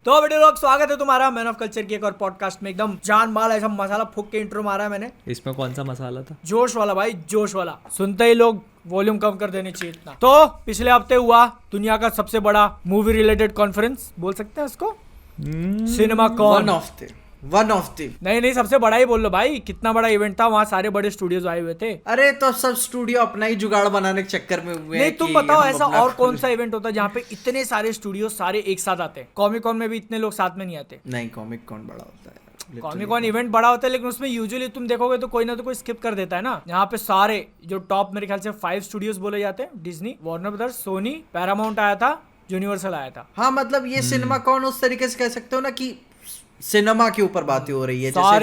तो बेटे लोग, स्वागत है तुम्हारा मैन ऑफ कल्चर की एक और पॉडकास्ट में। एकदम जान माल ऐसा मसाला फूक के इंट्रो मारा है मैंने। इसमें कौन सा मसाला था? जोश वाला भाई, जोश वाला। सुनते ही लोग वॉल्यूम कम कर देनी चाहिए इतना। तो पिछले हफ्ते हुआ दुनिया का सबसे बड़ा मूवी रिलेटेड कॉन्फ्रेंस, बोल सकते हैं इसको, cinema con. One of the नहीं, सबसे बड़ा ही बोल लो भाई। कितना बड़ा इवेंट था, वहाँ सारे बड़े स्टूडियोज आए हुए थे। अरे तो सब स्टूडियो अपना ही जुगाड़ बनाने के चक्कर में हुए नहीं, तुम बताओ ऐसा और कौन सा इवेंट होता है जहाँ पे इतने सारे स्टूडियो सारे एक साथ आते हैं। कॉमिक कॉन में भी इतने लोग साथ में नहीं आते। नहीं, कॉमिक कॉन बड़ा होता है। कॉमिक कॉन इवेंट बड़ा होता है, लेकिन उसमें यूजुअली तुम देखोगे तो कोई ना कोई स्किप कर देता है ना। यहाँ पे सारे जो टॉप मेरे ख्याल से 5 स्टूडियोज बोले जाते हैं, Disney, Warner Brothers, Sony, Paramount आया था, यूनिवर्सल आया था। हाँ, मतलब ये सिनेमा कॉन उस तरीके से कह सकते हो ना कि सिनेमा के ऊपर बातें हो रही है। जैसे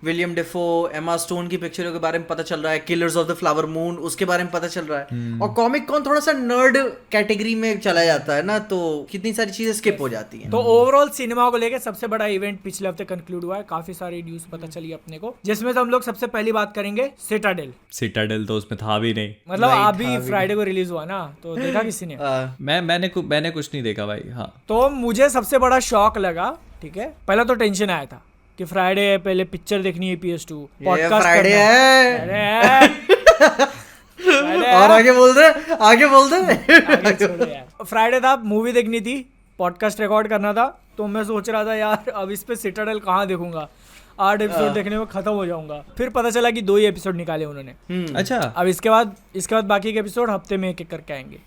विलियम डेफो, एमा स्टोन की पिक्चरों के बारे में पता चल रहा है, killers of the flower moon उसके बारे में पता चल रहा है। और कॉमिक कॉन थोड़ा सा नर्ड कैटेगरी में चला जाता है ना, तो कितनी सारी चीजें स्किप हो जाती हैं। तो ओवरऑल सिनेमा को लेकर सबसे बड़ा इवेंट पिछले हफ्ते कंक्लूड हुआ है। काफी सारी न्यूज पता चली अपने को, जिसमें से हम लोग सबसे पहली बात करेंगे सिटाडेल तो उसमें था भी नहीं। मतलब अभी फ्राइडे को रिलीज हुआ ना, तो देखा किसी ने? मैंने कुछ नहीं देखा भाई। हाँ, तो मुझे सबसे बड़ा शॉक लगा, ठीक है, पहला तो टेंशन आया था कि फ्राइडे है, पहले पिक्चर देखनी है, PS2 पॉडकास्ट फ्राइडे है। और आगे बोल दे। फ्राइडे था, मूवी देखनी थी, पॉडकास्ट रिकॉर्ड करना था। तो मैं सोच रहा था यार अब इस पे सिटाडेल कहाँ देखूंगा, 8 एपिसोड देखने में खत्म हो जाऊंगा। फिर पता चला कि 2 ही एपिसोड निकाले उन्होंने। अच्छा, अब इसके बाद बाकी के एपिसोड हफ्ते में एक करके आएंगे।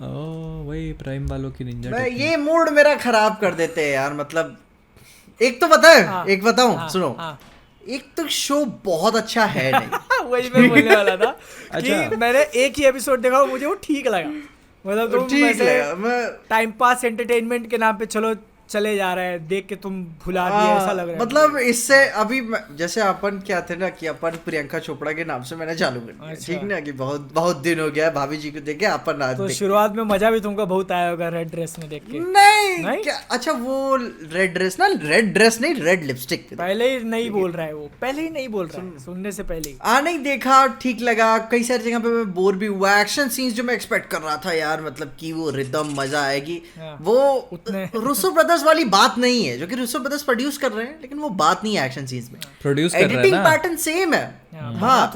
वही प्राइम वालों की निंजा। ये मूड मेरा खराब कर देते हैं यार। मतलब एक तो पता है, एक बताऊं, सुनो। एक तो शो बहुत अच्छा है नहीं। वही मैं बोलने वाला था कि मैंने एक ही एपिसोड देखा और मुझे वो ठीक लगा। मतलब तुम ठीक लगा, टाइम पास एंटरटेनमेंट के नाम पे चलो चले जा रहे हैं, देख के तुम भुला दिए ऐसा लग रहा है। मतलब इससे अभी जैसे अपन क्या थे ना कि अपन प्रियंका चोपड़ा के नाम से मैंने चालू कर दिया। ठीक ना, कि बहुत बहुत दिन हो गया भाभी जी को देखे अपन आज। तो शुरुआत में मजा भी तुमको बहुत आया होगा रेड ड्रेस में देख के। नहीं? क्या? अच्छा, वो रेड ड्रेस नहीं, रेड लिपस्टिक। पहले ही नहीं बोल रहा है वो, पहले ही नहीं बोल रहा है, सुनने से पहले ही। नहीं देखा, ठीक लगा। कई सारी जगह पे मैं बोर भी हुआ। एक्शन सीन्स जो मैं एक्सपेक्ट कर रहा था यार, मतलब कि वो रिदम मजा आएगी, वो रूसो ब्रदर्स वाली बात नहीं है, जो कि रूसो ब्रदर्स प्रोड्यूस कर रहे हैं, लेकिन वो बात नहीं है एक्शन सीन्स में। प्रोड्यूस कर रहे हैं ना, एडिटिंग पैटर्न सेम है। हाँ,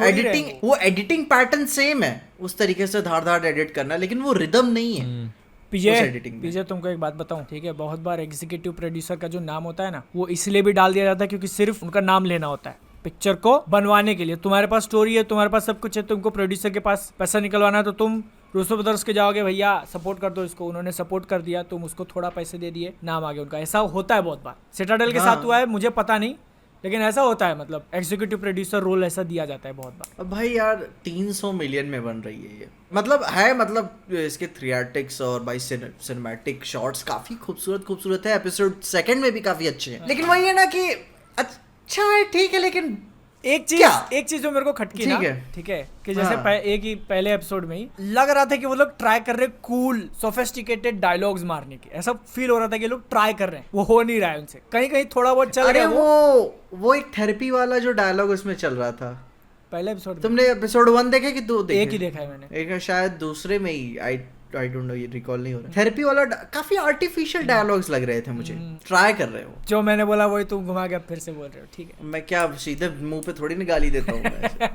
एडिटिंग पैटर्न सेम है, उस तरीके से धार एडिट करना, लेकिन वो रिदम नहीं है। पीछे तुमको एक बात बताऊं, ठीक है, बहुत बार एग्जीक्यूटिव प्रोड्यूसर का जो नाम होता है ना, वो इसलिए भी डाल दिया जाता है क्योंकि सिर्फ उनका नाम लेना होता है पिक्चर को बनवाने के लिए। तुम्हारे पास स्टोरी है, तुम्हारे पास सब कुछ है, तुमको प्रोड्यूसर के पास पैसा निकलवाना है, तो तुम रूसो ब्रदर्स के जाओगे, भैया सपोर्ट कर दो इसको। उन्होंने सपोर्ट कर दिया, तुम उसको थोड़ा पैसे दे दिए, नाम आ गया उनका। ऐसा होता है बहुत बार। सिटाडेल के साथ हुआ है, मुझे पता नहीं, लेकिन ऐसा होता है। मतलब एग्जीक्यूटिव प्रोड्यूसर रोल ऐसा दिया जाता है बहुत बार। अब भाई यार 300 मिलियन में बन रही है ये, मतलब इसके थिएट्रिक्स और भाई सिनेमैटिक शॉट्स काफी खूबसूरत है। एपिसोड सेकंड में भी काफी अच्छे हैं, लेकिन वही है ना कि अच्छा है, ठीक है, लेकिन एक चीज जो मेरे को खटकी ना, ठीक है, कि जैसे एक ही पहले एपिसोड में ही लग रहा था कि वो लोग ट्राई कर रहे हैं कूल सोफिस्टिकेटेड डायलॉग्स मारने की। ऐसा फील हो रहा था कि लोग ट्राई कर रहे हैं, वो हो नहीं रहा है उनसे। कहीं थोड़ा बहुत चल रहा है। वो एक थेरेपी वाला जो डायलॉग उसमें चल रहा था पहले एपिसोड। तुमने एपिसोड 1 देखे कि 2 देखे? एक ही देखा है मैंने। एक शायद दूसरे में ही, आई डोंट नो, ये रिकॉल नहीं हो रहा। थेरेपी वाला काफी आर्टिफिशियल डायलॉग्स लग रहे थे मुझे। ट्राई कर रहे हो जो मैंने बोला वही तुम घुमा के फिर से बोल रहे हो। ठीक है, मैं क्या सीधे मुंह पे थोड़ी ना गाली देता हूँ मैं।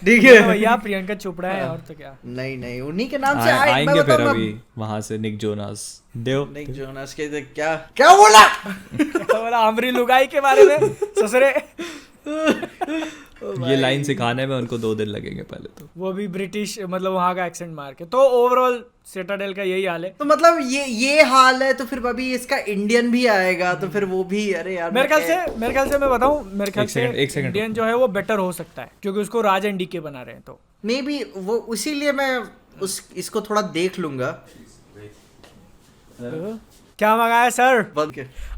ठीक है भैया, प्रियंका चोपड़ा है और तो क्या। नहीं, उन्हीं के नाम से आएंगे फिर अभी वहां से। निक जोनास के क्या बोला आमरी लुगाई के बारे में ससुरे। ये लाइन सिखाने में उनको 2 दिन लगेंगे पहले तो, वो भी ब्रिटिश, मतलब वहाँ का एक्सेंट मार के। तो ओवरऑल सिटाडेल का यही हाल है। तो मतलब ये हाल है, तो फिर अभी इसका इंडियन भी आएगा, तो फिर वो भी, अरे यार मेरे ख्याल से मैं बताऊं, मेरे ख्याल से इंडियन जो है वो बेटर हो सकता है, क्योंकि उसको राज एंड डीके बना रहे हैं। तो मे बी वो इसीलिए मैं इसको थोड़ा देख लूंगा। क्या मंगाया सर?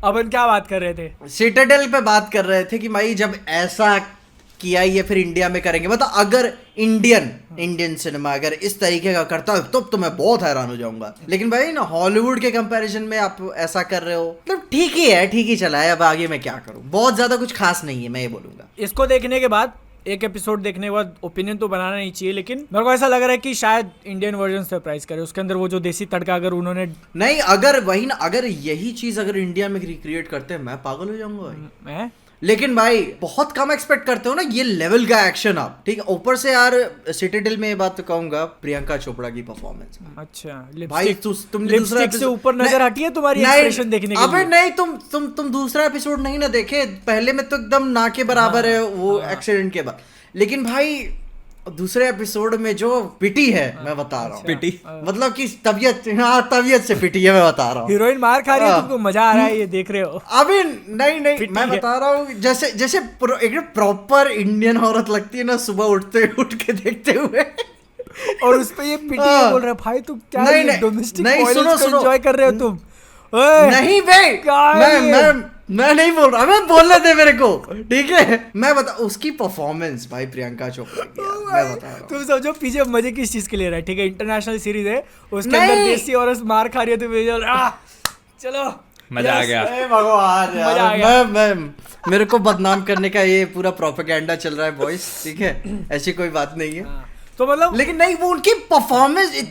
अपन क्या बात कर रहे थे? सिटाडेल पे बात कर रहे थे कि भाई जब ऐसा किया ये फिर इंडिया में करेंगे। मतलब अगर इंडियन सिनेमा अगर इस तरीके का करता है तो मैं बहुत हैरान हो जाऊंगा। लेकिन भाई ना, हॉलीवुड के कंपैरिजन में आप ऐसा कर रहे हो, मतलब ठीक ही चला है। अब आगे मैं क्या करूं, बहुत ज्यादा कुछ खास नहीं है, मैं ये बोलूंगा। इसको देखने के बाद एक एपिसोड देखने के बाद ओपिनियन तो बनाना नहीं चाहिए, लेकिन मेरे को ऐसा लग रहा है कि शायद इंडियन वर्जन सरप्राइज करे। उसके अंदर वो जो देसी तड़का अगर उन्होंने नहीं, अगर वही ना, अगर यही चीज अगर इंडिया में रिक्रिएट करते हैं मैं पागल हो जाऊंगा भाई। मैं लेकिन भाई बहुत कम एक्सपेक्ट करते हो ना ये लेवल का एक्शन आप, ठीक है। ऊपर से यार सिटाडेल में ये बात तो कहूंगा, प्रियंका चोपड़ा की परफॉर्मेंस अच्छा भाई तुमने दूसरा लिपस्टिक से ऊपर नजर हटी है तुम्हारी नहीं, एक्सप्रेशन देखने के अबे लिए। नहीं, तुम दूसरा एपिसोड नहीं ना देखे, पहले में तो एकदम ना के बराबर है वो एक्सीडेंट के बाद। लेकिन भाई दूसरे एपिसोड में जो पिटी है, मैं बता रहा हूँ पिटी मतलब कि तबीयत से पिटी है, मैं बता रहा हूँ। हीरोइन मार खा रही है, तुमको मजा आ रहा है ये देख रहे हो? अभी नहीं मैं बता रहा हूँ जैसे एक प्रॉपर इंडियन औरत लगती है ना, सुबह उठ के देखते हुए और उस पे ये पिटी बोल रहा है भाई तुम क्या डोमेस्टिक वायलेंस को एंजॉय कर रहे हो तुम? नहीं बे, मैं नहीं बोल रहा, मैं बोलने दे मेरे को, ठीक है। मैं बता उसकी परफॉर्मेंस भाई प्रियंका चोपड़ा की मैं बता रहा हूँ। तुम समझो पीछे मजे किस चीज के ले रहा है, ठीक है? इंटरनेशनल सीरीज है, उसके अंदर देसी औरत मार खा रही है, तो चलो मजा आ गया। भगवान मजा आ गया। मैं मेरे को बदनाम करने का ये पूरा प्रोपेगेंडा चल रहा है बॉयज, ठीक है, ऐसी कोई बात नहीं है। तो मतलब लेकिन नहीं, वो उनकी परफॉर्मेंस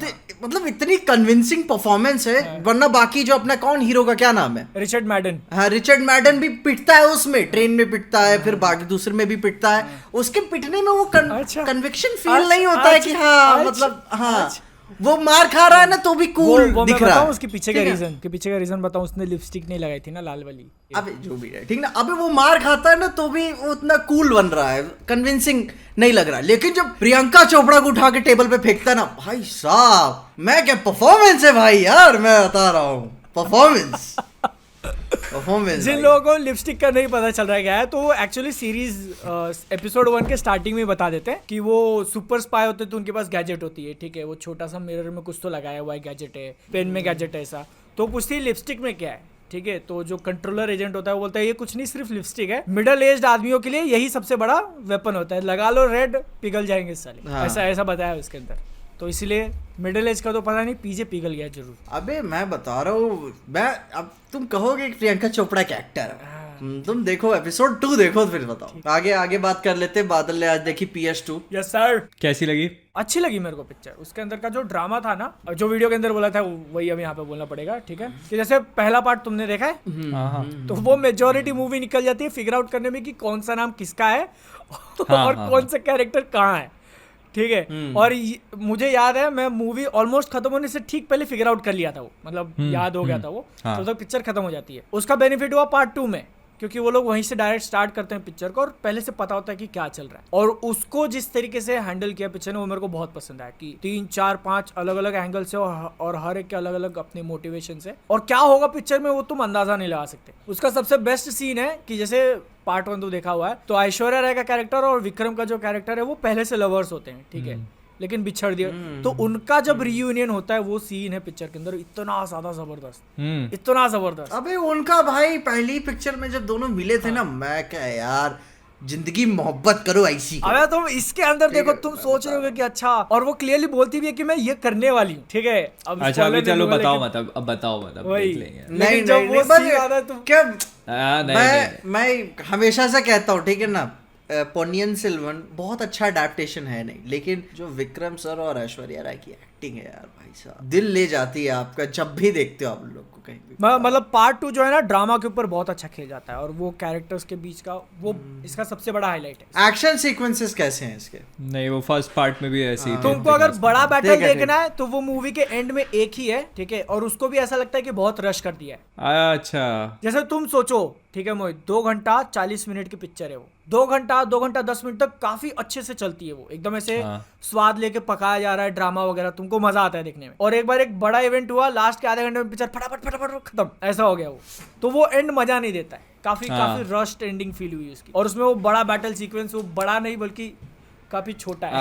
मतलब इतनी कन्विंसिंग परफॉर्मेंस है, वरना बाकी जो अपना कौन हीरो का क्या नाम है, रिचर्ड मैडन। हाँ, रिचर्ड मैडन भी पिटता है उसमें, ट्रेन में पिटता है, फिर बाकी दूसरे में भी पिटता है। उसके पिटने में वो कन्विक्शन फील नहीं होता है कि हाँ मतलब हाँ वो मार खा रहा है ना तो भी कूल दिख रहा है। उसके पीछे का रीजन बताऊं, उसने लिपस्टिक नहीं लगाई थी ना लाल वाली। अबे जो भी है ठीक ना, अबे वो मार खाता है ना तो भी वो उतना कूल बन रहा है, कन्विंसिंग नहीं लग रहा। लेकिन जब प्रियंका चोपड़ा को उठा के टेबल पे फेंकता है ना, भाई साहब मैं क्या परफॉर्मेंस है भाई, यार मैं बता रहा हूँ परफॉर्मेंस। जिन लोगों को लिपस्टिक का नहीं पता चल रहा है क्या है, तो वो एक्चुअली सीरीज एपिसोड 1 के स्टार्टिंग में बता देते हैं कि वो सुपर स्पाई होते तो उनके पास गैजेट होती है, ठीक है। वो छोटा सा मिरर में कुछ तो लगाया हुआ है, गैजेट है, पेन में गैजेट है ऐसा। तो पूछती है लिपस्टिक में क्या है, ठीक है। तो जो कंट्रोलर एजेंट होता है वो बोलता है ये कुछ नहीं, सिर्फ लिपस्टिक है। मिडिल एज्ड आदमियों के लिए यही सबसे बड़ा वेपन होता है, लगा लो रेड पिघल जाएंगे साले। हाँ। ऐसा बताया उसके अंदर। तो इसलिए मिडिल एज का तो पता नहीं, पीछे पिघल गया जरूर। अबे मैं बता रहा हूँ, मैं अब तुम कहोगे कि प्रियंका चोपड़ा का एक्टर है, तुम देखो एपिसोड 2 देखो फिर बताओ। आगे बात कर लेते। बादल ने आज देखी PS2। Yes sir. कैसी लगी? अच्छी लगी मेरे को पिक्चर। उसके अंदर का जो ड्रामा था ना, जो वीडियो के अंदर बोला था वही अब यहाँ पे बोलना पड़ेगा, ठीक है। कि जैसे पहला पार्ट तुमने देखा है, तो वो मेजोरिटी मूवी निकल जाती है फिगर आउट करने में कि कौन सा नाम किसका है और कौन सा कैरेक्टर कहाँ है, ठीक है। और मुझे याद है मैं मूवी ऑलमोस्ट खत्म होने से ठीक पहले फिगर आउट कर लिया था वो, मतलब याद हो गया था वो। तो तक पिक्चर खत्म हो जाती है। उसका बेनिफिट हुआ पार्ट 2 में, क्योंकि वो लोग वहीं से डायरेक्ट स्टार्ट करते हैं पिक्चर को और पहले से पता होता है कि क्या चल रहा है। और उसको जिस तरीके से हैंडल किया पिक्चर ने, वो मेरे को बहुत पसंद आया कि 3, 4, 5 अलग अलग एंगल से और हर एक के अलग अलग अपने मोटिवेशन से, और क्या होगा पिक्चर में वो तुम अंदाजा नहीं लगा सकते। उसका सबसे बेस्ट सीन है कि जैसे पार्ट 1 तो देखा हुआ है, तो ऐश्वर्या राय का कैरेक्टर और विक्रम का जो कैरेक्टर है वो पहले से लवर्स होते हैं, ठीक है, लेकिन बिछड़ दिया। तो उनका जब रियूनियन होता है वो सीन है पिक्चर के अंदर इतना ज्यादा जबरदस्त, इतना जबरदस्त। अबे उनका भाई पहली पिक्चर में जब दोनों मिले थे ना, मैं क्या यार जिंदगी मोहब्बत करो ऐसी। अबे तुम इसके अंदर देखो, तुम सोच रहे हो कि अच्छा, और वो क्लियरली बोलती भी है कि मैं ये करने वाली हूँ, ठीक है। अब अच्छा अभी चलो बताओ मतलब, अब बताओ मतलब देख लेंगे। नहीं जब वो सीन आता है तुम क्या, मैं हमेशा से कहता हूँ, ठीक है ना, पोनियन सेल्वन बहुत अच्छा अडेप्टेशन है नहीं, लेकिन जो विक्रम सर और ऐश्वर्या राय की एक्टिंग है यार भाई साहब, दिल ले जाती है आपका जब भी देखते हो आप लोग को कहीं भी। मतलब पार्ट 2 जो है ना, ड्रामा के ऊपर बहुत अच्छा खेल जाता है, और वो कैरेक्टर्स के बीच का वो इसका सबसे बड़ा हाईलाइट है। एक्शन सीक्वेंसेस कैसे हैं इसके? नहीं वो फर्स्ट पार्ट में भी ऐसे ही थे। तुमको अगर बड़ा बैटल देखना है तो वो मूवी के एंड में एक ही है, ठीक है, और उसको भी ऐसा लगता है कि बहुत रश कर दिया है। अच्छा जैसे तुम सोचो, ठीक है मोहित, 2 घंटा 40 मिनट की पिक्चर है वो, 2 घंटा 10 मिनट तक काफी अच्छे से चलती है वो, एकदम ऐसे स्वाद लेके पकाया जा रहा है ड्रामा वगैरह, तुमको मजा आता है देखने में। और एक बार एक बड़ा इवेंट हुआ, लास्ट के आधे घंटे में पिक्चर फटाफट खत्म, ऐसा हो गया वो, तो वो एंड मजा नहीं देता है। काफी रश्ड एंडिंग फील हुई उसकी। और उसमें वो बड़ा बैटल सीक्वेंस, वो बड़ा नहीं बल्कि काफी छोटा है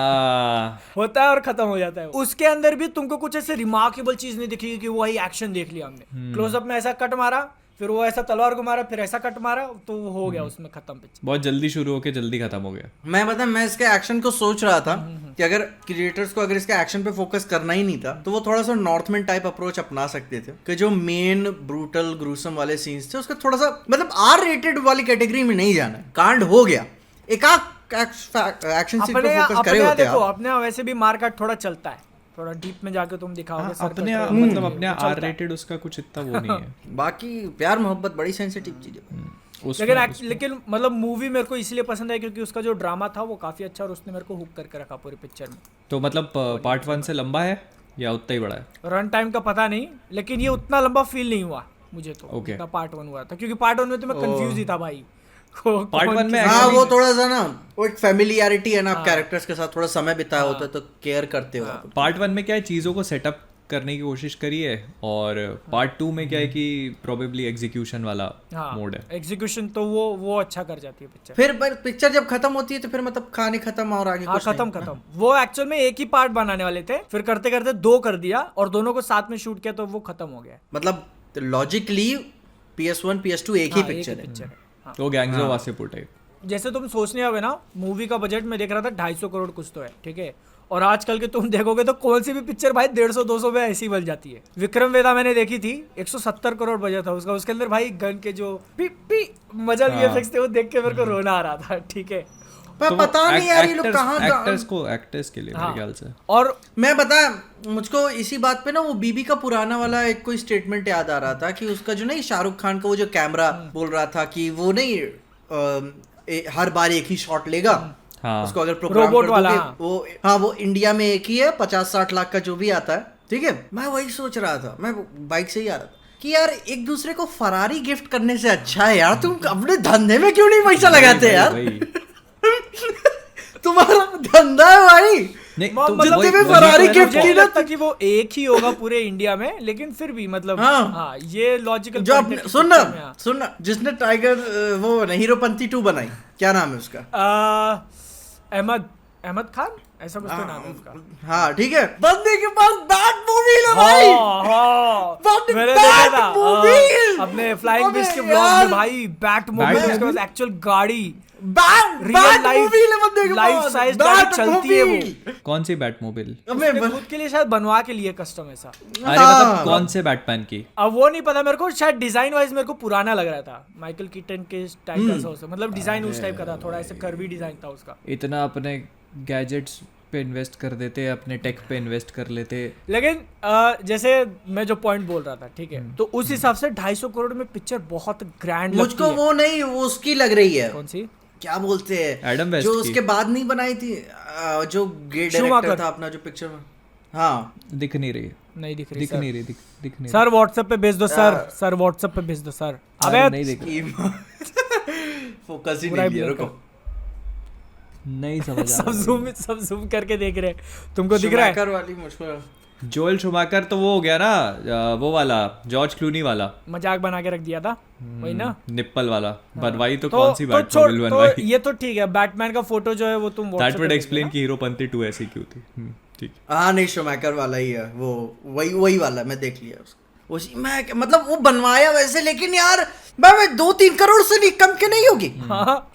होता है और खत्म हो जाता है। उसके अंदर भी तुमको कुछ ऐसे रिमार्केबल चीज नहीं दिखेगी कि वही एक्शन देख लिया हमने, क्लोजअप में ऐसा कट मारा, फिर वो ऐसा तलवार को मारा, फिर ऐसा कट मारा, तो वो हो गया उसमें खत्म पिक्चर। बहुत जल्दी शुरू होके जल्दी खत्म हो गया। मैं इसके एक्शन को सोच रहा था कि अगर क्रिएटर्स को अगर इसके एक्शन पे फोकस करना ही नहीं था, तो वो थोड़ा सा नॉर्थमैन टाइप अप्रोच अपना सकते थे, कि जो मेन ब्रूटल ग्रूसम वाले सीन्स थे उसका थोड़ा सा मतलब R-rated वाली कैटेगरी में नहीं जाना है। कांड हो गया, एक एक्शन सीन अपने पे फोकस करे अपने होते देखो आप। अपने यहाँ वैसे भी मार काट थोड़ा चलता है, थोड़ा डीप में जाके तुम दिखाओगे सर अपने कट मतलब रहे अपने हो, आर चलता है। रेटेड उसका कुछ इतना वो नहीं है। बाकी प्यार मोहब्बत बड़ी सेंसिटिव चीज है। लेकिन मतलब मूवी मेरे को इसलिए पसंद है क्योंकि उसका जो ड्रामा था वो काफी अच्छा और उसने मेरे को हुक करके रखा पूरी पिक्चर में। तो मतलब पार्ट 1 से लंबा है या उतना ही बड़ा है? रन टाइम का पता नहीं, लेकिन ये उतना लंबा फील नहीं हुआ मुझे तो Okay. जितना पार्ट 1 हुआ था, क्योंकि पार्ट 1 में तो मैं कंफ्यूज ही था भाई। पार्ट 1 में हाँ वो थोड़ा सा ना वो एक फेमिलियरिटी है ना, आप कैरेक्टर्स के साथ थोड़ा समय बिताया होता है तो केयर करते हो आप। पार्ट 1 में क्या है, चीज़ों को सेटअप करने की कोशिश करी है, और पार्ट 2 में क्या है कि प्रोबेबली एग्जीक्यूशन वाला मोड है। एग्जीक्यूशन तो वो अच्छा कर जाती है पिक्चर। फिर पिक्चर जब खत्म होती है तो फिर मतलब कहानी खत्म और आगे कुछ खत्म। वो एक्चुअल में एक ही पार्ट बनाने वाले थे, फिर करते करते 2 कर दिया और दोनों को साथ में शूट किया तो वो खत्म हो गया। मतलब लॉजिकली PS1 PS2 एक ही पिक्चर है। हाँ। तो गैंग्स ऑफ वासेपुर टाइप। जैसे तुम सोचने आवे ना, मूवी का बजट में देख रहा था 250 करोड़ कुछ तो है, ठीक है, और आजकल के तुम देखोगे तो कौन सी भी पिक्चर भाई 150-200 में ऐसी बन जाती है। विक्रम वेदा मैंने देखी थी, 170 करोड़ बजट था उसका, उसके अंदर भाई गन के जो पी पी मजा VFX थे वो देख के मेरे को रोना आ रहा था, ठीक है। पर पता नहीं यार ये लोग कहाँ एक्टर्स के लिए मेरे ख्याल से। और मैं बता मुझको इसी बात पे ना वो बीबी का पुराना वाला एक कोई स्टेटमेंट याद आ रहा था कि उसका जो नहीं शाहरुख खान का वो जो कैमरा बोल रहा था कि वो नहीं हर बार एक ही शॉट लेगा। हाँ। उसको अगर प्रोग्राम रोबोट कर वाला, दोगे वो इंडिया में एक ही है, 50-60 लाख का जो भी आता है, ठीक है। मैं वही सोच रहा था, मैं बाइक से ही आ रहा था कि यार एक दूसरे को फरारी गिफ्ट करने से अच्छा है यार तुम अपने धंधे में क्यों नहीं पैसा लगाते यार। तुम्हारा धंधा है भाई। नहीं तो मतलब वही- तुम्हें वही फरारी तो है ना, गिफ्ट मुझे की नहीं ना लगता कि वो एक ही होगा पूरे इंडिया में, लेकिन फिर भी मतलब हाँ ये लॉजिकल जो अपने सुनना जिसने टाइगर वो हीरोपंती 2 बनाई, क्या नाम है उसका? अहमद खान ऐसा कुछ तो नाम है उसका। हाँ ठीक है, बंदे के पास बैट मूवी है भाई। मैंने देखा था अपने फ्लाइंग बिस्ट के ब्लॉग में भाई, बैट मूवी उसके पास एक्चुअल गाड़ी, रियल लाइफ साइज गाड़ी चलती है वो। कौन सी बैटमोबिल? खुद के लिए शायद बनवा के लिए कस्टम ऐसा। अरे मतलब कौन से बैटमैन की? अब वो नहीं पता मेरे को, शायद डिजाइन वाइज मेरे को पुराना लग रहा था, माइकल कीटन के टाइप का सा, मतलब डिजाइन उस टाइप का था, थोड़ा ऐसे कर्वी डिजाइन था उसका। इतना अपने गैजेट्स पे इन्वेस्ट कर देते, अपने टेक पे इन्वेस्ट कर लेते। लेकिन जैसे मैं जो पॉइंट बोल रहा था, ठीक है, तो उस हिसाब से 250 करोड़ में पिक्चर बहुत ग्रैंड लगती है। मुझको वो नहीं, वो उसकी लग रही है। कौन सी? क्या बोलते हैं, एडम वेस्ट जो की। उसके बाद नहीं बनाई थी, जो गे डायरेक्टर था अपना जो पिक्चर में। हाँ दिख नहीं रही, नहीं दिख रही, दिख नहीं रही, दिख नहीं सर व्हाट्सएप पे भेज दो सर व्हाट्सएप पे भेज दो सर। अबे नहीं दिख फोकस ही नहीं, रुको नहीं समझ सब जूम करके देख रहे हैं, तुमको दिख रहा है? वाली मुझको जोएल शुमाकर तो वो हो गया ना, वो वाला जॉर्ज क्लूनी वाला, मजाक बना के रख दिया था वही ना, निप्पल वाला। बनवाई तो कौन सी बैटमोबिल तो बनवाई? ये तो ठीक है, बैटमैन का फोटो जो है वो तुम दैट वुड एक्सप्लेन कि हीरोपंती 2 ऐसी क्यों थी। ठीक। हाँ नहीं शुमाकर वाला ही है वो, वही वाला मैं देख लिया उसको। उसी मैं मतलब वो बनवाया वैसे, लेकिन यार मैं 2-3 करोड़ से नहीं कम के नहीं होगी।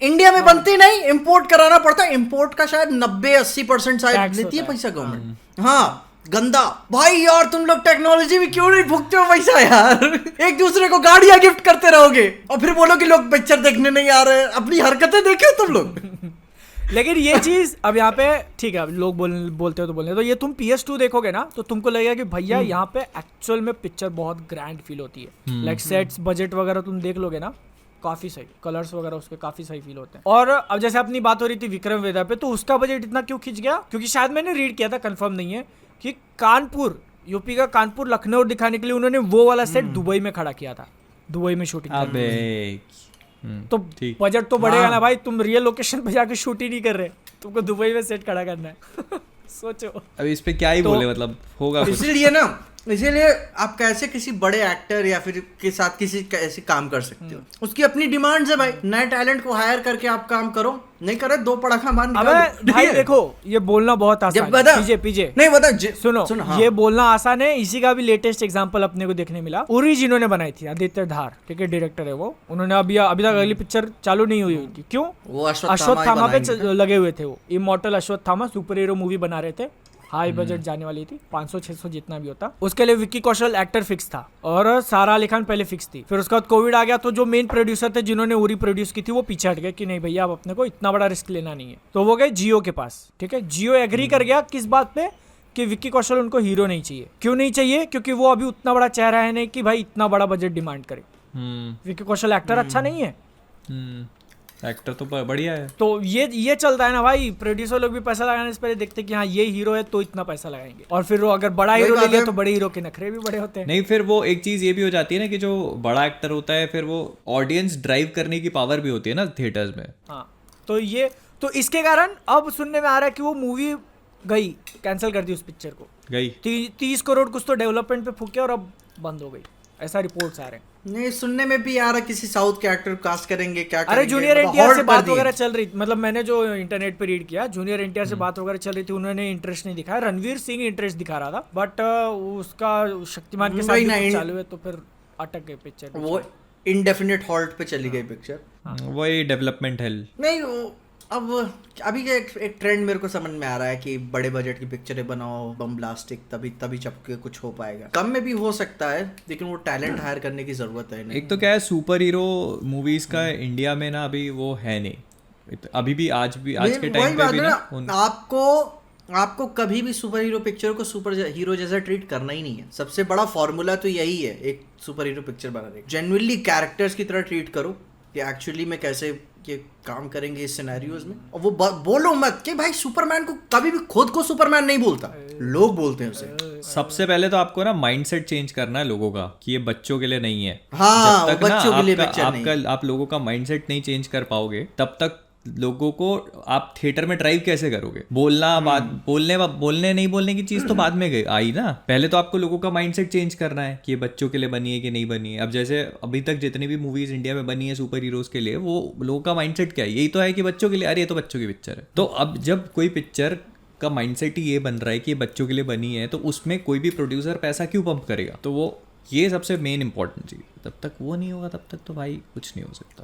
इंडिया में बनती नहीं, इंपोर्ट कराना पड़ता है। इंपोर्ट का शायद 90-80% शायद लेती है पैसा गवर्नमेंट। हाँ गंदा भाई यार, तुम लोग टेक्नोलॉजी में क्यों नहीं भुगते हो पैसा यार। एक दूसरे को गाड़ियां गिफ्ट करते रहोगे और फिर बोलो कि लोग पिक्चर देखने नहीं आ रहे। अपनी हरकतें देखे तुम लोग। लेकिन ये चीज अब यहाँ पे ठीक है, अब लोग बोलते हो तो बोलने, तो ये तुम PS2 देखोगे ना तो तुमको लगेगा कि भैया यहाँ पे एक्चुअल में पिक्चर बहुत ग्रैंड फील होती है। लाइक सेट्स, बजट वगैरह तुम देख लोगे ना, काफी सही, कलर्स वगैरह उसके काफी सही फील होते हैं। और अब जैसे अपनी बात हो रही थी विक्रम वेदा पे, तो उसका बजट इतना क्यों खिंच गया? क्योंकि शायद मैंने रीड किया था, कंफर्म नहीं है, कि कानपुर, यूपी का कानपुर, लखनऊ दिखाने के लिए उन्होंने वो वाला सेट दुबई में खड़ा किया था, दुबई में शूटिंग। अबे तो बजट तो बढ़ेगा ना भाई, तुम रियल लोकेशन पे जाके शूट ही नहीं कर रहे, तुमको दुबई में सेट खड़ा करना है। सोचो अभी इस पे क्या ही बोले, मतलब होगा कुछ। इसीलिए आप कैसे किसी बड़े एक्टर या फिर के साथ किसी कैसे काम कर सकते हो, उसकी अपनी डिमांड्स है भाई। नए टैलेंट को हायर करके आप काम करो, नहीं करे 2 पड़ाखा मार निकालो। अबे भाई देखो, ये बोलना बहुत आसान है। पीजे नहीं बता सुनो, हाँ। ये बोलना आसान है, इसी का भी लेटेस्ट एग्जांपल अपने को देखने मिला। उरी जिन्होंने बनाई थी, आदित्य धार, ठीक है, डायरेक्टर है वो, उन्होंने अभी तक अगली पिक्चर चालू नहीं हुई थी। क्यों? वो अश्वत्थामा पे लगे हुए थे, वो immortal Ashwatthama super hero movie बना रहे थे, हाई बजट जाने वाली थी, 500-600 जितना भी होता, उसके लिए विक्की कौशल एक्टर फिक्स था और सारा अली खान पहले फिक्स थी। फिर उसके बाद कोविड आ गया तो जो मेन प्रोड्यूसर थे जिन्होंने उरी प्रोड्यूस की थी वो पीछे हट गए कि नहीं भैया अब अपने को इतना बड़ा रिस्क लेना नहीं है, तो वो गए जियो के पास। ठीक है, जियो एग्री कर गया किस बात पे कि विक्की कौशल उनको हीरो नहीं चाहिए। क्यों नहीं चाहिए? क्योंकि वो अभी उतना बड़ा चेहरा है नहीं कि भाई इतना बड़ा बजट डिमांड करे। विक्की कौशल एक्टर अच्छा नहीं है, एक्टर तो बढ़िया है। तो ये चलता है ना भाई, प्रोड्यूसर लोग भी पैसा लगाने से पहले देखते हैं कि हाँ ये हीरो है तो इतना पैसा लगाएंगे, और फिर वो अगर बड़ा हीरो ले लिया तो बड़े हीरो के नखरे भी बड़े होते हैं। नहीं, फिर वो एक चीज ये भी हो जाती है ना कि जो बड़ा एक्टर होता है फिर वो ऑडियंस ड्राइव करने की पावर भी होती है ना थिएटर्स में। हाँ, तो इसके कारण अब सुनने में आ रहा है कि वो मूवी गई, कैंसिल कर दी उस पिक्चर को, गई 30 करोड़ कुछ तो डेवलपमेंट पे फूके और अब बंद हो गई, ऐसा रिपोर्ट्स आ रहे हैं। नहीं, सुनने में भी आ रहा किसी साउथ के एक्टर कास्ट करेंगे, क्या अरे जूनियर एनटीआर से बात वगैरह चल रही, मतलब मैंने जो इंटरनेट पे रीड किया, जूनियर एनटीआर से बात वगैरह चल रही थी, उन्होंने इंटरेस्ट नहीं दिखाया। रणवीर सिंह इंटरेस्ट दिखा रहा था, बट उसका शक्तिमान के साथ चालू है तो फिर अटक गई पिक्चर, वो इंडेफिनिट हॉल्ट पे चली गई पिक्चर। वही डेवलपमेंट हेल। नहीं, अब अभी का एक ट्रेंड मेरे को समझ में आ रहा है कि बड़े बजट की पिक्चरें बनाओ, बम ब्लास्टिक, तभी चपके कुछ हो पाएगा। कम में भी हो सकता है लेकिन वो टैलेंट हायर करने की जरूरत है। एक तो क्या है, सुपर हीरो मूवीज का इंडिया में ना अभी वो है नहीं, अभी भी आज के टाइम पे भी ना आपको कभी भी सुपर हीरो पिक्चर को सुपर हीरो जैसा ट्रीट करना ही नहीं है। सबसे बड़ा फॉर्मूला तो यही है एक सुपर हीरो पिक्चर बनाने का, जेन्युइनली कैरेक्टर्स की तरह ट्रीट करो कि एक्चुअली में कैसे ये काम करेंगे इस सिनेरियोज में। और वो बोलो मत कि भाई सुपरमैन को, कभी भी खुद को सुपरमैन नहीं बोलता, लोग बोलते हैं उसे। सबसे पहले तो आपको ना माइंडसेट चेंज करना है लोगों का कि ये बच्चों के लिए नहीं है। हाँ, जब तक बच्चों ना के लिए पिक्चर नहीं। आप लोगों का माइंडसेट नहीं चेंज कर पाओगे तब तक लोगों को आप थिएटर में ड्राइव कैसे करोगे? बोलने नहीं बोलने की चीज तो बाद में आई ना, पहले तो आपको लोगों का माइंडसेट चेंज करना है कि ये बच्चों के लिए बनी है कि नहीं बनी है। अब जैसे अभी तक जितनी भी मूवीज इंडिया में बनी है सुपर हीरोज के लिए, वो लोगों का माइंडसेट क्या है? यही तो है कि बच्चों के लिए, अरे ये तो बच्चों की पिक्चर है। तो अब जब कोई पिक्चर का माइंडसेट ही ये बन रहा है कि ये बच्चों के लिए बनी है, तो उसमें कोई भी प्रोड्यूसर पैसा क्यों पंप करेगा? तो वो ये सबसे मेन इंपॉर्टेंट चीज, जब तक वो नहीं होगा तब तक तो भाई कुछ नहीं हो सकता।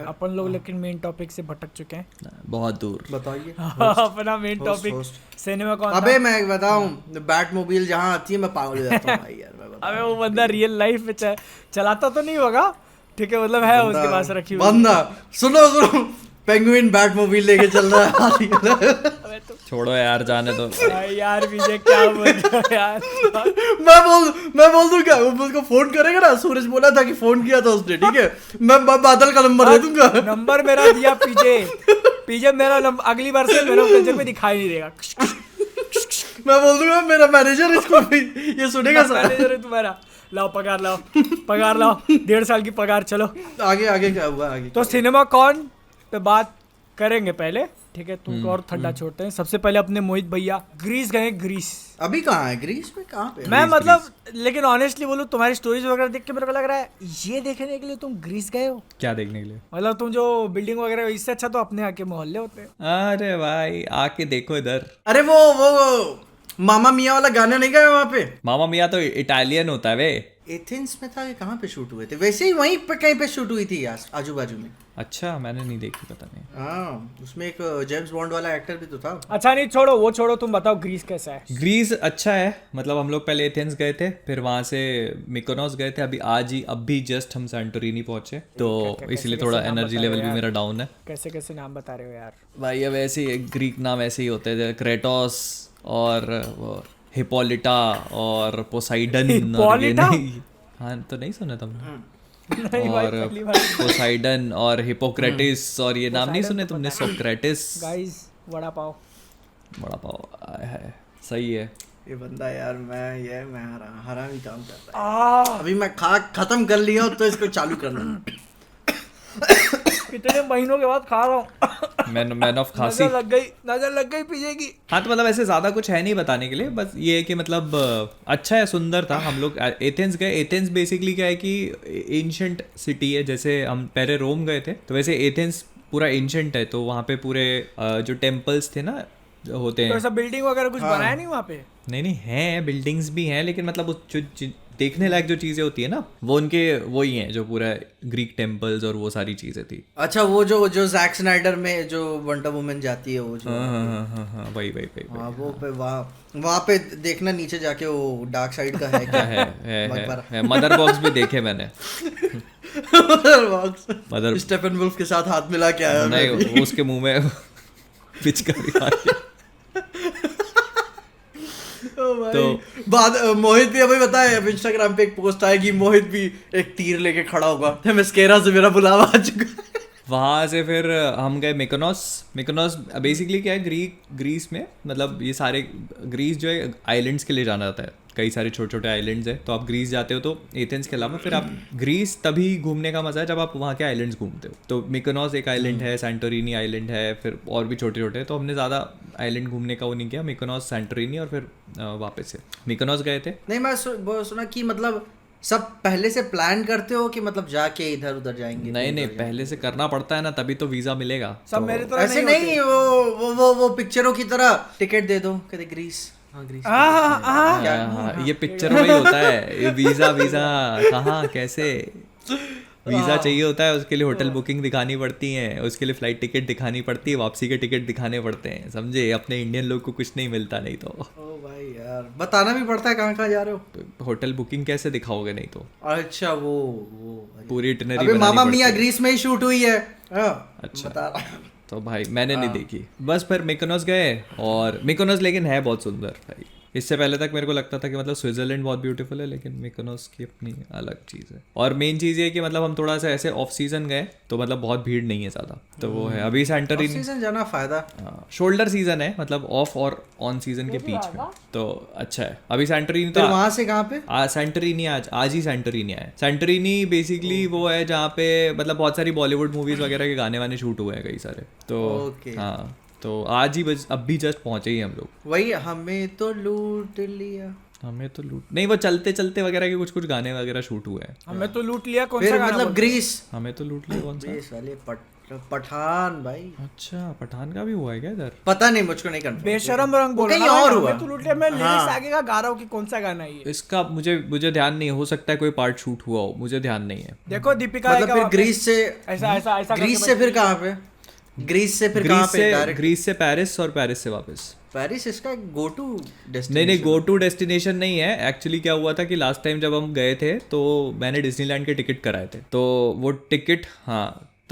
अपन लोग लेकिन मेन टॉपिक से भटक चुके हैं बहुत दूर। बताइए अपना मेन टॉपिक सिनेमा कौन था? अबे मैं बताऊं, बैटमोबाइल जहां आती है मैं पागल हो जाता हूं भाई यार, मैं बताऊं। अबे वो बंदा रियल लाइफ में चलाता तो नहीं होगा, ठीक है, मतलब है उसके पास रखी हुई बंदा। सुनो पेंगुइन बैटमोबाइल लेके चल रहा है। छोड़ो यार, जाने दो यार विजय क्या बोल रहा है यार। मैं बोल दूं क्या? उसको फोन करेगा ना, सूरज बोला था कि फोन किया था उसने, ठीक है, मैं बादल का नंबर दे दूंगा। नंबर मेरा दिया पीजे मेरा नंबर, अगली बार से मेरा कल्चर में दिखाई नहीं देगा। मैं बोल दूंगा मेरा मैनेजर, इसको भी ये सुनेगा। मैनेजर है तुम्हारा, लाओ पगार लाओ 1.5 साल की पगार। चलो आगे क्या हुआ आगे? तो सिनेमा कौन पे बात करेंगे पहले, ठीक है, तुमको और ठंडा छोड़ते हैं। सबसे पहले अपने मोहित भैया ग्रीस गए। ग्रीस अभी कहाँ है? ग्रीस में कहाँ पे? मैं मतलब लेकिन ऑनेस्टली बोलूं, तुम्हारी स्टोरीज वगैरह देख के मेरे को लग रहा है ये देखने के लिए तुम ग्रीस गए हो। क्या देखने के लिए? मतलब तुम जो बिल्डिंग वगैरह, इससे अच्छा तो अपने आके मोहल्ले होते हैं। अरे भाई आके देखो इधर। अरे वो मामा मिया वाला गाना नहीं गाया वहाँ पे? मामा मिया तो इटालियन होता है वे। एथेंस में था कि कहाँ पे शूट हुए थे? वैसे ही वहीं पे कहीं पे शूट हुई थी आजू बाजू में। अच्छा, मैंने नहीं देखी, पता नहीं। हाँ, उसमें एक जेम्स बॉन्ड वाला एक्टर भी तो था। अच्छा नहीं, छोड़ो, तुम बताओ ग्रीस कैसा है? ग्रीस अच्छा है, मतलब हम लोग पहले एथेंस गए थे, फिर वहां से मिकोनोस गए थे, अभी जस्ट हम सैंटोरिनी पहुंचे, तो इसलिए थोड़ा एनर्जी लेवल भी मेरा डाउन है। कैसे नाम बता रहे हो यार भाई? अब ऐसे ही ग्रीक नाम ऐसे ही होते थे, क्रेटोस और हिपोलिटा और पोसाइडन और ये नहीं, हाँ तो नहीं सुना तुमने? और पोसाइडन और हिपोक्रेटिस और ये नाम नहीं सुने तुमने? सोक्रेटिस। गाइस वड़ा पाव है, सही है ये बंदा यार। मैं हरामी काम कर रहा है। अभी मैं खत्म कर लिया तो इसको चालू करना। कितने महीनों के बाद खा रहा हूँ। मैन ऑफ खासी। नजर लग गई पीछे की। हाँ तो मतलब ऐसे ज्यादा कुछ है नहीं बताने के लिए, बस ये है कि मतलब अच्छा है, सुंदर था। हम लोग एथेंस गए। एथेंस बेसिकली क्या है कि एंशिएंट सिटी है, जैसे हम पहले रोम गए थे तो वैसे एथेंस पूरा एंशिएंट है। तो वहाँ पे पूरे जो टेम्पल्स थे ना, होते तो हैं। ऐसा बिल्डिंग वगैरह कुछ बनाया नहीं वहाँ पे? नहीं है, बिल्डिंग्स भी हैं, लेकिन मतलब जो देखने लायक जो चीजें होती है ना, वो उनके वही हैं जो पूरा ग्रीक टेम्पल्स और वो सारी चीजें थी। अच्छा, वो जो जैक स्नाइडर में जो वंडर वुमन जाती है, वो जो हाँ, वही हाँ, वो पे वहाँ पे देखना नीचे जाके वो डार्क साइड का है क्या? है मदर बॉक्स भी देखे मैंने। मदर स्टेफन वुल्फ के साथ हाथ मिला के आया मैं नहीं, भी। वो उसके मुंह में पिचकारी मार के। तो बाद मोहित भी अभी बताया, अब इंस्टाग्राम पे एक पोस्ट आएगी, मोहित भी एक तीर लेके खड़ा होगा, मस्केरा से मेरा बुलावा आ चुका है। वहाँ से फिर हम गए मिकोनॉस। बेसिकली क्या है, ग्रीस में मतलब ये सारे ग्रीस जो है आइलैंड्स के लिए जाना जाता है, कई सारे छोटे छोटे आइलैंड्स हैं। तो आप ग्रीस जाते हो तो एथेंस के अलावा फिर आप ग्रीस तभी घूमने का मजा है जब आप वहाँ के आइलैंड्स घूमते हो। तो मिकोनॉस एक आइलैंड है, सैंटोरिनी आइलैंड है, फिर और भी छोटे छोटे। तो हमने ज़्यादा आइलैंड घूमने का वो नहीं किया, मिकोनॉस, सैंटोरिनी और फिर वापस से मिकोनॉस गए थे। नहीं, मैं सुना कि मतलब सब पहले से प्लान करते हो कि मतलब जाके इधर उधर जाएंगे? नहीं, पहले से करना पड़ता है ना, तभी तो वीज़ा मिलेगा। सब मेरे तरह ऐसे नहीं, वो पिक्चरों की तरह टिकट दे दो, कहते ग्रीस। हाँ, ग्रीस। हाँ, ये पिक्चर में ही होता है, ये वीज़ा कहाँ कैसे वीज़ा चाहिए होता है, उसके लिए होटल बुकिंग दिखानी पड़ती है, उसके लिए फ्लाइट टिकट दिखानी पड़ती है, वापसी के टिकट दिखाने पड़ते हैं, समझे? अपने इंडियन लोग को कुछ नहीं मिलता नहीं तो। ओ भाई यार, बताना भी पड़ता है कहाँ जा रहे हो। होटल बुकिंग कैसे दिखाओगे नहीं तो? अच्छा, वो पूरी इटिनरी अबे मामा मियाँ ग्रीस में ही शूट हुई है। अच्छा, बता रहा। तो भाई मैंने नहीं देखी। बस फिर मिकोनॉस गए, और मिकोनॉस लेकिन है बहुत सुंदर भाई। इससे पहले तक मेरे को लगता था कि मतलब स्विट्जरलैंड बहुत ब्यूटीफुल है, लेकिन मिकोनॉस की अपनी अलग चीज़ है। और मेन चीज़ ये कि मतलब हम थोड़ा सा ऐसे ऑफ सीजन गए तो मतलब बहुत भीड़ नहीं है ज़्यादा, तो वो है। अभी सैंटोरिनी सीजन जाना फायदा, शोल्डर सीजन है, मतलब ऑफ और ऑन सीजन के बीच में, तो अच्छा है। अभी सैंटोरिनी तो वहां से कहाँ पे? सैंटोरिनी आज ही सैंटोरिनी आया। सैंटोरिनी बेसिकली वो है जहाँ पे मतलब बहुत सारी बॉलीवुड मूवीज वगैरह के गाने वाने शूट हुए हैं कई सारे, तो हाँ, तो आज ही अब भी जस्ट पहुंचे ही हम लोग। वही हमें तो लूट लिया, हमें तो लूट नहीं, वो चलते चलते वगैरह के कुछ गाने वगैरह शूट हुए हैं। हमें तो लूट लिया कौन फिर सा गाना मतलब बोलते ग्रीस, हमें तो लूट लिया कौन सा? ग्रीस वाले पठान भाई। अच्छा, पठान का भी हुआ है क्या इधर? पता नहीं, मुझको नहीं कंफर्म। बेशरम रंग बोल कहीं और हुआ। हमें तो लूट लिया, मैं लिरिक्स आगे का गा रहा हूँ कि कौन सा गाना है ये। इसका मुझे ध्यान नहीं, हो सकता है कोई पार्ट शूट हुआ हो, मुझे ध्यान नहीं है। देखो दीपिका मतलब फिर ग्रीस से ऐसा ग्रीस से फिर कहाँ पे? ग्रीस से फिर कहाँ पे डायरेक्ट? ग्रीस से पेरिस, और पेरिस से वापस। पेरिस इसका गो टू डेस्टिनेशन? नहीं, गो टू डेस्टिनेशन नहीं है। एक्चुअली क्या हुआ था कि लास्ट टाइम जब हम गए थे तो मैंने डिज्नीलैंड के टिकट कराए थे, तो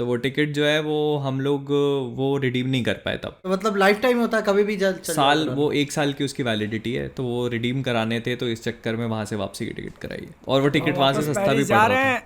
वो टिकट जो है वो हम लोग वो रिडीम नहीं कर पाए तब। तो मतलब लाइफ टाइम होता है, कभी भी साल, वो 1 साल की उसकी वैलिडिटी है, तो वो रिडीम कराने थे, तो इस चक्कर में वहां से वापसी की टिकट कराई है। और वो टिकट वहां से सस्ता भी पड़ रहा है।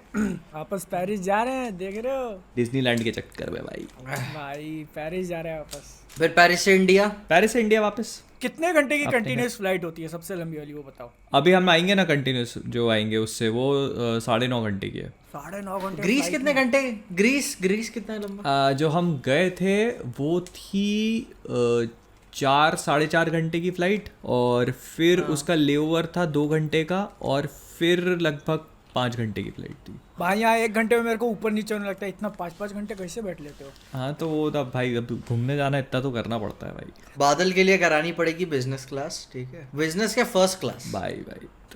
वापस पेरिस जा रहे हैं, देख रहे हो? डिज्नीलैंड के चक्कर में भाई पेरिस जा रहे हैं वापस। फिर पेरिस से इंडिया वापस। कितने घंटे की कंटिन्यूस फ्लाइट होती है सबसे लंबी वाली, वो बताओ? अभी हम आएंगे ना कंटिन्यूस जो आएंगे उससे, वो 9.5 घंटे की है। 9.5 घंटे? ग्रीस कितने घंटे? ग्रीस कितना लंबा? जो हम गए थे वो थी 4-4.5 घंटे की फ्लाइट, और फिर उसका लेओवर था 2 घंटे का, और फिर लगभग 5 घंटे की फ्लाइट थी। भाई यहाँ 1 घंटे में मेरे को ऊपर नीचे होने लगता है, इतना 5-5 घंटे कैसे बैठ लेते हो? हाँ, तो वो तब भाई, अब घूमने जाना इतना तो करना पड़ता है भाई। बादल के लिए करानी पड़ेगी बिजनेस क्लास, ठीक है? बिजनेस क्या फर्स्ट क्लास? भाई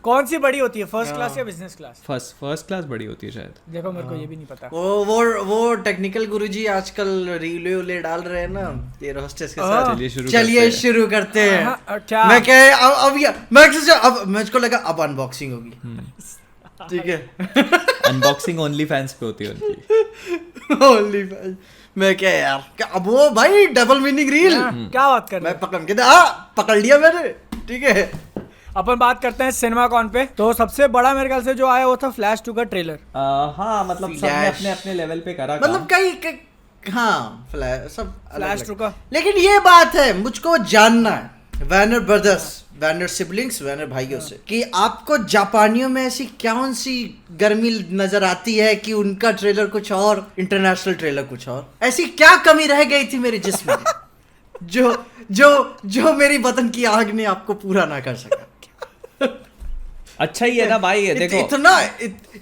कौन सी बड़ी होती है, फर्स्ट क्लास या बिजनेस क्लास? फर्स्ट क्लास बड़ी होती है शायद। देखो मेरे को ये भी नहीं पता। वो टेक्निकल गुरुजी आजकल रीले डाल रहे हैं ना एयर होस्टेस के साथ। चलिए शुरू करते हैं। क्या मैं क्या अब मुझको लगा अब अनबॉक्सिंग होगी, ठीक है? अनबॉक्सिंग ओनली फैंस पे होती है उनकी। Only fans. मैं क्या यार, क्या अब वो भाई डबल मीनिंग रील क्या बात कर रहे मैं पकड़ के पकड़ लिया मैंने, ठीक है? अपन बात करते हैं सिनेमा कॉन पे। तो सबसे बड़ा मेरे ख्याल से जो आया वो था फ्लैश 2 का ट्रेलर। हाँ, मतलब सबने अपने अपने लेवल पे करा, मतलब कई हाँ फ्लैश 2 का। लेकिन ये बात है, मुझको जानना है वैनर ब्रदर्स, वैनर सिबलिंग्स, वैनर भाइयों से, कि आपको जापानियों में ऐसी कौन सी गर्मी नजर आती है कि उनका ट्रेलर कुछ और, इंटरनेशनल ट्रेलर कुछ और? ऐसी क्या कमी रह गई थी मेरे जिस्म में जो मेरी बदन की आग ने आपको पूरा ना कर सका? अच्छा ही है ना भाई, ये देखो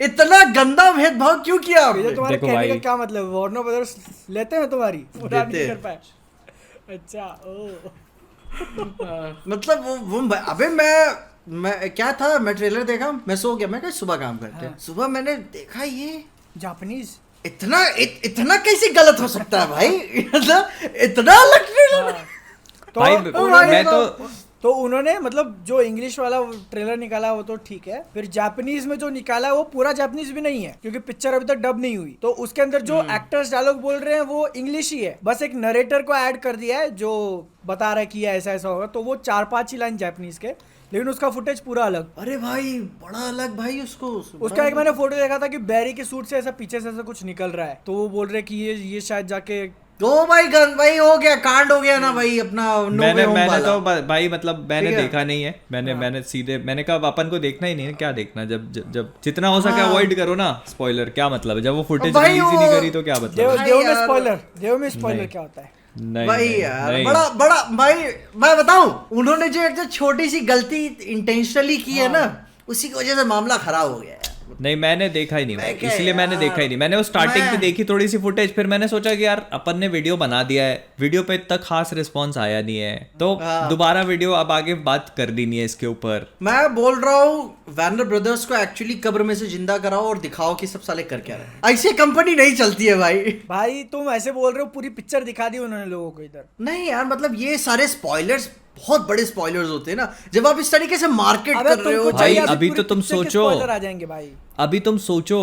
इतना गंदा भेदभाव क्यों किया आपने? तुम्हारे कहने का क्या मतलब? वार्नर ब्रदर्स लेते हैं तुम्हारी, पूरा नहीं कर पाए? अच्छा, ओ मतलब वो अबे मैं क्या था, मैं ट्रेलर देखा, मैं सो गया, मैं कहा सुबह काम करते हैं। सुबह मैंने देखा ये जापानीज इतना कैसे गलत हो सकता है भाई। मतलब इतना अलग ट्रेलर। भाई मैं तो उन्होंने मतलब जो इंग्लिश वाला ट्रेलर निकाला वो तो ठीक है, फिर जापानीज में जो निकाला है वो पूरा जापानीज भी नहीं है क्योंकि पिक्चर अभी तक डब नहीं हुई, तो उसके अंदर जो एक्टर्स डायलॉग बोल रहे हैं वो इंग्लिश ही है, बस एक नरेटर को ऐड कर दिया है जो बता रहा है कि ऐसा ऐसा होगा, तो वो 4-5 ही लाइन जापानीज के, लेकिन उसका फुटेज पूरा अलग। अरे भाई बड़ा अलग भाई उसका एक मैंने फोटो देखा था कि बैरी के सूट से ऐसा पीछे से ऐसा कुछ निकल रहा है, तो वो बोल रहे कि ये शायद जाके ओ भाई गन भाई हो गया, कांड हो गया ना भाई अपना। मैंने तो भाई मतलब मैंने देखा नहीं है, मैंने कहा अपन को देखना ही नहीं है, क्या देखना, जब जितना हो सके अवॉइड करो ना स्पॉइलर, क्या मतलब है जब वो फुटेज रिलीज ही नहीं करी तो क्या मतलब। देव में स्पॉइलर क्या होता है? नहीं भाई यार बड़ा भाई मैं बताऊं, उन्होंने जो छोटी सी गलती इंटेंशनली की है ना, उसी की वजह से मामला खराब हो गया है। नहीं मैंने देखा ही नहीं, इसलिए मैंने देखा ही नहीं। मैंने वो स्टार्टिंग पे देखी थोड़ी सी फुटेज, फिर मैंने सोचा कि यार अपन ने वीडियो बना दिया है, वीडियो पे इतना खास रिस्पांस आया नहीं है, तो दोबारा वीडियो अब आगे बात कर दी नहीं है इसके ऊपर। मैं बोल रहा हूँ वैनर ब्रदर्स को एक्चुअली कब्र में से जिंदा कराओ और दिखाओ कि सब साले कर क्या रहे। ऐसे कंपनी नहीं चलती है भाई तुम ऐसे बोल रहे हो, पूरी पिक्चर दिखा दी उन्होंने लोगों को इधर। नहीं यार मतलब ये सारे स्पॉयलर्स बहुत बड़े स्पॉयलर्स होते हैं ना, जब आप इस तरीके से मार्केट कर रहे हो भाई। अभी तो तुम सोचो, आ जाएंगे भाई, अभी तुम सोचो,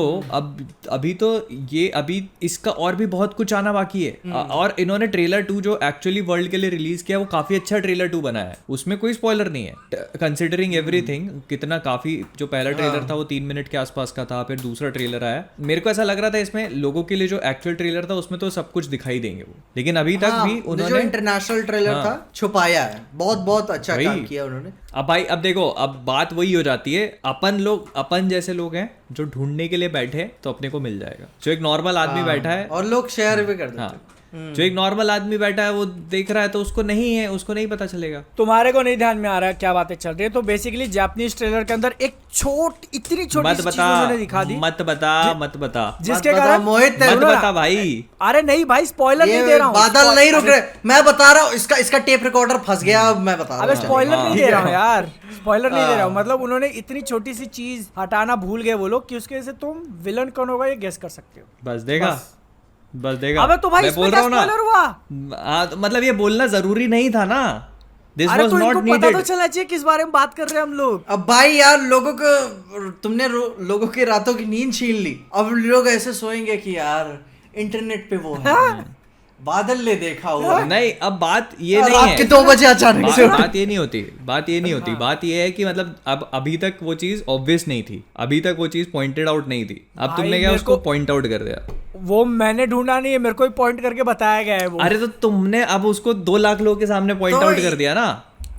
अभी तो ये अभी इसका और भी बहुत कुछ आना बाकी है। और इन्होंने ट्रेलर 2 जो एक्चुअली वर्ल्ड के लिए रिलीज किया वो काफी अच्छा ट्रेलर 2 बना है, उसमें कोई स्पॉइलर नहीं है कंसिडरिंग एवरीथिंग। कितना काफी जो पहला ट्रेलर था वो 3 मिनट के आसपास का था, फिर दूसरा ट्रेलर आया, मेरे को ऐसा लग रहा था इसमें लोगों के लिए जो एक्चुअल ट्रेलर था उसमें तो सब कुछ दिखाई देंगे वो, लेकिन अभी तक भी उन्होंने जो इंटरनेशनल ट्रेलर था छुपाया है। बहुत अच्छा काम किया उन्होंने। अब भाई अब देखो, अब बात वही हो जाती है, अपन जैसे लोग हैं जो ढूंढने के लिए बैठे हैं तो अपने को मिल जाएगा। जो एक नॉर्मल आदमी बैठा है और लोग शेयर भी कर देते हैं। जो एक नॉर्मल आदमी बैठा है वो देख रहा है तो उसको नहीं पता चलेगा। तुम्हारे को नहीं ध्यान में आ रहा है क्या बातें चल रही है। तो बेसिकली जापानीज ट्रेलर के अंदर एक इतनी छोटी सी चीज उन्होंने दिखा दी। मत बता जिसके कारण मोहित मत बता भाई। अरे नहीं भाई स्पॉइलर नहीं दे रहा हूँ, बादल नहीं रुक रहे, मैं बता रहा हूँ इसका टेप रिकॉर्डर फंस गया, मैं बता रहा हूँ। अबे स्पॉइलर नहीं दे रहा हूँ यार, स्पॉइलर नहीं दे रहा हूँ। मतलब उन्होंने इतनी छोटी सी चीज हटाना भूल गए वो लोग कि उसके वजह से तुम विलन कौन होगा ये गेस कर सकते हो। बस देगा। अबे तो भाई मैं बोल रहा हूँ ना, मतलब ये बोलना जरूरी नहीं था ना। This was not needed. पता तो चला चाहिए किस बारे में बात कर रहे हैं हम लोग। अब भाई यार तुमने लोगों की रातों की नींद छीन ली। अब लोग ऐसे सोएंगे कि यार इंटरनेट पे वो है, बादल ने देखा हुआ। नहीं अब बात ये नहीं है, रात के 2 बजे अचानक से बात ये नहीं होती। बात ये है कि मतलब अब अभी तक वो चीज ऑब्वियस नहीं थी, अभी तक वो चीज पॉइंटेड आउट नहीं थी। अब तुमने क्या उसको पॉइंट आउट कर दिया। वो मैंने ढूंढा नहीं है, मेरे को ही पॉइंट करके बताया गया है वो। अरे तो तुमने अब उसको 2 लाख लोगों के सामने पॉइंट आउट कर दिया ना।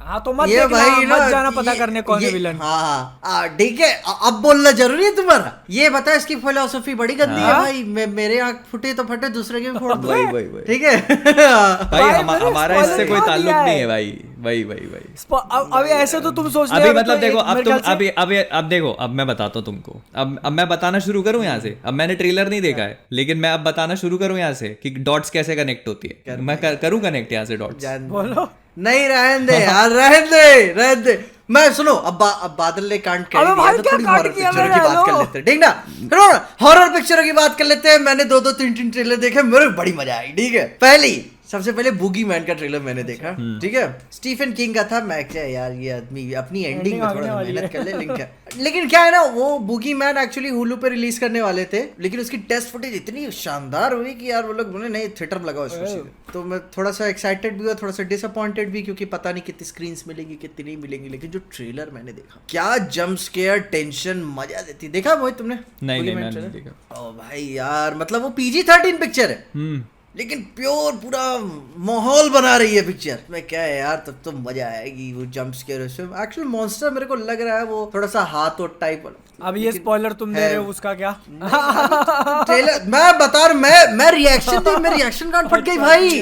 हाँ तो मत जाना पता करने कौन है विलन। हाँ ठीक है, अब बोलना जरूरी है तुम्हारा। ये बता इसकी फिलोसफी बड़ी गंदी है भाई। मेरे आँख फुटे तो फटे, दूसरे के भी फोड़ दो। ठीक है भाई हमारा इससे कोई ताल्लुक नहीं है भाई। अभी ऐसे तो तुम सोच अभी मतलब देखो, अब तुम अब देखो, अब मैं बताता हूँ तुमको। अब मैं बताना शुरू करूँ यहाँ से। अब मैंने ट्रेलर नहीं देखा है, लेकिन मैं अब बताना शुरू करूँ यहाँ से कि डॉट्स कैसे कनेक्ट होती है। मैं करूँ कनेक्ट यहाँ से डॉट्स। बोलो। नहीं रहने दे यार, रहने दे। मैं सुनो, अब बादल ने कांड कर दिया तो थोड़ी हॉरर पिक्चरों की बात कर लेते हैं, ठीक ना। हॉरर पिक्चरों की बात कर लेते हैं। मैंने 2-3 ट्रेलर देखे, मेरे को बड़ी मजा आई। ठीक है, सबसे पहले बूगी मैन का ट्रेलर मैंने देखा। ठीक है, स्टीफन किंग का था। मैं क्या यार ये आदमी अपनी एंडिंग में थोड़ा मेहनत कर ले, लिंक है। लेकिन क्या है ना, वो बूगी मैन एक्चुअली हुलू पे रिलीज करने वाले थे, लेकिन उसकी टेस्ट फुटेज इतनी शानदार हुई कि यार वो लोग बोले नहीं थिएटर में लगाओ इसको। तो मैं थोड़ा सा एक्साइटेड भी हुआ, थोड़ा सा डिसअपॉइंटेड भी, क्योंकि पता नहीं कितनी स्क्रीन्स मिलेगी कितनी नहीं मिलेंगी। लेकिन जो ट्रेलर मैंने देखा, क्या जंप स्केयर, टेंशन, मजा देती। देखा मोहित तुमने? नहीं मैंने नहीं देखा। ओ भाई यार, मतलब वो PG-13 पिक्चर है, लेकिन प्योर पूरा माहौल बना रही है पिक्चर में। क्या है यार, तब तो मजा आएगी। वो जंप स्केयर एक्चुअल मॉन्स्टर मेरे को लग रहा है वो थोड़ा सा हाथ और टाइप वाला। अब ये स्पॉइलर तुम दे रहे हो, उसका क्या? ट्रेलर मैं बता रहा हूँ, मैं रिएक्शन कार्ड फट गई भाई।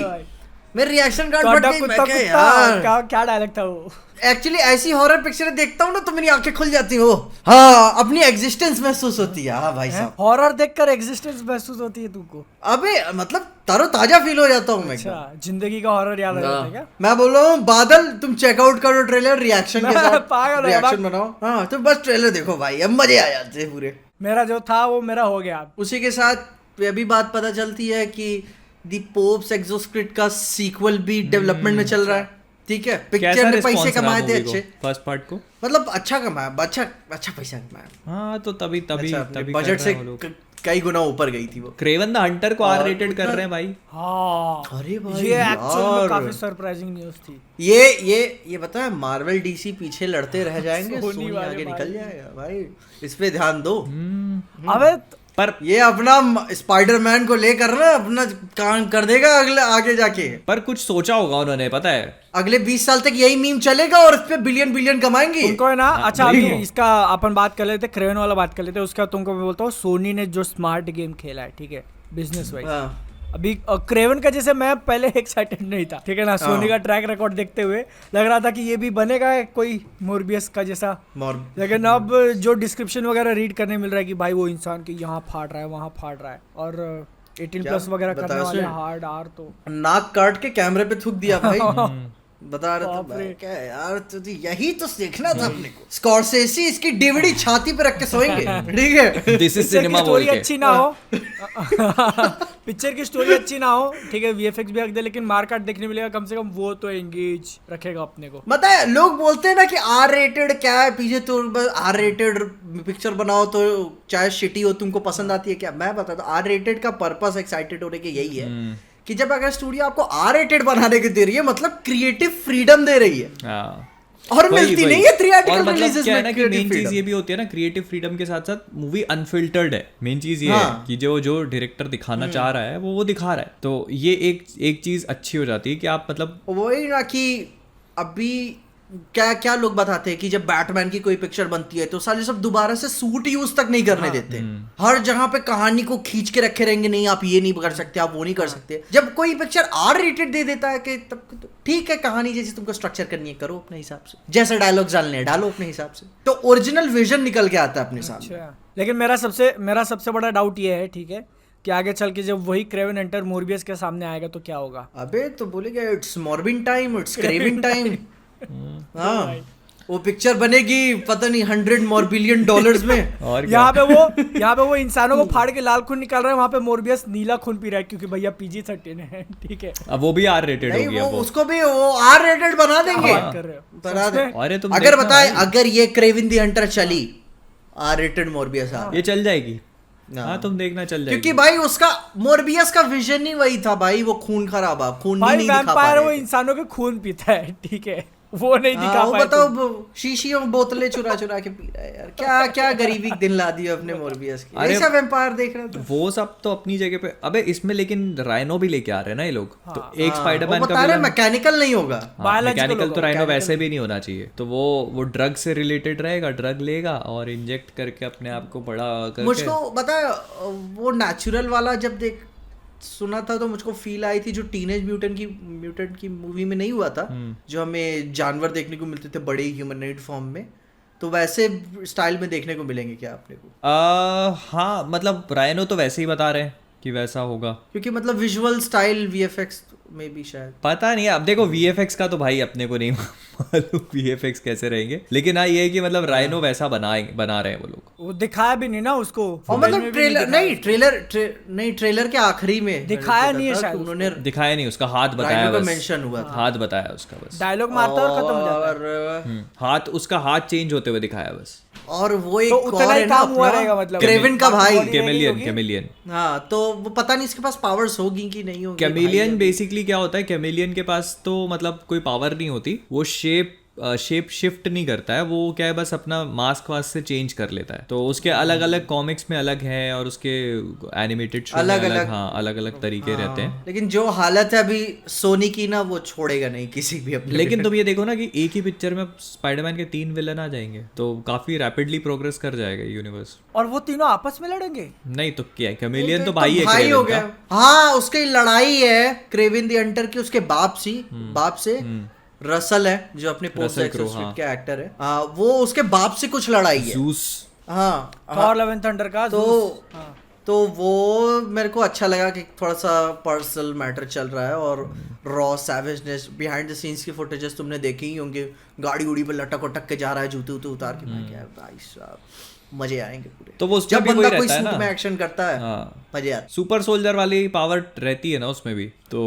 मेरे रिएक्शन कार्ड फट कुत्ता गई, मैं कुत्ता क्या कुत्ता यार। क्या डायलॉग था वो? एक्चुअली ऐसी हॉरर पिक्चरें देखता हूँ ना तो मेरी आंखें खुल जाती हो, हाँ अपनी एग्जिस्टेंस महसूस होती है। हाँ भाई साहब, हॉरर देखकर एग्जिस्टेंस महसूस होती है तुमको? अबे मतलब तरोताजा फील हो जाता हूँ मैं एकदम। अच्छा, जिंदगी का हॉरर याद आ जाता है क्या? मैं बोल रहा हूँ बादल, तुम चेकआउट करो ट्रेलर, रिएक्शन के साथ पागल हो रिएक्शन बनाओ। हाँ तो बस ट्रेलर देखो भाई, अब मजे आ जाते हैं पूरे। मेरा जो था वो मेरा हो गया। उसी के साथ अभी बात पता चलती है कि दी पोप्स एक्सोस्क्रिप्ट का सीक्वल भी डेवलपमेंट में चल रहा है। ठीक है, पिक्चर ने पैसे कमाए थे अच्छे, फर्स्ट पार्ट को मतलब अच्छा कमाया, अच्छा पैसा कमाया। हाँ तो तभी बजट से कई गुना ऊपर गई थी वो। क्रेवन द हंटर को आर रेटेड कर रहे हैं भाई। हाँ, अरे भाई ये एक्चुअल में यार। काफी सरप्राइजिंग न्यूज़ थी। ये पता है, मार्वल डीसी पीछे लड़ते रह जाएंगे, सोनी सोनी वाले आगे भाई। निकल जाएगा भाई, इस पे ध्यान दो। अबे पर ये अपना स्पाइडरमैन को लेकर ना अपना काम कर देगा अगले आगे जाके। पर कुछ सोचा होगा उन्होंने, पता है अगले 20 साल तक यही मीम चलेगा और इस पे बिलियन बिलियन कमाएंगे। तुमको है ना, अच्छा वही अभी है। इसका अपन बात कर लेते, क्रेवन वाला बात कर लेते, उसका तुमको मैं बोलता हूँ सोनी ने जो स्मार्ट गेम खेला है, ठीक है, बिजनेस वाइज। हाँ। अभी क्रेवन का जैसे मैं पहले एक्साइटेड नहीं था, ठीक है ना, सोनी का ट्रैक रिकॉर्ड देखते हुए लग रहा था कि ये भी बनेगा कोई मोरबियस का जैसा, लेकिन अब जो डिस्क्रिप्शन वगैरह रीड करने मिल रहा है कि भाई वो इंसान की यहाँ फाड़ रहा है, वहाँ फाड़ रहा है, और 18+ वगैरह बता करने वाले उसने? हार्ड आर तो नाक काट के कैमरे पे थूक दिया भाई। बता रहे बाप थे रे। क्या यार, तुझे यही तो सीखना था अपने को। स्कॉर्सेसी इसकी डीवीडी छाती पे रख के सोएंगे, ठीक है। दिस इज पिक्चर की सिनेमा बोल स्टोरी के। अच्छी ना हो, पिक्चर की स्टोरी अच्छी ना हो, ठीक है, वीएफएक्स भी हक दे, लेकिन मारकाट देखने मिलेगा कम से कम, वो तो एंगेज रखेगा अपने को। पता है लोग बोलते हैं ना कि आर रेटेड क्या है, पीछे तो बस आर रेटेड पिक्चर बनाओ तो चाहे शिटी हो तुमको पसंद आती है क्या। मैं बताता हूँ, आर रेटेड का पर्पस एक्साइटेड होने के यही है कि जब अगर स्टूडियो आपको आर रेटेड बनाने के दे रही है, मतलब क्रिएटिव फ्रीडम दे रही है, हाँ और मिलती नहीं है और थिएट्रिकल मतलब रिलीजेस क्या है में ना कि मेन creative चीज freedom। ये भी होती है ना, क्रिएटिव फ्रीडम के साथ साथ मूवी अनफिल्टर्ड है। मेन चीज ये हाँ। है कि जो डायरेक्टर दिखाना चाह रहा है वो दिखा रहा है, तो ये एक चीज अच्छी हो जाती है कि आप मतलब वही ना कि अभी क्या क्या लोग बताते हैं कि जब बैटमैन की कोई पिक्चर बनती है तो साले सब दोबारा से सूट यूज तक नहीं करने देते, हर जगह पे कहानी को खींच के रखे रहेंगे, नहीं आप ये नहीं कर सकते, आप वो नहीं कर सकते। जब कोई पिक्चर आर रेटेड दे देता है कि तब तो ठीक है, कहानी जैसी तुमको स्ट्रक्चर करनी है करो अपने हिसाब से, जैसे डायलॉग डालने हैं डालो अपने हिसाब से, तो ओरिजिनल विजन निकल के आता है अपने सामने। अच्छा, लेकिन मेरा सबसे बड़ा डाउट ये है, ठीक है, कि आगे चल के जब वही क्रेवन हंटर मोरबियस के सामने आएगा तो क्या होगा? अबे तो बोलेगा it's Morbin time, it's craving time. हाँ, वो पिक्चर बनेगी पता नहीं $100 more billion में। और क्या? यहाँ पे वो इंसानों को फाड़ के लाल खून निकाल रहा है, वहाँ पे मोरबियस नीला खून पी रहा है क्योंकि भैया PG-13 है, ठीक है। अब वो भी आर रेटेड नहीं होगी, वो अब वो उसको भी वो आर रेटेड बना देंगे, बात कर रहे हो? बना दे। अरे तुम अगर देखना बताए भाई, अगर ये क्रेविन दी हंटर चली आर रेटेड मोरबियस आ ये चल जाएगी। हाँ। हाँ तुम देखना, चल जाएगी। क्योंकि भाई उसका मोरबियस का विजन ही वही था भाई, वो खून खराबा, खून भी भाई नहीं दिखा पा वैम्पायर वो रहे थे। इंसानों के खून पीता है, ठीक है, वो नहीं दिखा वो पाए बताओ तुम। शीशियों में बोतलें चुरा चुरा के पी रहा है यार, क्या क्या गरीबी दिन ला दिया अपने मोरबियस की। अरे ऐसा वैम्पायर देख रहा था वो सब तो अपनी जगह पे, अबे इसमें लेकिन राइनो भी लेके आ रहे हैं ना ये लोग, तो एक वो स्पाइडरमैन बता का रहे villain- मैकेनिकल नहीं होगा। Biological मैकेनिकल तो होगा, राइनो mechanical। वैसे भी नहीं होना चाहिए, तो वो ड्रग से रिलेटेड रहेगा, ड्रग लेगा और इंजेक्ट करके अपने आप को बड़ा करके। मुझको पता है वो नेचुरल वाला जब देख सुना था तो मुझको फील आई थी जो टीनेज म्यूटेंट की मूवी में नहीं हुआ था, जो हमें जानवर देखने को मिलते थे बड़े ह्यूमनॉइड फॉर्म में, तो वैसे स्टाइल में देखने को मिलेंगे क्या अपने को? हाँ मतलब राइनो तो वैसे ही बता रहे हैं कि वैसा होगा, क्योंकि मतलब विजुअल स्टाइल वीएफएक्स में भी शायद पता नहीं। अब देखो वीएफएक्स का तो भाई अपने को नहीं मालूम वीएफएक्स कैसे रहेंगे, लेकिन हाँ ये है कि मतलब राइनो वैसा बना रहे हैं वो लोग। वो दिखाया भी नहीं ना उसको, और मतलब ट्रेलर के आखिरी में दिखाया नहीं है था शायद कि उन्होंने दिखाया नहीं, उसका हाथ बताया राइनो का बस, मेंशन हुआ था, हाथ बताया उसका बस, डायलॉग मारता है और खत्म हो जाता है। हाथ उसका हाथ चेंज होते हुए दिखाया बस। और वो एक तो और उतना ही है ना काम हुआ अपना रहेगा मतलब। क्रेविन का भाई कैमेलियन हाँ, तो वो पता नहीं इसके पास पावर्स होगी कि नहीं होगी। कैमेलियन बेसिकली क्या होता है, कैमेलियन के पास तो मतलब कोई पावर नहीं होती, वो शेप शेप शिफ्ट नहीं करता है, वो क्या है बस अपना मास्क वास्क से चेंज कर लेता है। तो उसके अलग अलग कॉमिक्स में अलग है और उसके एनिमेटेड शो में अलग, हाँ अलग अलग तरीके रहते हैं। लेकिन जो हालत है अभी सोनी की ना, वो छोड़ेगा नहीं किसी भी अपने। लेकिन तुम ये देखो ना कि एक ही पिक्चर में स्पाइडरमैन के 3 विलन आ जाएंगे, तो काफी रैपिडली प्रोग्रेस कर जाएगा यूनिवर्स। और वो तीनों आपस में लड़ेंगे? नहीं तो क्या, कैमेलियन तो भाई है भाई हो क्रेवन गया। हाँ, उसकी लड़ाई है क्रेविन द हंटर की उसके बाप से रसल है जो अपने पोस्ट एक्सेस के एक्टर है। वो उसके बाप से कुछ लड़ाई है। जूस। हाँ, थॉर लव एंड थंडर का तो वो मेरे को अच्छा लगा कि थोड़ा सा पर्सनल मैटर चल रहा है। और रॉ सैवेजनेस बिहाइंड द सीन्स की फुटेजेस तुमने देखी ही होंगी, गाड़ी उड़ी पे लटक उटक के जा रहा है, जूते उते उतार के। मैं क्या भाई साहब, मजे आएंगे पूरे। तो वो जब बंदा कोई सूट में एक्शन करता है, मजे आते। सुपर सोल्जर वाली पावर रहती है ना उसमें भी। तो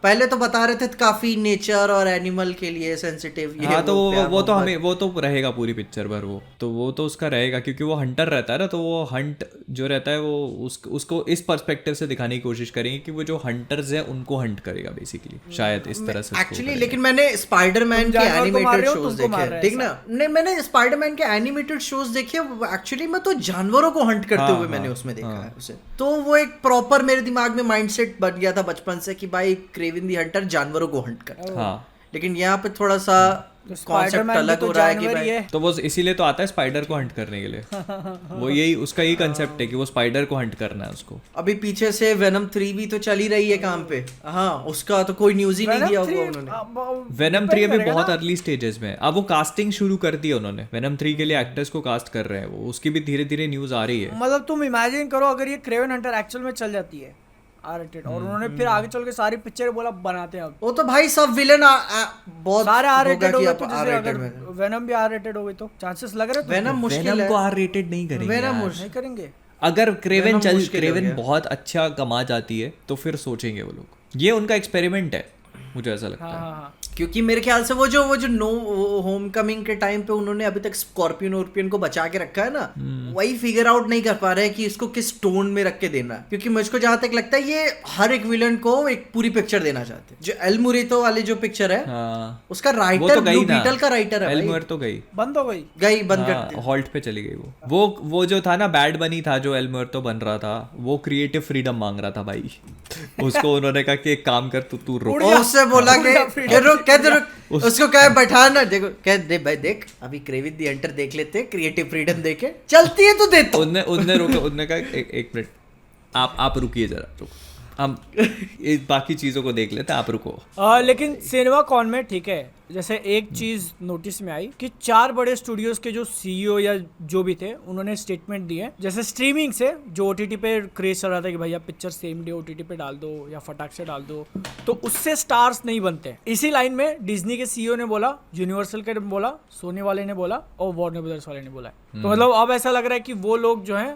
पहले तो बता रहे थे काफी नेचर और एनिमल के लिए सेंसिटिव। हाँ, तो वो तो हमें वो तो रहेगा पूरी पिक्चर भर। वो तो उसका रहेगा क्योंकि वो हंटर रहता है ना, तो वो हंट जो रहता है वो उसको इस पर्सपेक्टिव से दिखाने की कोशिश करेंगे कि वो जो हंटर्स है उनको हंट करेगा बेसिकली, शायद इस तरह से एक्चुअली। लेकिन मैंने स्पाइडरमैन के एनिमेटेड शोज देखे, ठीक ना? नहीं, मैंने स्पाइडरमैन के एनिमेटेड शोज देखे, एक्चुअली मैं तो जानवरों को हंट करते हुए मैंने उसमें देखा है उसे। तो वो एक प्रॉपर मेरे दिमाग में माइंडसेट बन गया था बचपन से कि भाई क्रेविन दी हंटर जानवरों को हंट करता है। हाँ, लेकिन यहाँ पे थोड़ा सा कॉन्सेप्ट अलग हो रहा है कि भाई, तो वो इसीलिए तो आता है स्पाइडर को हंट करने के लिए। वो यही उसका यही कंसेप्ट है कि वो स्पाइडर को हंट करना है उसको। अभी पीछे से वेनम 3 भी तो चल ही रही है काम पे। हाँ, उसका तो कोई न्यूज ही नहीं दिया हुआ उन्होंने। वेनम 3 अभी बहुत अर्ली स्टेजेस में। अब वो कास्टिंग शुरू कर दी है उन्होंने, वेनम 3 के लिए एक्टर्स को कास्ट कर रहे हैं वो, उसकी भी धीरे धीरे न्यूज आ रही है। मतलब तुम इमेजिन करो अगर ये क्रेवन हंटर एक्चुअल में चल जाती है R-rated, और उन्होंने फिर आगे चल के सारी पिक्चर बोला बनाते हैं अब। वो तो भाई सब विलन बहुत सारे R-rated हो गए, तो जैसे अगर वेनम भी R-rated हो गई तो चांसेस लग रहे हैं। वेनम मुश्किल है, वेनम को R-rated नहीं करेंगे यार। नहीं करेंगे। अगर क्रेवन बहुत अच्छा कमा जाती है तो फिर सोचेंगे वो लोग। ये उनका एक्सपेरिमेंट है, मुझे ऐसा लगता है। क्योंकि मेरे ख्याल से वो जो नो होम कमिंग के टाइम पे उन्होंने अभी तक स्कॉर्पियन को बचा के रखा है ना, वही फिगर आउट नहीं कर पा रहे हैं कि इसको किस टोन में रख के देना है। क्योंकि मुझको जहां तक लगता है ये हर एक विलन को एक पूरी पिक्चर देना चाहते हैं। जो एल मुरितो वाली जो पिक्चर है, उसका राइटर ब्लू बीटल का राइटर है। एल मुरितो बंद हो गई, बंद कर हॉल्ट पे चली गई। वो जो था ना बैड बनी था, जो एल मुरितो बन रहा था, वो क्रिएटिव फ्रीडम मांग रहा था भाई। उसको उन्होंने कहा कि एक काम कर, तू रुक। उससे बोला कि उसको कहे बैठा ना, देखो कह दे भाई, देख अभी क्रेविन दी हंटर देख लेते, क्रिएटिव फ्रीडम देके चलती है तो देता। उनने कहा एक मिनट आप रुकिए जरा, हम बाकी चीजों को देख लेते हैं, आप रुको। लेकिन सिनेमा कॉन में ठीक है, जैसे एक चीज नोटिस में आई कि 4 बड़े स्टूडियोज के जो सीईओ या जो भी थे, उन्होंने स्टेटमेंट दिए। जैसे स्ट्रीमिंग से जो ओटीटी पे क्रेज चल रहा था कि भैया पिक्चर सेम डे ओटीटी पे डाल दो या फटाक से डाल दो, तो उससे स्टार्स नहीं बनते। इसी लाइन में डिज्नी के सीईओ ने बोला, यूनिवर्सल के बोला, सोनी वाले ने बोला और वार्नर ब्रदर्स वाले ने बोला। तो मतलब अब ऐसा लग रहा है कि वो लोग जो है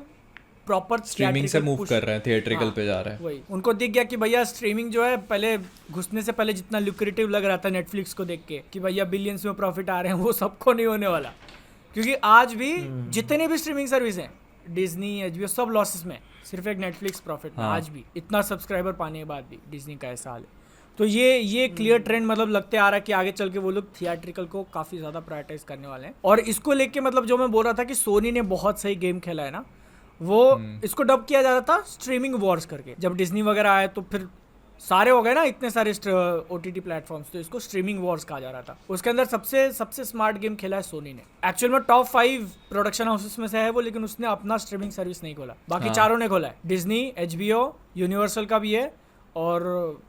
प्रॉपर स्ट्रीमिंग से मूव कर रहे हैं, थिएट्रिकल पे जा रहे हैं। वही उनको दिख गया कि भैया स्ट्रीमिंग जो है, पहले घुसने से पहले जितना लुक्रेटिव लग रहा था नेटफ्लिक्स को देख के कि भैया बिलियंस में प्रॉफिट आ रहे हैं, वो सबको नहीं होने वाला। क्योंकि आज भी जितने भी स्ट्रीमिंग सर्विस हैं, डिज्नी, एचबीओ, सब लॉसेस में, सिर्फ एक नेटफ्लिक्स प्रॉफिट में। आज भी इतना सब्सक्राइबर पाने के बाद भी डिज्नी का ऐसा हाल है। तो ये क्लियर ट्रेंड मतलब लगते आ रहा है कि आगे चल के वो लोग थिएट्रिकल को काफी ज्यादा प्रायोरिटाइज करने वाले हैं। और इसको लेके मतलब जो मैं बोल रहा था कि सोनी ने बहुत सही गेम खेला है ना, वो इसको डब किया जा रहा था स्ट्रीमिंग वॉर्स करके। जब डिज्नी वगैरह आए तो फिर सारे हो गए ना इतने सारे ओटीटी प्लेटफॉर्म्स, तो इसको स्ट्रीमिंग वॉर्स कहा जा रहा था। उसके अंदर सबसे स्मार्ट गेम खेला है सोनी ने। एक्चुअल में टॉप 5 प्रोडक्शन हाउसेस में से है वो, लेकिन उसने अपना स्ट्रीमिंग सर्विस नहीं खोला, बाकी चारों ने खोला है। डिज्नी, एचबीओ, यूनिवर्सल का भी है, और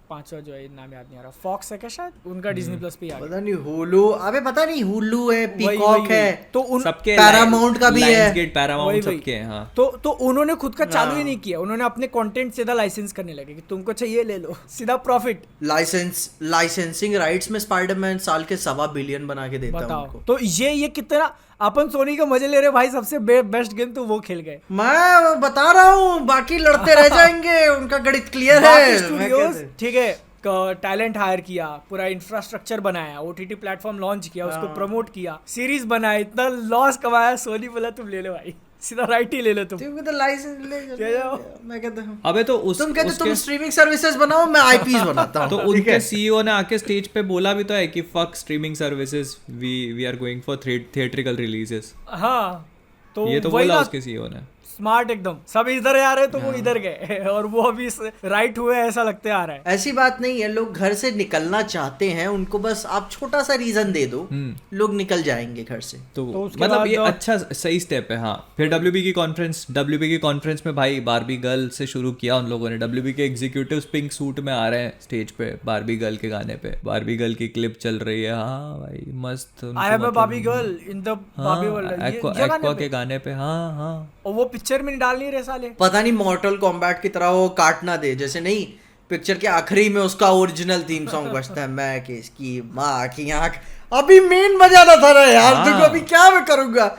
5वां जो है नाम याद नहीं आ रहा, फॉक्स है क्या शायद, उनका डिज्नी प्लस पे आ गया। पता नहीं हुलू, अबे पता नहीं हुलू है, पीकॉक है, तो उन सबके पैरामाउंट का भी है, पैरामाउंट सबके हैं। हाँ, तो उन्होंने खुद का चालू ही नहीं किया, उन्होंने अपने कंटेंट सीधा लाइसेंस करने लगे कि तुमको चाहिए ले लो, सीधा प्रॉफिट। लाइसेंसिंग राइट्स में स्पाइडरमैन साल के 2.25 बिलियन बना के देता है उनको। तो ये कितना अपन सोनी का मजे ले रहे भाई, सबसे बेस्ट गेम तो वो खेल गए। मैं बता रहा हूँ, बाकी लड़ते रह जाएंगे, उनका गणित क्लियर है। ठीक है, टैलेंट हायर किया, पूरा इंफ्रास्ट्रक्चर बनाया, ओटीटी प्लेटफॉर्म लॉन्च किया, उसको प्रमोट किया, सीरीज बनाया, इतना लॉस कमाया, सोनी बोला तुम ले लो भाई, सीधा राइट ही ले लो तुम। तुम तो लाइसेंस ले जाओ, मैं कहता हूँ अबे तो उस तुम कहते तुम स्ट्रीमिंग सर्विसेज बनाओ, मैं आईपीस बनाता हूँ। तो उनके सीईओ ने आके स्टेज पे बोला भी तो है कि fuck streaming services, we are going for theatrical releases. हाँ तो ये तो वही बोला ना, उसके सीईओ ने। स्मार्ट एकदम, सब इधर आ रहे तो वो इधर गए और वो अभी राइट हुए ऐसा लगते आ रहा है। ऐसी बात नहीं है, लोग घर से निकलना चाहते हैं, उनको बस आप छोटा सा रीजन दे दो, लोग निकल जाएंगे घर से। तो उसके मतलब बाद ये तो- अच्छा सही स्टेप है। हाँ फिर डब्ल्यूबी की कॉन्फ्रेंस में भाई बारबी गर्ल से शुरू किया उन लोगों ने। डब्ल्यूबी के एग्जीक्यूटिव्स पिंक सूट में आ रहे हैं स्टेज पे बारबी गर्ल के गाने पे, बारबी गर्ल की क्लिप चल रही है। हाँ भाई मस्त। I am a Barbie girl in the Barbie world, aqua के गाने पे। हाँ हाँ और वो पिक्चर में डाल नहीं रहे साले। पता नहीं मॉर्टल कॉम्बैट की तरह वो काट ना दे, जैसे नहीं पिक्चर के आखिरी में उसका ओरिजिनल थीम सॉन्ग बजता है, मैं किसकी माँ की आंख, अभी मेन बजाना था ना यार। हाँ। तुमको अभी क्या मैं करूंगा।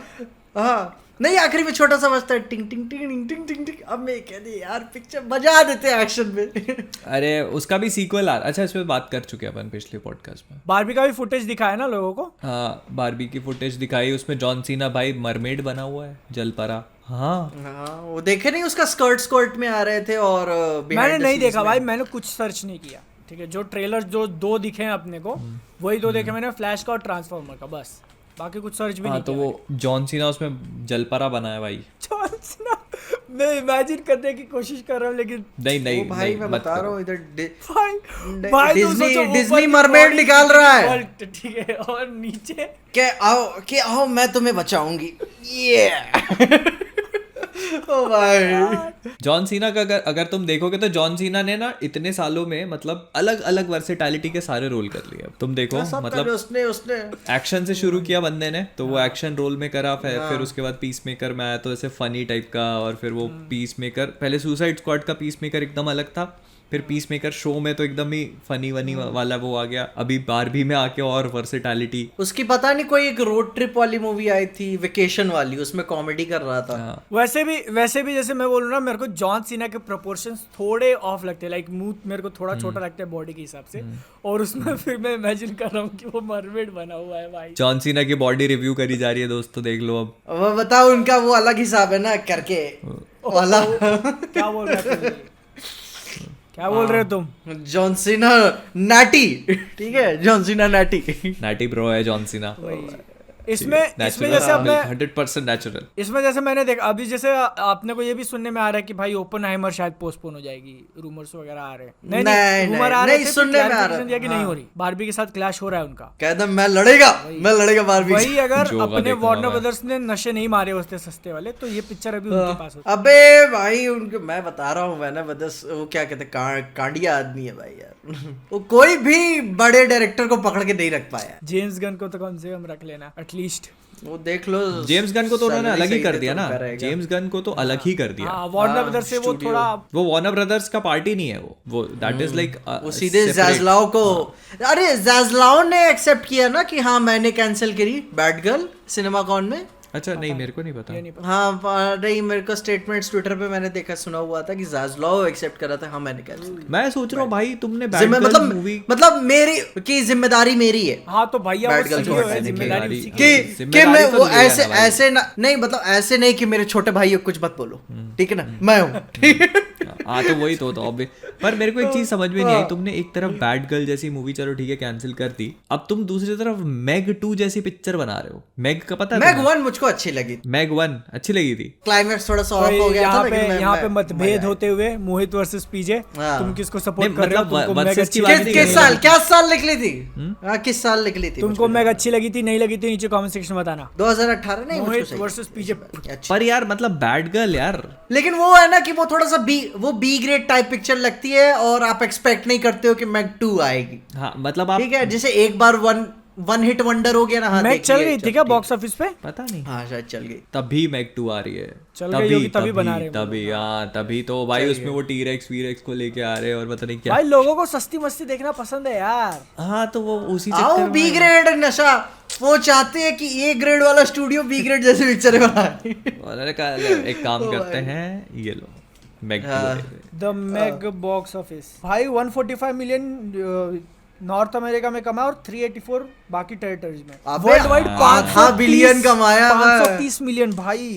हाँ नहीं आखिरी में छोटा सा बजता है टिंग टिंग टिंग टिंग टिंग टिंग टिंग। अब मैं कह दे यार पिक्चर बजा देते हैं एक्शन में। अरे उसका भी सीक्वल आ, अच्छा इस पे बात कर चुके हैं अपन पिछले पॉडकास्ट में। बारबी का भी फुटेज दिखाया ना लोगों को। हाँ बारबी की फुटेज दिखाई, उसमें जॉन सीना भाई मरमेड बना हुआ है, जल परा। हाँ हाँ वो देखे नहीं उसका स्कर्ट में आ रहे थे और मैंने नहीं देखा भाई, मैंने कुछ सर्च नहीं किया। ठीक है, जो ट्रेलर जो दो दिखे हैं अपने को वही दो देखे मैंने, फ्लैश का और ट्रांसफॉर्मर का, बस बाकी कुछ सर्च भी हाँ नहीं तो किया। वो जॉन सीना उसमें जलपरा बना है भाई। जॉन सीना मैं इमेजिन करने की कोशिश कर रहा हूँ लेकिन नहीं भाई नहीं, मैं मत बता करो। रहा हूँ इधर भाई डिज्नी मरमेड निकाल रहा है। ठीक है, और नीचे के आओ मैं तुम्हें बचाऊंगी। ये ओ भाई जॉन सीना का अगर तुम देखोगे तो जॉन सीना ने ना इतने सालों में मतलब अलग अलग वर्सेटैलिटी के सारे रोल कर लिए। अब तुम देखो मतलब उसने एक्शन से शुरू किया बंदे ने, तो वो एक्शन रोल में करा, फिर उसके बाद पीस मेकर में आया तो ऐसे फनी टाइप का, और फिर वो पीस मेकर, पहले सुसाइड स्क्वाड का पीस मेकर एकदम अलग था, फिर पीस मेकर शो में तो एकदम ही फनी वनी वाला वो आ गया, अभी बारबी में आके और वर्सेटैलिटी। उसकी पता नहीं कोई एक रोड ट्रिप वाली मूवी आई थी वेकेशन वाली, उसमें कॉमेडी कर रहा था। वैसे भी जैसे मैं बोलूँ ना, मेरे को जॉन सीना के प्रोपोर्शंस थोड़े ऑफ लगते हैं, लाइक मुंह मेरे को थोड़ा छोटा लगता है बॉडी के हिसाब से, और उसमें फिर मैं इमेजिन कर रहा हूँ कि वो मरमेड बना हुआ है भाई। जॉन सीना की बॉडी रिव्यू करी जा रही है दोस्तों, देख लो अब। वो बताओ उनका वो अलग हिसाब है ना करके वाला। क्या बोल रहे हो क्या बोल रहे हो तुम? जॉन सीना नाटी, ठीक है जॉन सीना नाटी नाटी ब्रो है जॉन सीना। इसमें जैसे अब मैं 100% नेचुरल। इसमें जैसे मैंने देखा अभी, जैसे आपने को ये भी सुनने में आ रहा है कि भाई ओपनहाइमर शायद पोस्टपोन हो जाएगी, रूमर्स वगैरह आ रहे हैं। नहीं रूमर आ रहे थे, सुनने में आ रहा है कि नहीं हो रही, बारबी के साथ क्लैश हो रहा है उनका। कहता मैं लड़ेगा बारबी। वही अगर अपने वार्नर ब्रदर्स ने नशे नहीं मारे होते सस्ते वाले, तो ये पिक्चर अभी उनके पास होती। अबे भाई उनके मैं बता रहा हूँ वार्नर ब्रदर्स वो क्या कहते कांडिया आदमी है भाई यार। वो कोई भी बड़े डायरेक्टर को पकड़ के नहीं रख पाया। जेम्स गन को तो कम से कम रख लेना एटलीस्ट। वो देख लो जेम्स गन को तो उन्होंने अलग ही कर दिया ना, जेम्स गन को तो अलग ही कर दिया। वार्नर ब्रदर्स से वो थोड़ा, वो वार्नर ब्रदर्स का पार्टी नहीं है वो दैट इज लाइक वो सीधे ज़ाज़लाओ को, अरे ज़ाज़लाओ ने एक्सेप्ट किया ना कि हाँ मैंने कैंसिल करी बैटगर्ल सिनेमाकॉन में। अच्छा नहीं मेरे को नहीं पता। हाँ नहीं मेरे को स्टेटमेंट्स ट्विटर पे मैंने देखा सुना हुआ था कि ज़ाज़लाओ एक्सेप्ट करा था, हाँ मैंने कैंसिल। मैं सोच रहा हूँ भाई तुमने बैटगर्ल मूवी मतलब मेरी की जिम्मेदारी मेरी है। हाँ तो भैया जिम्मेदारी कि मैं वो ऐसे नहीं मतलब ऐसे नहीं कि मेरे छोटे भाई कुछ मत बोलो, ठीक है ना, मैं हूँ। हाँ तो वही तो पर मेरे को एक चीज समझ में नहीं आई, तुमने एक तरफ बैड गर्ल जैसी मूवी चलो ठीक है कैंसिल कर दी, अब तुम दूसरी तरफ मैग 2 जैसी पिक्चर बना रहे हो। मैग का पता है? मैग 1 मुझको अच्छी लगी। मैग 1 अच्छी लगी थी, क्लाइमैक्स थोड़ा सा ऑफ हो गया था, लेकिन यहाँ पे मतभेद होते हुए मोहित वर्सेस पीजे, तुम किसको सपोर्ट कर रहे हो? तुमको मैग अच्छी क्या साल निकली थी? किस साल निकली थी? तुमको मैग अच्छी लगी थी नहीं लगी थी नीचे कमेंट सेक्शन में बताना। 2018 नहीं मोहित वर्सेस पीजे। पर यार मतलब बैड गर्ल यार, लेकिन वो है ना कि वो थोड़ा सा बी ग्रेड टाइप पिक्चर लगती है और आप एक्सपेक्ट नहीं करते हो कि मैग 2 आएगी। हाँ मतलब आप ठीक है, जैसे एक बार वन हिट वंडर हो गया ना। हाँ मैग चल गई थी क्या बॉक्स ऑफिस पे? पता नहीं, हाँ शायद चल गई। तभी मैग 2 आ रही है, तभी बना रहे हैं। तभी हाँ तभी तो भाई उसमें वो टीरेक्स वीरेक्स को लेके आ रहे हैं और पता नहीं क्या। भाई लोगों को सस्ती मस्ती देखना पसंद है यार। हाँ तो वो उसी आओ बी ग्रेड नशा, वो चाहते हैं कि ए ग्रेड वाला स्टूडियो बी ग्रेड जैसे पिक्चर बनाए। एक काम करते हैं, ये लो Meg 2 the Meg box office भाई 145 मिलियन नॉर्थ अमेरिका में कमा और 384 बाकी टेरिटरीज में। वर्ल्ड वाइड 530 बिलियन कमाया, 530 मिलियन भाई।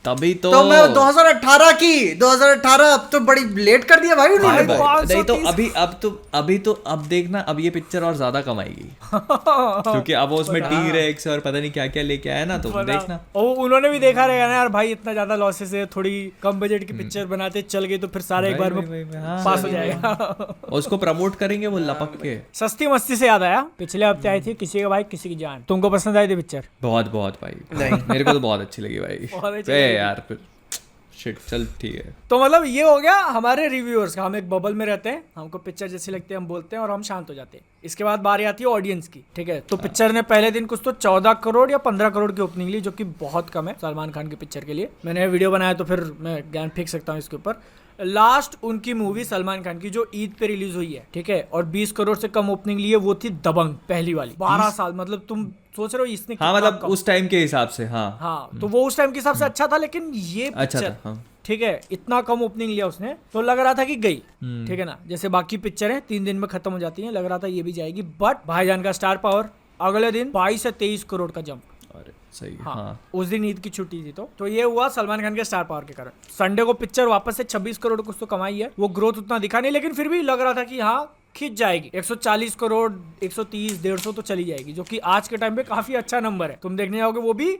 तभी तो मैं 2018 अब तो बड़ी लेट कर दिया भाई उन्होंने। नहीं तो अब देखना, अब ये पिक्चर और ज्यादा कमाएगी क्योंकि अब वो उसमें T-Rex और पता नहीं क्या क्या लेके आया ना, तो देखना। उन्होंने भी देखा रहेगा ना यार भाई, इतना ज्यादा लॉसेस है, थोड़ी कम बजट की पिक्चर बनाते चल गई तो फिर सारा एक बार में पास हो जाएगा। उसको प्रमोट करेंगे वो लपक के। सस्ती मस्ती से याद आया, पिछले हफ्ते आई थी किसी का भाई किसी की जान, तुमको पसंद आई थी पिक्चर? बहुत भाई, मेरे को तो बहुत अच्छी लगी भाई यार। फिर शिट, चल ठीक है। तो मतलब ये हो गया हमारे रिव्यूअर्स का, हम एक बबल में रहते हैं, हमको पिक्चर जैसी लगती है हम बोलते हैं और हम शांत हो जाते हैं। इसके बाद बारी आती है ऑडियंस की, ठीक है। तो पिक्चर ने पहले दिन कुछ तो 14 करोड़ या 15 करोड़ की ओपनिंग ली, जो कि बहुत कम है सलमान खान की पिक्चर के लिए। मैंने वीडियो बनाया तो फिर मैं ज्ञान फेंक सकता हूँ इसके ऊपर। लास्ट उनकी मूवी सलमान खान की जो ईद पे रिलीज हुई है, ठीक है, और 20 करोड़ से कम ओपनिंग ली है, वो थी दबंग, पहली वाली। 12 साल, मतलब तुम सोच रहे हो इसने हाँ, मतलब उस टाइम के हिसाब से। हाँ, तो वो उस टाइम के हिसाब से अच्छा था, लेकिन ये पिक्चर ठीक है इतना कम ओपनिंग लिया उसने, तो लग रहा था कि गई, ठीक है ना। जैसे बाकी पिक्चर है 3 दिन में खत्म हो जाती है, लग रहा था ये भी जाएगी, बट भाईजान का स्टार पावर अगले दिन 22 से 23 करोड़ का जंप। अरे सही। हाँ। उस दिन ईद की छुट्टी थी, तो ये हुआ सलमान खान के स्टार पावर के कारण। संडे को पिक्चर वापस से 26 करोड़ कुछ तो कमाई है, वो ग्रोथ उतना दिखा नहीं, लेकिन फिर भी लग रहा था कि हाँ खींच जाएगी 140 करोड़, 130, 150 तो चली जाएगी, जो कि आज के टाइम पे काफी अच्छा नंबर है। तुम देखने जाओगे वो भी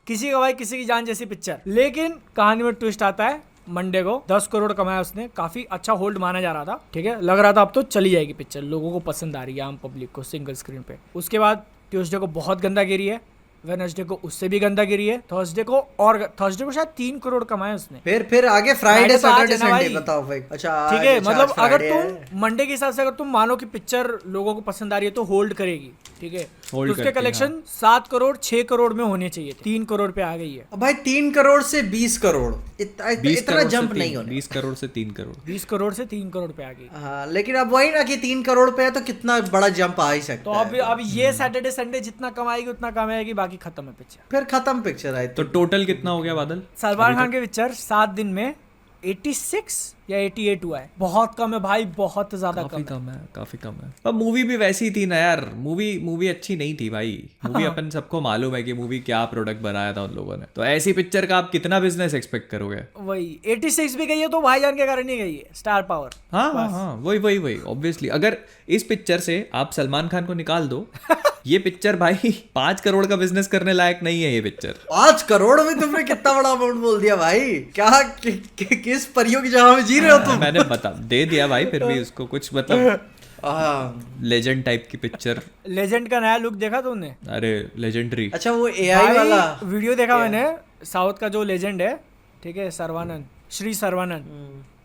किसी का भाई किसी की जान जैसी पिक्चर। लेकिन कहानी में ट्विस्ट आता है, मंडे को 10 करोड़ कमाया उसने, काफी अच्छा होल्ड माना जा रहा था, ठीक है, लग रहा था अब तो चली जाएगी पिक्चर, लोगों को पसंद आ रही है, आम पब्लिक को, सिंगल स्क्रीन पे। उसके बाद ट्यूसडे को बहुत गंदा गिरी है, वेडनेसडे को उससे भी गंदा गिरी है, थर्सडे को शायद 3 करोड़ कमाए उसने। फिर आगे फ्राइडे सैटरडे संडे बताओ भाई। अच्छा ठीक है, मतलब अगर तुम मंडे के हिसाब से अगर तुम मानो कि पिक्चर लोगों को पसंद आ रही है तो होल्ड करेगी, ठीक है, तो उसके कलेक्शन 7 करोड़ 6 करोड़ में होने चाहिए, 3 करोड़ पे आ गई है भाई। 3 करोड़ से 20 करोड़ इतना जंप नहीं होने। 20 करोड़ से 3 करोड़ 20 करोड़ से 3 करोड़ पे आ गई। हाँ, लेकिन अब वही ना कि 3 करोड़ पे है तो कितना बड़ा जंप आ ही सकता है। तो अब ये सैटरडे संडे जितना कमाएगी उतना कमाएगी, बाकी खत्म है पिक्चर। फिर खत्म पिक्चर आई तो टोटल कितना हो गया बादल? सलमान खान के पिक्चर 7 दिन में 86 या 88 हुआ है, बहुत कम है भाई, बहुत ज्यादा काफी कम है। अब मूवी भी वैसी ही थी ना यार, मूवी अच्छी नहीं थी भाई। मूवी अपन सबको मालूम है कि मूवी क्या प्रोडक्ट बनाया था उन लोगों ने, तो ऐसी पिक्चर का आप कितना बिजनेस एक्सपेक्ट करोगे? वही 86 भी गई है तो भाईजान के कारण ही गई है, स्टार पावर। हाँ, वही ऑब्वियसली। अगर इस पिक्चर से आप सलमान खान को निकाल दो ये पिक्चर भाई 5 करोड़ का बिजनेस करने लायक नहीं है ये पिक्चर। 5 करोड़ में तुमने कितना बड़ा अमाउंट बोल दिया भाई, क्या किस परियों की जगह में जी रहे हो तुम? मैंने दे दिया भाई, फिर भी उसको कुछ मतलब लेजेंड टाइप की पिक्चर। लेजेंड का नया लुक देखा तुमने? अरे लेजेंडरी। अच्छा, वो एआई वाला वीडियो देखा मैंने, साउथ का जो लेजेंड है, ठीक है, श्री सर्वानंद,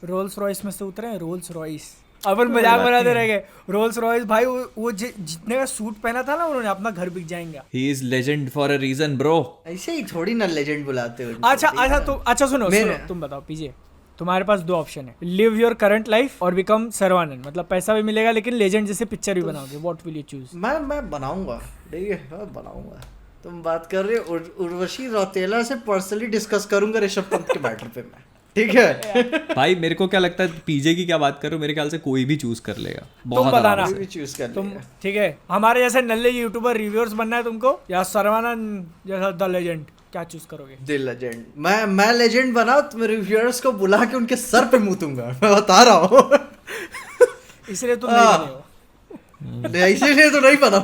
रोल्स रॉयस में से उतरे हैं, रोल्स रॉयस। अपन मजाक बनाते रह गए, रोल्स रॉयस भाई, वो जितने का सूट पहना था ना उन्होंने, अपना घर बिक जाएगा। He is legend for a reason bro. ऐसे ही थोड़ी ना लेजेंड बुलाते हो। अच्छा सुनो, तुम बताओ पीजे, तुम्हारे पास 2 ऑप्शन है, लिव योर करंट लाइफ और बिकम सर्वानंद, मतलब पैसा भी मिलेगा लेकिन लेजेंड जैसे पिक्चर भी बनाओगे, व्हाट विल यू चूज? मैं बनाऊंगा, ठीक है, मैं बनाऊंगा। तुम बात कर रहे हो उर्वशी रौतेला से पर्सनली डिस्कस करूंगा ऋषभ पंत के मैटर पे मैं, ठीक है भाई। मेरे को क्या लगता है पीजे की क्या बात करो, मेरे ख्याल से कोई भी चूज कर लेगा, तुम बताना, कोई भी चूज कर तुम, ठीक है, हमारे जैसे नल्ले यूट्यूबर रिव्यूअर्स बनना है तुमको, या सर्वानंद जैसा द लेजेंड, क्या चूज करोगे? The legend. मैं लेजेंड बना, तुम रिव्यूअर्स को बुला के उनके सर पे मुंह दूंगा, मैं बता रहा हूँ इसलिए तुम नहीं बने हो। इसीलिए तो नहीं बना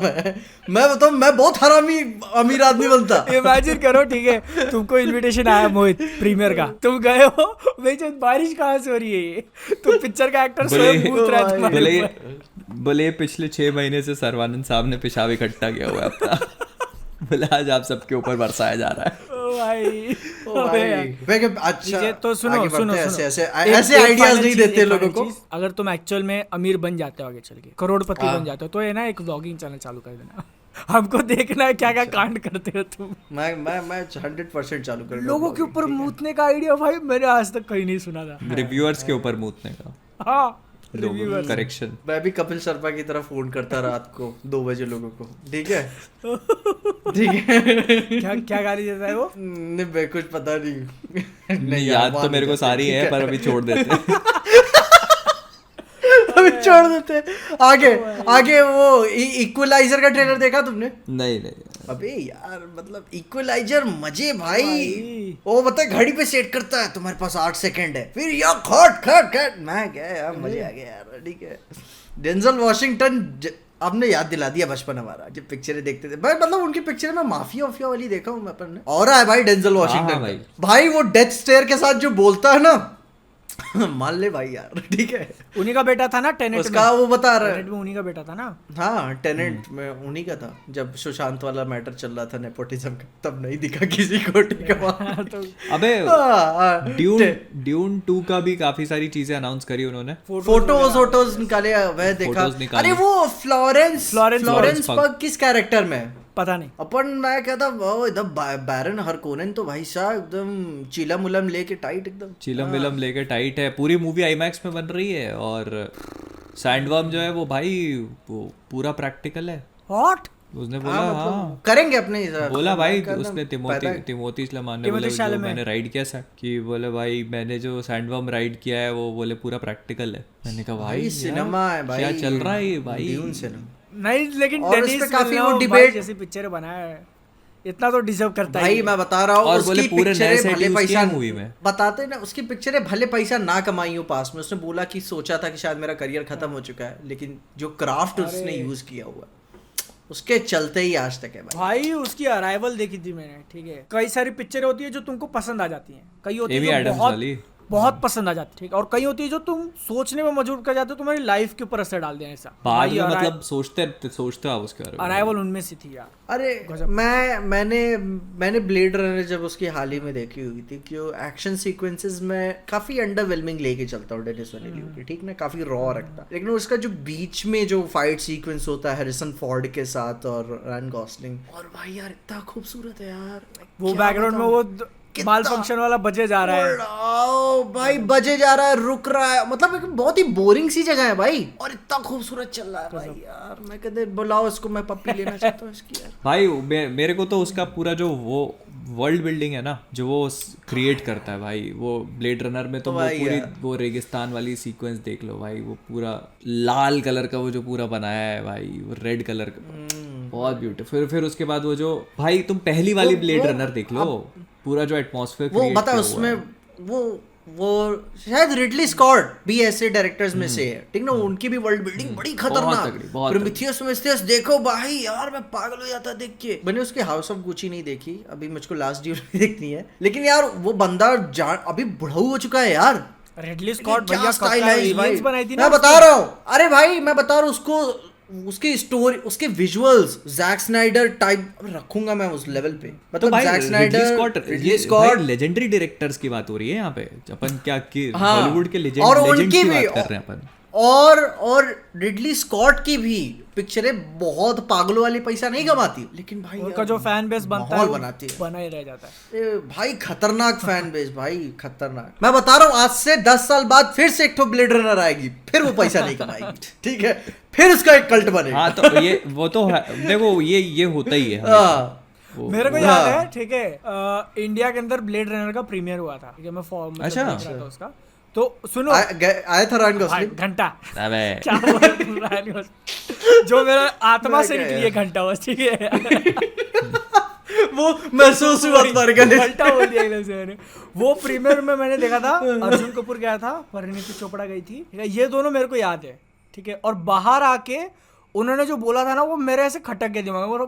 मैं बताऊं, मैं बहुत हरामी अमीर आदमी बनता। इमेजिन करो, ठीक है, तुमको इनविटेशन आया मोहित प्रीमियर का, तुम गए हो, भाई जब बारिश कहाँ से हो रही है ये, तो पिक्चर का एक्टर स्वयं पूछ रहा है तुम्हारे ऊपर। बोले पिछले 6 महीने से सर्वानंद साहब ने पेशाब इकट्ठा किया हुआ है अपना बोले आज आप सबके ऊपर बरसाया जा रहा है। अच्छा, तो सुनो ऐसे आइडियाज नहीं देते लोगों को। अगर तुम एक्चुअल में अमीर बन जाते हो, आगे चल के करोड़पति बन जाते हो, तो ये ना एक व्लॉगिंग चैनल चालू कर देना, हमको देखना है क्या क्या कांड करते हो तुम। मैं 100% चालू कर। लोगों के ऊपर मूतने का आइडिया भाई मैंने आज तक कहीं नहीं सुना था। रिव्यूअर्स के ऊपर मूतने का, हाँ, करेक्शन। मैं भी कपिल शर्मा की तरफ फोन करता रात को 2 बजे लोगों को, ठीक है ठीक है। क्या गाली देता है वो? नहीं कुछ पता नहीं याद तो मेरे को सारी है, पर अभी छोड़ देते अभी छोड़ देते। आगे वो इक्वलाइजर का ट्रेलर देखा तुमने? नहीं अबे यार मतलब इक्वलाइजर मजे भाई। वो बता घड़ी पे सेट करता है तुम्हारे पास 8 सेकंड है, फिर यार खट खट खट मैं गया यार, मजे आ गया यार। ठीक है, डेंजल वॉशिंगटन आपने याद दिला दिया बचपन हमारा जब पिक्चरें देखते थे भाई। मतलब उनकी पिक्चर में माफिया वाफिया वाली देखा हूँ मैं अपन ने। और है भाई डेंजल वॉशिंगटन भाई वो डेथ स्टेयर के साथ जो बोलता है ना मान ले भाई यार। ठीक है, उन्हीं का बेटा था ना टेनेंट उसका वो बता रहा है, टेनेंट में उन्हीं का बेटा था ना। हाँ टेनेंट में उन्हीं का था। जब सुशांत वाला मैटर चल रहा था नेपोटिज्म का, तब नहीं दिखा किसी को। ठीक है तो अबे ड्यून 2 का भी काफी सारी चीजें अनाउंस करी उन्होंने। फोटोज निकाले, वह देखा। अरे वो फ्लोरेंस पग किस कैरेक्टर में पता नहीं। अपन मैं कहता वो एकदम बैरन हरकोनन तो भाई साहब एकदम चिलम उलम लेके टाइट, एकदम चिलम विलम लेके टाइट है। पूरी मूवी आईमैक्स में बन रही है और सैंडवर्म जो है वो भाई वो पूरा प्रैक्टिकल है। व्हाट उसने बोला हाँ करेंगे अपने हिसाब, बोला भाई उसने तिमोथी इस्लामान ने बोले जो मैंने राइड किया था कि बोले भाई मैंने जो सैंडवर्म राइड किया है वो बोले पूरा प्रैक्टिकल है। मैंने कहा भाई सिनेमा है भाई, क्या चल रहा है भाई। नहीं लेकिन डेनिस काफी वो डिबेट जैसी पिक्चर बनाया है, इतना तो डिजर्व करता है भाई। मैं बता रहा हूँ उसकी पिक्चरें भले पैसा मूवी में बताते ना, उसकी पिक्चरें भले पैसा ना कमाई हो पास में। उसने बोला कि सोचा था कि शायद मेरा करियर खत्म हो चुका है, लेकिन जो क्राफ्ट उसने यूज किया हुआ उसके चलते ही आज तक है भाई। उसकी अराइवल देखी थी मैंने। ठीक है, कई सारी पिक्चरें होती है जो तुमको पसंद आ जाती हैं, कई होती है जो बहुत पसंद आ जाती है। ठीक, और कई होती है जो तुम सोचने में मजबूर कर जाते हो, तुम्हारी लाइफ के ऊपर असर डाल दिया ऐसा। बाद में मतलब सोचते आप उसके बारे में। अराइवल उनमें से थी यार। अरे मैंने ब्लेड रनर जब उसकी हाल ही में देखी हुई थी कि वो एक्शन सीक्वेंसेस में काफी अंडरवेलमिंग लेके चलता हूँ डेनिस विलेन्यू की। ठीक ना, काफी रॉ रखता, लेकिन उसका जो बीच में जो फाइट सीक्वेंस होता है हैरिसन फोर्ड के साथ और रायन गॉसलिंग, और भाई यार इतना खूबसूरत है यार। वो बैकग्राउंड में वो माल फंक्शन वाला बजे जा रहा है भाई, बजे जा रहा है, रुक रहा है, मतलब एक बहुत ही बोरिंग सी जगह है भाई, और इतना खूबसूरत चल रहा है भाई यार। मैं कहते बुलाओ इसको, मैं पप्पी लेना चाहता हूँ इसकी यार। भाई मेरे को तो उसका पूरा जो वो वर्ल्ड बिल्डिंग है ना जो वो क्रिएट करता है भाई, वो ब्लेड रनर में तो वो पूरी वो रेगिस्तान वाली सीक्वेंस देख लो भाई, वो पूरा लाल कलर का वो जो पूरा बनाया है भाई, वो रेड कलर का बहुत ब्यूटीफुल। फिर उसके बाद वो जो भाई तुम पहली वाली ब्लेड रनर देख लो, पूरा जो एटमॉस्फेयर वो बता उसमें वो शायद रिडली स्कॉट भी ऐसे डायरेक्टर्स में से है। ठीक ना, उनकी भी वर्ल्ड बिल्डिंग बड़ी खतरनाक। प्रोमीथियस देखो भाई यार, मैं पागल हो जाता देख के। मैंने उसकी हाउस ऑफ गुची नहीं देखी अभी, मुझको लास्ट ड्यूल देखनी है, लेकिन यार वो बंदा अभी बुढ़ऊ हो चुका है यार। रिडली स्कॉट भैया बनाई थी ना, मैं बता रहा हूँ। अरे भाई मैं बता रहा हूँ उसको, उसकी स्टोरी, उसके विजुअल्स जैक स्नाइडर टाइप रखूंगा मैं उस लेवल पे। मतलब Jack Snyder Scott legendary directors की बात हो रही है यहाँ पे। अपन क्या हॉलीवुड के लेजेंड की बात कर रहे हैं अपन। और रिडली स्कॉट की भी पिक्चरें बहुत पागलों वाली पैसा नहीं कमाती, लेकिन भाई उनका जो फैन बेस बनता है बनाती है, बना ही रह जाता है भाई। खतरनाक फैन बेस भाई, खतरनाक। मैं बता रहा हूँ आज से 10 साल बाद फिर से एक तो ब्लेड रनर आएगी, फिर वो पैसा नहीं कमाएगी। ठीक है, फिर उसका एक कल्ट बनेगा। हाँ तो ये वो तो देखो ये होता ही है। मेरे को याद है, ठीक है, इंडिया के अंदर ब्लेड रनर का प्रीमियर हुआ था। ठीक है, मैं फॉर्म अच्छा उसका तो सुनो आया था रायन गॉसलिंग घंटा क्या जो मेरा आत्मा से निकली घंटा बस। ठीक है वो महसूस हुआ घंटा बोल दिया एकदम से मैंने। वो प्रीमियर में मैंने देखा था, अर्जुन कपूर गया था, परिणीति चोपड़ा गई थी। ये दोनों मेरे को याद है। ठीक है, और बाहर आके उन्होंने जो बोला था ना वो मेरे ऐसे खटक के दिमाग में,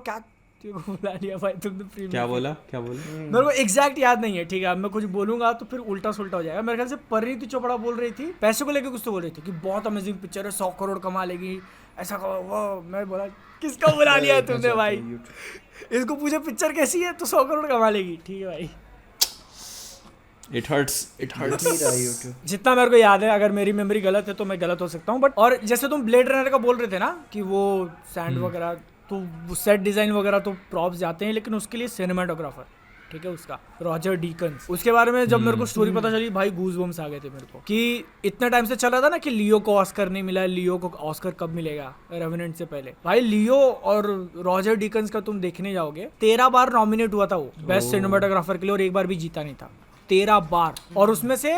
क्या बुला लिया भाई तुमने। क्या बोला मेरे को एग्जैक्ट याद नहीं है। ठीक है, मैं कुछ बोलूंगा तो फिर उल्टा सुल्टा हो जाएगा। मेरे ख्याल से परिणीति चोपड़ा बोल रही थी, पैसों को लेकर कुछ तो बोल रही थी कि बहुत अमेजिंग पिक्चर है, 100 करोड़ कमा लेगी ऐसा। वो मैं बोला किसका बुला लिया है तुमने भाई, इसको पूछे पिक्चर कैसी है तो 100 करोड़ कमा लेगी। ठीक है भाई, It hurts. जितना मेरे को याद है, अगर मेरी मेमोरी गलत है तो मैं गलत हो सकता हूँ, बट और जैसे तुम ब्लेड रनर का बोल रहे थे ना कि वो सैंड वगैरह तो सेट डिजाइन वगैरह तो प्रॉप्स जाते हैं, लेकिन उसके लिए सिनेमाटोग्राफर, ठीक है, उसका रॉजर डीकन्स। उसके बारे में जब मेरे को स्टोरी पता चली भाई गूज़बम्स आ गए थे मेरे को कि इतना टाइम से चल रहा था ना कि लियो को ऑस्कर नहीं मिला, लियो को ऑस्कर कब मिलेगा रेवेनेंट से पहले। भाई लियो और रॉजर डीकन्स का तुम देखने जाओगे 13 बार नॉमिनेट हुआ था वो बेस्ट सिनेमाटोग्राफर के लिए, और एक बार भी जीता नहीं था। 13 बार, और उसमें से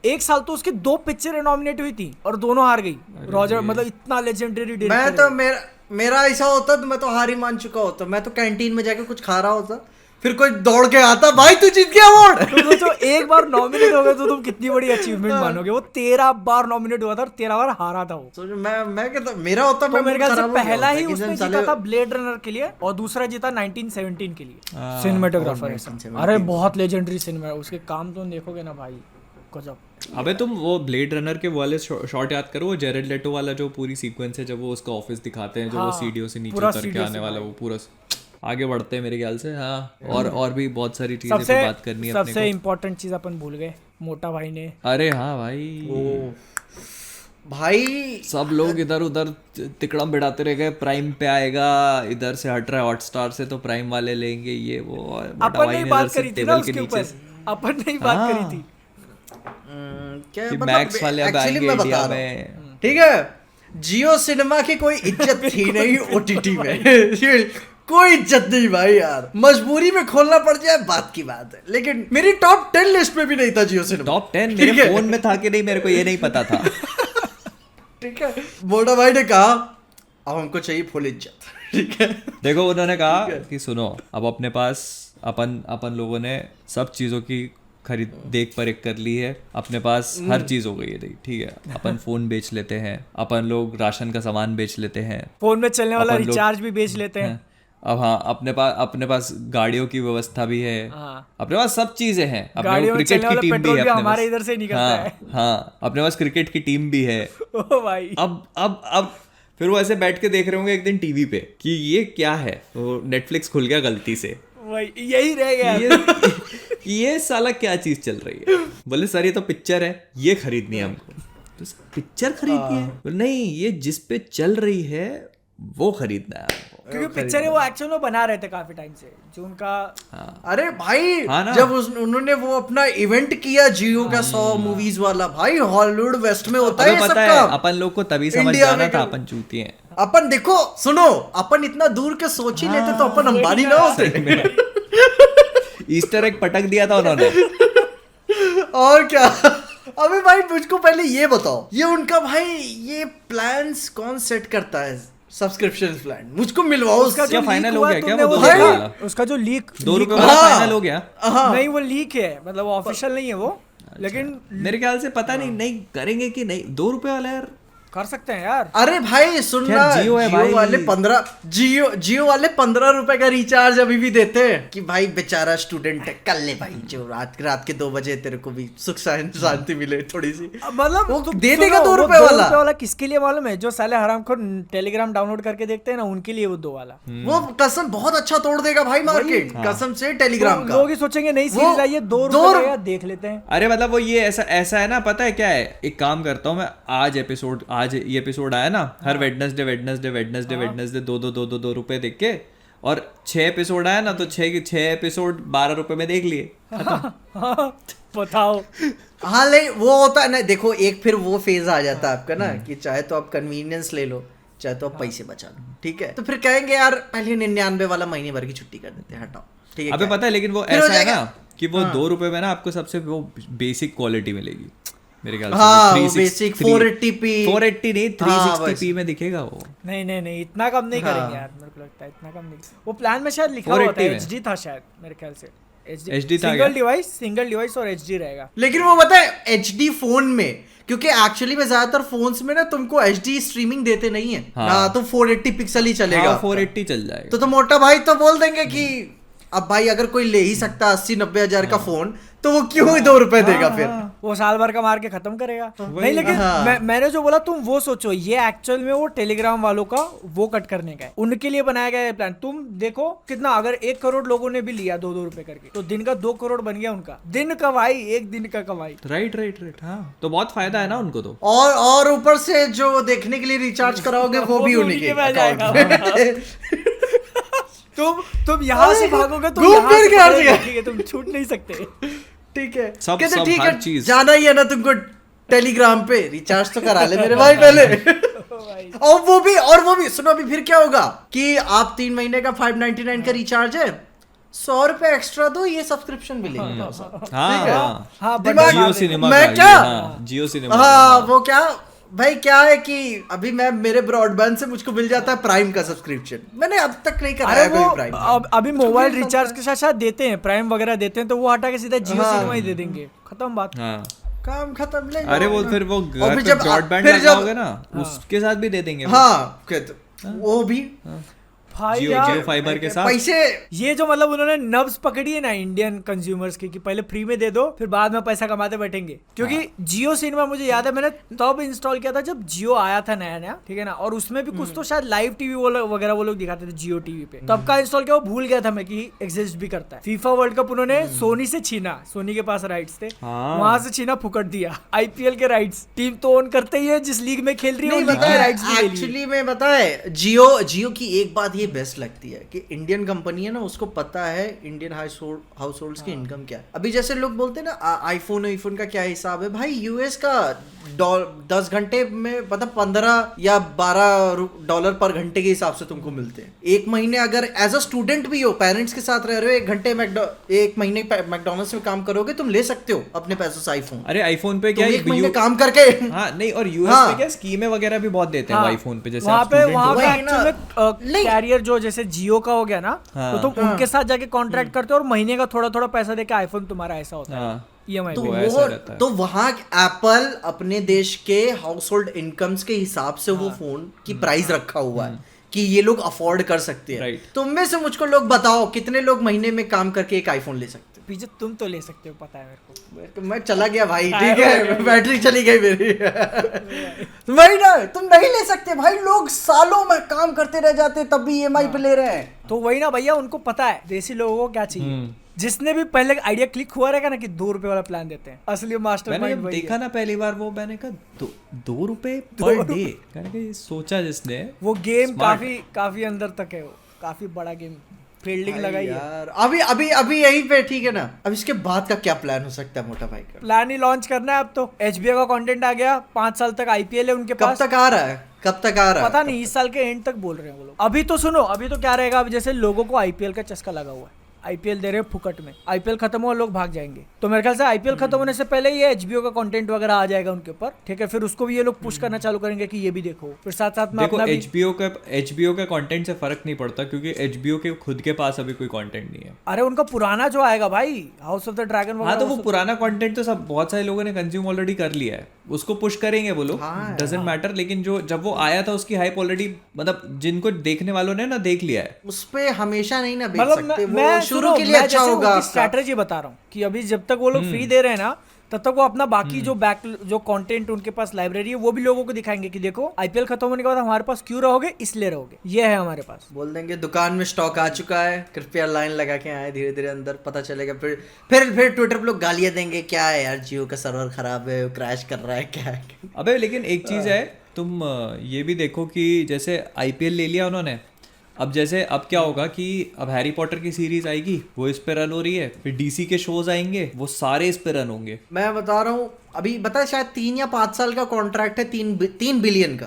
एक साल तो उसकी 2 पिक्चरें नॉमिनेट हुई थी और दोनों हार गई। रॉजर मतलब इतना लेजेंडरी डायरेक्टर। मेरा ऐसा होता तो मैं तो हार ही मान चुका होता, मैं तो कैंटीन में जाके कुछ खा रहा होता, फिर कोई दौड़ के आता, भाई तू जीत गया अवार्ड। तो सोचो एक बार नॉमिनेट हो गए तो तुम कितनी बड़ी अचीवमेंट मानोगे। वो 13 बार नॉमिनेट हुआ था और 13 बार हारा था वो। सोचो मैं कहता मेरा होता, तो मैं मेरे ख्याल से खराब हो गया पहला होता ही कि उसने साले- जीता था ब्लेड रनर के लिए और दूसरा जीता 1917 के लिए सिनेमेटोग्राफर। 1917 अरे बहुत लेजेंडरी सिनेमा, उसके काम तुम देखोगे ना भाई, गजब। अबे तुम वो ब्लेड रनर के वाले शॉट याद करो, वो जेरेड लेटो वाला जो पूरी सीक्वेंस है, जब वो उसका ऑफिस दिखाते हैं, जो वो हाँ, सीढ़ियों से नीचे पूरा उतर के सीढ़ियों आने से वाला, भाई। वो पूरा आगे बढ़ते हैं मेरे ख्याल से। हाँ, और भी बहुत सारी चीजें सबसे पे बात करनी है अपने सबसे को। इम्पोर्टेंट चीज अपन भूल गए, मोटा भाई ने। अरे हाँ भाई, भाई सब लोग इधर उधर तिकड़म बिड़ाते रह गए, प्राइम पे आएगा, इधर से हट रहा है हॉटस्टार से तो प्राइम वाले लेंगे ये वो, और मोटा अपन भाई ने ने बात इधर से करी थी ना टेबल के उसके नीचे ऊपर, अपन ने ही बात करी थी। क्या कि मतलब मैक्स वाले अब एक्चुअली आएंगे मैं बता इंडिया रहा में। हूँ, ठीक है, जियो सिनेमा की कोई इज्जत थी नहीं ओटीटी में। कोई इज्जत नहीं भाई यार, मजबूरी में खोलना पड़ जाए बात की बात है, लेकिन मेरी टॉप 10 लिस्ट में भी नहीं था जियो सिनेमा। टॉप 10 मेरे फोन में था कि नहीं मेरे को ये नहीं पता था। ठीक है, मोटा भाई ने कहा अब हमको चाहिए फुल इज्जत। ठीक है, देखो उन्होंने कहा कि सुनो, अब अपने पास अपन लोगों ने सब चीजों की खरीद देख परख कर ली है, अपने पास हर चीज हो गई है, ठीक है, अपन फोन बेच लेते हैं, अपन लोग राशन का सामान बेच लेते हैं, फोन में चलने वाला अपन लोग- रिचार्ज भी बेच लेते हैं। अब हाँ अपने पास गाड़ियों की व्यवस्था भी है, हाँ। अपने पास सब चीजें हैं, अपने गाड़ियों पास में क्रिकेट चलने की वाला टीम भी पेट्रोल है भी अपने हमारे पास। इधर से निकलता हाँ, है। हाँ, अपने पास क्रिकेट की टीम भी है। ओ भाई, अब फिर वो ऐसे बैठ के देख रहे होंगे एक दिन टीवी पे कि ये क्या है, वो नेटफ्लिक्स खुल गया गलती से, वही यही रह गया। ये साला क्या चीज चल रही है, बोले सर ये तो पिक्चर है, ये खरीदनी है हमको। तो पिक्चर खरीदनी है? बोले, नहीं, ये जिस पे चल रही है वो खरीदना है हमको। क्योंकि पिक्चर है वो एक्चुअल में बना रहे थे काफी टाइम से, जो उनका अरे भाई हाँ ना? जब उन्होंने वो अपना इवेंट किया जियो का 100 मूवीज वाला, भाई हॉलीवुड वेस्ट में होता है अबे ये सब पता है, काम। अपन लोग को तभी समझ इंडिया जाना में था, क्यों? अपन चूती हैं। अपन देखो सुनो, अपन इतना दूर के सोच ही लेते तो अपन अंबानी ना होते। ईस्टर एग पटक दिया था उन्होंने। और क्या। अबे भाई मुझको पहले ये बताओ, ये उनका भाई ये प्लान्स कौन सेट करता है, सब्सक्रिप्शन प्लान? मुझको मिलवाओ उसका उसका। क्या जो फाइनल लीक हो हुआ गया क्या तुमने वो वो 2 रुपए देखा? वाला? उसका जो लीक 2 रुपए वाला हाँ। फाइनल हो गया? नहीं, वो लीक है, मतलब वो ऑफिशियल नहीं है वो, लेकिन मेरे ख्याल से पता नहीं करेंगे कि नहीं। 2 रुपए वाला यार कर सकते हैं यार। अरे भाई सुनना, खैर, जियो है भाई। वाले 15 जियो वाले 15 रुपए का रिचार्ज अभी भी देते हैं कि भाई बेचारा स्टूडेंट है, कर ले भाई, जो रात के 2 बजे तेरे को भी सुख शांति मिले थोड़ी सी। मतलब वो तुम दे सुनो, देगा 2 वो रुपए 2 वाला। रुपए वाला किसके लिए मालूम है? जो साले हराम को टेलीग्राम डाउनलोड करके देखते हैं ना, उनके लिए वो 2 वाला। वो कसम बहुत अच्छा तोड़ देगा भाई मार्केट, कसम से टेलीग्राम का। लोग ही सोचेंगे नई सीरीज आई है, 2 रुपए लगेगा, देख लेते हैं। अरे मतलब वो ये ऐसा है ना, पता है क्या है, एक काम करता हूँ मैं, आज ये एपिसोड आया ना, हर वेडनेसडे 2 रुपए देख के, और 6 एपिसोड आया ना तो 6 एपिसोड 12 रुपए में देख लिए। बताओ। हाँ ले वो होता है ना, देखो एक फिर वो फेज आ जाता है आपका ना कि चाहे तो आप कन्वीनियंस ले लो, चाहे तो आप पैसे बचा लो, ठीक है, तो फिर कहेंगे यार पहले 99 वाला महीने भर की छुट्टी कर देते हैं, हटाओ, ठीक है। अबे क्या? पता है, लेकिन वो फिर हो ऐसा है जाएगा। ना कि वो 2 रुपए में ना आपको सबसे वो बेसिक क्वालिटी मिलेगी मेरे ख्याल से। हाँ, वो 360 basic 480p 480 नहीं, हाँ, 360p में दिखेगा वो। नहीं, इतना कम नहीं हाँ। करेंगे यार, मेरे को लगता है इतना कम नहीं। वो प्लान में शायद लिखा हुआ 480 था, में। HD था शायद मेरे ख्याल से। HD था क्या? सिंगल डिवाइस और HD रहेगा। लेकिन वो पता है HD फोन में, क्योंकि एक्चुअली में ज्यादातर फोन्स में ना तुमको HD स्ट्रीमिंग देते नहीं है हाँ। ना, तो 480 पिक्सल ही चलेगा। हाँ, 480 चल जाएगा। तो मोटा भाई तो बोल देंगे कि अब भाई अगर कोई ले ही सकता 80-90 हजार का फोन, तो वो क्यों ही 2 रुपए देगा फिर। वो साल भर का मार के खत्म करेगा। नहीं, लेकिन हाँ। मैंने जो बोला तुम वो सोचो, ये एक्चुअल में वो टेलीग्राम वालों का वो कट करने का है, उनके लिए बनाया गया है प्लान। तुम देखो कितना, अगर 1 करोड़ लोगों ने भी लिया 2-2 रुपए करके, तो दिन का 2 करोड़ बन गया उनका। दिन कमाई, एक दिन का कमाई। राइट हाँ, तो बहुत फायदा है ना उनको तो। और ऊपर से जो देखने के लिए रिचार्ज कराओगे वो भी उन्हीं के में आ account जाएगा। में। तुम यहाँ से भागोगे, तुम घूम यहाँ फिर से के हर पकड़े जगह। जाएंगे, तुम छूट नहीं सकते। ठीक है, सब कहते ठीक हर है, चीज। जाना ही है ना तुमको टेलीग्राम पे, रिचार्ज तो करा ले मेरे भाई पहले। और वो भी सुनो, अभी फिर क्या होगा कि आप 3 महीने का 599 का रिचार्ज है, 100 रुपए एक्स्ट्रा दो, ये सब्सक्रिप्शन मिलेगी। हाँ, ठीक है। हाँ, हाँ, दिमाग- जियो सिनेमा मैं का, क्या? ये, हाँ, जियो सिनेमा हाँ का, वो क्या भाई क्या है कि अभी मैं मेरे ब्रॉडबैंड से मुझको मिल जाता है प्राइम का सब्सक्रिप्शन, मैंने अब तक नहीं कराया अरे वो कोई प्राइम। अभी मोबाइल रिचार्ज के साथ साथ देते हैं, प्राइम वगैरह देते हैं, तो वो हटा के सीधा जियो हाँ। सिनेमा ही दे देंगे, खत्म बात। हाँ काम खत्म ले अरे वो फिर वो और घर फिर पे जब ब्रॉडबैंड फिर जब लगाओगे ना उसके साथ भी दे देंगे वो। हाँ वो भी भाई जियो यार, जियो फाइबर के साथ पैसे ये जो मतलब उन्होंने नब्ज पकड़ी है ना इंडियन कंज्यूमर्स की, कि पहले फ्री में दे दो फिर बाद में पैसा कमाते बैठेंगे। क्योंकि जियो सिनेमा मुझे याद है मैंने तब इंस्टॉल किया था जब जियो आया था नया नया, ठीक है ना, और उसमें भी कुछ तो शायद लाइव टीवी वगैरह वो लोग दिखाते थे जियो टीवी पे, तब का इंस्टॉल किया, वो भूल गया था मैं कि एग्जिस्ट भी करता है। फीफा वर्ल्ड कप उन्होंने सोनी से छीना, सोनी के पास राइट्स थे, हाँ। वहां से छीना, फुकट दिया। आईपीएल के राइट्स टीम तो ओन करते ही है जिस लीग में खेल रही है, नहीं वो लीग के राइट्स भी ले लिए। एक्चुअली में बताए जियो की एक बात ये बेस्ट लगती है कि इंडियन कंपनी है ना, उसको पता है इंडियन हाउस होल्ड्स की इनकम क्या है। अभी जैसे लोग बोलते हैं ना आईफोन का क्या हिसाब है, भाई यूएस का 10 घंटे में मतलब 15 या 12 डॉलर पर घंटे के हिसाब से तुमको मिलते हैं। एक महीने अगर एज अ स्टूडेंट भी हो, पेरेंट्स के साथ रह रहे हो, एक महीने मैकडॉनल्ड्स में काम करोगे, तुम ले सकते हो अपने पैसों से आईफोन। अरे आईफोन पे क्या एक महीने काम करके हाँ नहीं, और यूएस हाँ। पे क्या स्कीमें वगैरह भी बहुत देते हैं हाँ। आईफोन पे, जैसे वहाँ आप पे student वहाँ हो। पे वही ना। एक्चुअली में कैरियर जो जैसे जियो का हो गया ना, हाँ। तो तुम उनके साथ जाके कॉन्ट्रैक्ट करते हो और महीने का थोड़ा थोड़ा पैसा देके आईफोन तुम्हारा ऐसा होता है हाँ ईएमआई तो वो पे। ऐसा रहता है। तो वहां एप्पल अपने देश के हाउस होल्ड इनकम्स के हिसाब से वो फोन की प्राइस रखा हुआ है कि ये लोग अफोर्ड कर सकते हैं। Right. तुम में से मुझको लोग बताओ कितने लोग महीने में काम करके एक आईफोन ले सकते पीछे तुम तो ले सकते हो, पता है मेरे को। हो? मैं चला गया भाई, ठीक है, बैटरी चली गई मेरी। वही ना, तुम नहीं ले सकते भाई, लोग सालों में काम करते रह जाते तब भी ईएमआई पे ले रहे हैं। तो वही ना भैया, उनको पता है देसी लोगों को क्या चाहिए। जिसने भी पहले आइडिया क्लिक हुआ रहेगा ना कि 2 रुपए वाला प्लान देते हैं, असली मैंने मास्टरमाइंड जब वही देखा है। ना पहली बार वो, मैंने कहा 2 रुपए पर डे, मैंने कहा ये सोचा जिसने वो गेम Smart. काफी अंदर तक है, वो काफी बड़ा गेम, फील्डिंग लगाई है। यार अभी यहीं पे ठीक है ना, अब इसके बाद का क्या प्लान हो सकता है मोटा भाई का? प्लान ही लॉन्च करना है अब तो। एचबीओ का कंटेंट आ गया, 5 साल तक आईपीएल है उनके कब पास। तक आ रहा है, कब तक आ रहा है? पता नहीं, इस साल के एंड तक बोल रहे हैं वो लोग। अभी तो सुनो, अभी तो क्या रहेगा, अब जैसे लोगों को आईपीएल का चस्का लगा हुआ है, आईपीएल दे रहे हैं फुकट में, आईपीएल खत्म हुआ लोग भाग जाएंगे, तो मेरे ख्याल से आईपीएल खत्म होने से पहले ये एचबीओ का कंटेंट वगैरह आ जाएगा उनके ऊपर, ठीक है, फिर उसको भी ये लोग पुश करना चालू करेंगे कि ये भी देखो, फिर साथ साथ में देखो अपना भी। एचबीओ का कंटेंट से फर्क नहीं पड़ता क्योंकि एचबीओ के खुद के पास अभी कोई कंटेंट नहीं है। अरे उनका पुराना जो आएगा भाई, हाउस ऑफ द ड्रैगन हाँ तो वो पुराना कंटेंट तो सब बहुत सारे लोगों ने कंज्यूम ऑलरेडी कर लिया है, उसको पुश करेंगे वो लोग, डजंट मैटर। लेकिन जो जब वो आया था उसकी हाइप ऑलरेडी, मतलब जिनको देखने वालों ने ना देख लिया है। उस पे हमेशा नहीं ना बेच मतलब सकते, मैं वो शुरू के लिए अच्छा होगा आपका। स्ट्रैटेजी बता रहा हूँ कि अभी जब तक वो लोग फ्री दे रहे हैं ना, तब तक वो अपना बाकी जो कंटेंट उनके पास लाइब्रेरी है वो भी लोगों को दिखाएंगे कि देखो आईपीएल खत्म होने के बाद हमारे पास क्यों रहोगे, इसलिए रहोगे, ये है हमारे पास। बोल देंगे दुकान में स्टॉक आ चुका है, कृपया लाइन लगा के आए, धीरे धीरे अंदर पता चलेगा। फिर ट्विटर पे लोग गालियां देंगे, क्या है यार जियो का सर्वर खराब है, क्रैश कर रहा है, क्या है। अबे लेकिन एक चीज है, तुम ये भी देखो कि जैसे आईपीएल ले लिया उन्होंने, अब जैसे अब क्या होगा कि अब हैरी पॉटर की सीरीज आएगी, वो इस पे रन हो रही है, फिर डीसी के शोज आएंगे, वो सारे इस पे रन होंगे। मैं बता रहा हूँ, अभी बता शायद 3 या 5 साल का कॉन्ट्रैक्ट है, 3 बिलियन का,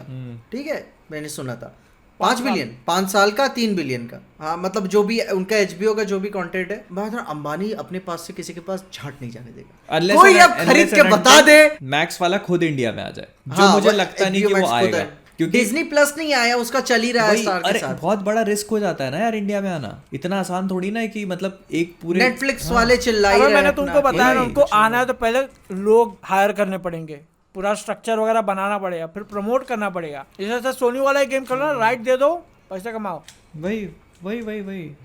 ठीक है, मैंने सुना था 5 बिलियन, 5 साल का 3 बिलियन का। हाँ मतलब जो भी उनका एचबीओ का जो भी कंटेंट है, मैं बता रहा हूं, अंबानी अपने पास से किसी के पास झाट नहीं जाने देगा। कोई अब खरीद के बता दे, मैक्स वाला खुद इंडिया में आ जाए, जो हाँ, मुझे वो लगता नहीं कि HBO वो Max खुद आएगा, है। क्योंकि डिज्नी प्लस नहीं आया, उसका चल ही रहा है स्टार के अरे साथ। बहुत बड़ा रिस्क हो जाता है ना यार इंडिया में आना, इतना आसान थोड़ी ना है कि मतलब एक पूरे नेटफ्लिक्स वाले चिल्ला ही अगर रहे मैंने हैं तुमको अपना, बताया ना, वही। उनको आना है तो पहले लोग हायर करने पड़ेंगे, पूरा स्ट्रक्चर वगैरह बनाना पड़ेगा, फिर प्रमोट करना पड़ेगा। जैसे सोनी वाला गेम खेलना, राइट दे दो, पैसे कमाओ। वही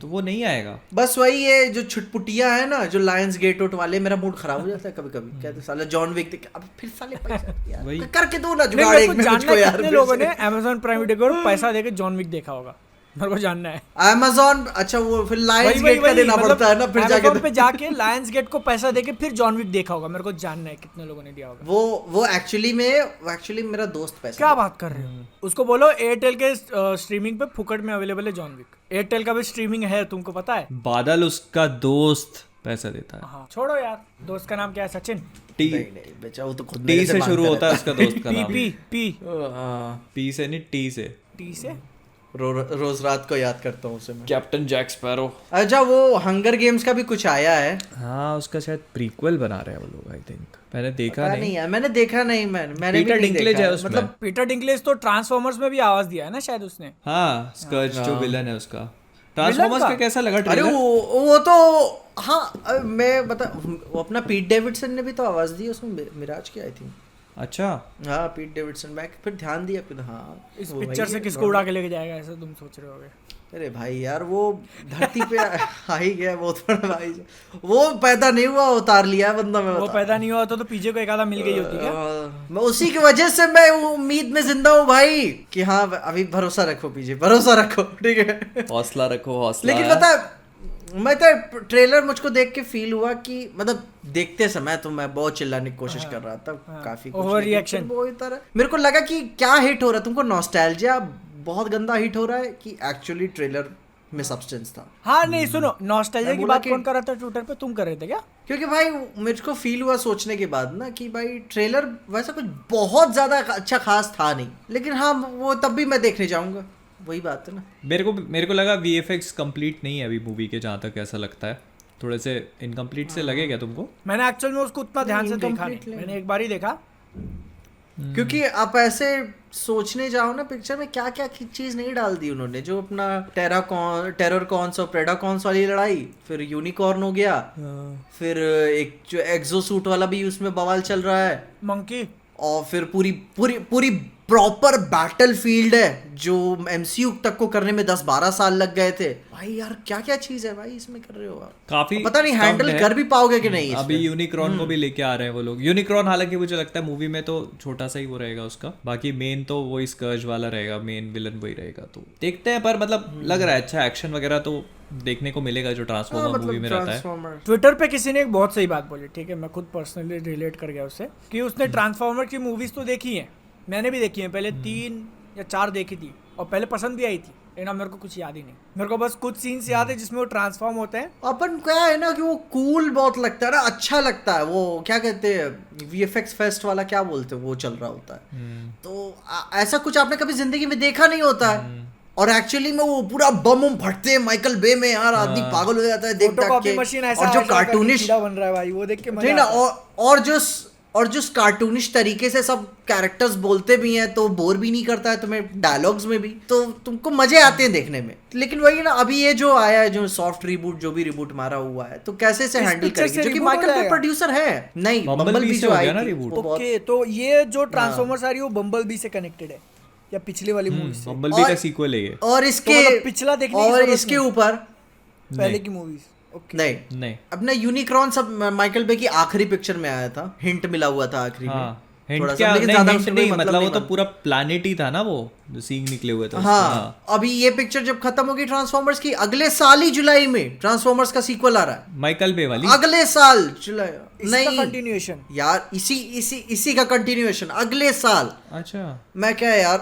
तो वो नहीं आएगा। बस वही है, जो छुटपुटिया है ना, जो लायंस गेट आउट वाले, मेरा मूड खराब हो जाता है कभी कभी, कहते साला जॉन विक देख, अब फिर साले पैसा यार वही। करके दो ना नहीं, जुगाड़ मेरे एक को में जानना मुझको है यार। कितने लोगों ने अमेज़न प्राइम वीडियो को पैसा देके जॉन विक देखा होगा, मेरे को जानना है। Amazon, अच्छा वो फिर लायंस वही गेट का देना पड़ता है ना, फिर Amazon जाके पे जाके लायंस गेट को पैसा देके फिर जॉन विक देखा होगा, मेरे को जानना है कितने लोगों ने दिया होगा। वो एक्चुअली मेरा दोस्त पैसा क्या बात कर रहे हो? उसको बोलो एयरटेल के स्ट्रीमिंग पे फुकट में अवेलेबल है जॉन विक। एयरटेल का भी स्ट्रीमिंग है, तुमको पता है? बादल उसका दोस्त पैसा देता है। हाँ छोड़ो यार, दोस्त का नाम क्या है? सचिन। नहीं बेचा, वो तो खुद टी मेरे से शुरू मांगता होता है उसका दोस्त का पी नाम। पी पी रहता है। हाँ। पी से नहीं, टी से। टी से रोज रात को याद करता हूँ उसे मैं। Captain Jack Sparrow. अच्छा वो हंगर गेम्स का भी कुछ आया है? हाँ उसका शायद प्रीक्वल बना रहे हैं वो लोग, आई थिंक। मैंने देखा पता नहीं यार, मैंने देखा नहीं, मैंने भी पीटर नहीं डिंकलेज देखा है उसमें। मतलब पीटर डिंकलेज तो ट्रांसफॉर्मर्स में भी आवाज दिया है ना शायद उसने। हाँ स्कर्ज जो विलन है उसका। ट्रांसफॉर्मर्स का कैसा लगा अरे ट्रेलर? वो तो हाँ मैं बता, वो अपना पीट डेविडसन ने भी तो आवाज दी उसमें, मिराज की आई थिंक। अच्छा हाँ पीट डेविडसन, मैं फिर ध्यान दिया फिर, हाँ इस वो पिक्चर वही से है, किसको उड़ा के लेके जाएगा ऐसा तुम सोच रहे होगे? अरे भाई यार वो धरती पे आ ही गया वो थोड़ा भाई, वो पैदा नहीं हुआ उतार लिया है बंदा, मैं वो बता पैदा नहीं हुआ होता तो पीछे को एक आधा मिल गई होती क्या? मैं उसी की वजह से मैं उम्मीद में जिंदा हूँ भाई कि हाँ अभी भरोसा रखो, पीछे भरोसा रखो, ठीक है। हौसला रखो, हौसला। लेकिन पता है, मैं तो ट्रेलर मुझको देख के फील हुआ कि मतलब देखते समय तो मैं बहुत चिल्लाने की कोशिश कर रहा था, काफी कुछ, ओवर लेकिन रिएक्शन। फिर वो ही तरह मेरे को लगा कि क्या हिट हो रहा है तुमको, नॉस्टैल्जिया बहुत गंदा हिट हो रहा है कि एक्चुअली ट्रेलर में सब्सटेंस था? हाँ नहीं सुनो, नॉस्टैल्जिया मैं की बोला बात कि- कौन कर रहा था ट्विटर पे, तुम कर रहे थे क्या? क्योंकि भाई मुझको फील हुआ सोचने के बाद ना कि भाई ट्रेलर वैसा कुछ बहुत ज्यादा अच्छा खास था नहीं, लेकिन हाँ वो तब भी मैं देखने जाऊंगा, वही बात है ना। मेरे को लगा VFX कंप्लीट नहीं है अभी मूवी के, जहाँ तक ऐसा लगता है। थोड़े से इनकम्प्लीट से लगे क्या तुमको? मैंने एक्चुअल में उसको उतना ध्यान से देखा incomplete नहीं, लगे। मैंने एक बार ही देखा। क्योंकि आप ऐसे सोचने जाओ ना, पिक्चर में क्या क्या चीज नहीं डाल दी उन्होंने, जो अपना टेरर कॉन्स और प्रेडाकॉन्स वाली लड़ाई, फिर यूनिकॉर्न हो गया, फिर एक जो एक्सोसूट वाला भी उसमें बवाल चल रहा है, मंकी। और फिर पूरी पूरी पूरी प्रॉपर बैटल फील्ड है जो MCU तक को करने में 10-12 साल लग गए थे। भाई यार क्या क्या चीज है भाई इसमें कर रहे हो आप, काफी पता नहीं हैंडल stumped है। कर भी पाओगे कि नहीं अभी इसमें। यूनिक्रॉन को भी लेके आ रहे हैं वो लोग। यूनिक्रॉन हालांकि मुझे लगता है मूवी में तो छोटा सा ही वो रहेगा उसका, बाकी मेन तो वो स्कर्ज वाला रहेगा, मेन विलन वही रहेगा। तो देखते हैं, पर मतलब लग रहा है अच्छा एक्शन वगैरह तो देखने को मिलेगा जो ट्रांसफॉर्मर मूवी में रहता है। ट्विटर पे किसी ने एक बहुत सही बात बोली, ठीक है, मैं खुद पर्सनली रिलेट कर गया उससे, कि उसने ट्रांसफॉर्मर की मूवीज तो देखी है, मैंने भी देखी है, पहले 3 या 4 देखी थी और पहले पसंद भी आई थी, लेकिन मेरे को कुछ याद ही नहीं। मेरे को बस कुछ सीन्स याद है जिसमें वो ट्रांसफॉर्म होते हैं। अपन क्या है ना कि वो कूल बहुत लगता है ना, अच्छा लगता है, वो क्या कहते हैं VFX फेस्ट वाला क्या बोलते हैं, वो चल रहा होता है। तो ऐसा कुछ आपने कभी जिंदगी में देखा नहीं होता है, और एक्चुअली में वो पूरा बम फटते हैं माइकल बे में यार, आदमी पागल हो जाता है देख फोटोकॉपी के। मशीन ऐसा और जो ऐसा करके कार्टूनिश कीड़ा बन रहा है भाई, वो देख के नहीं मजा ना, आता है। और जो कार्टूनिश तरीके से सब कैरेक्टर्स बोलते भी हैं तो बोर भी नहीं करता है तुम्हें, डायलॉग्स में भी तो तुमको मजे आते हैं देखने में। लेकिन वही ना, अभी ये जो आया है जो सॉफ्ट रिबूट, जो भी रिबूट मारा हुआ है, तो कैसे से इस हैंडल पिक्चर करेंगे, से जो कि reboot हो माइकल बे जाएगा? प्रोड्यूसर है। नहीं बम्बल बी से जो हो आई गया ना थी, reboot। वो बहुत- ओके, तो ये जो ट्रांसफॉर्मर्स आ रही है वो बम्बल बी से कनेक्टेड है या पिछले वाली मूवी से? बम्बल बी और- का सीक्वल है ये। और इसके मतलब पिछला देखने की और जरूरत इसके नहीं। ऊपर पहले की मूवीज। ओके नहीं, अपना यूनिक्रॉन सब माइकल बे की आखिरी पिक्चर में आया था, हिंट मिला हुआ था आखिरी में हाँ हिंट थोड़ा सा, क्या लेकिन नहीं, ज्यादा हिंट उसमें नहीं, कोई मतलब वो नहीं तो बना। पूरा प्लानेट ही था ना वो, जो सींग निकले हुए थे उसके। हाँ अभी ये पिक्चर जब खत्म होगी ट्रांसफॉर्मर्स की, अगले साल ही जुलाई में ट्रांसफॉर्मर्स का सीक्वल आ रहा है, माइकल बे वाली। अगले साल जुलाई। इसका नहीं कंटिन्यूएशन यार, इसी का कंटिन्यूएशन अगले साल। अच्छा मैं क्या है यार,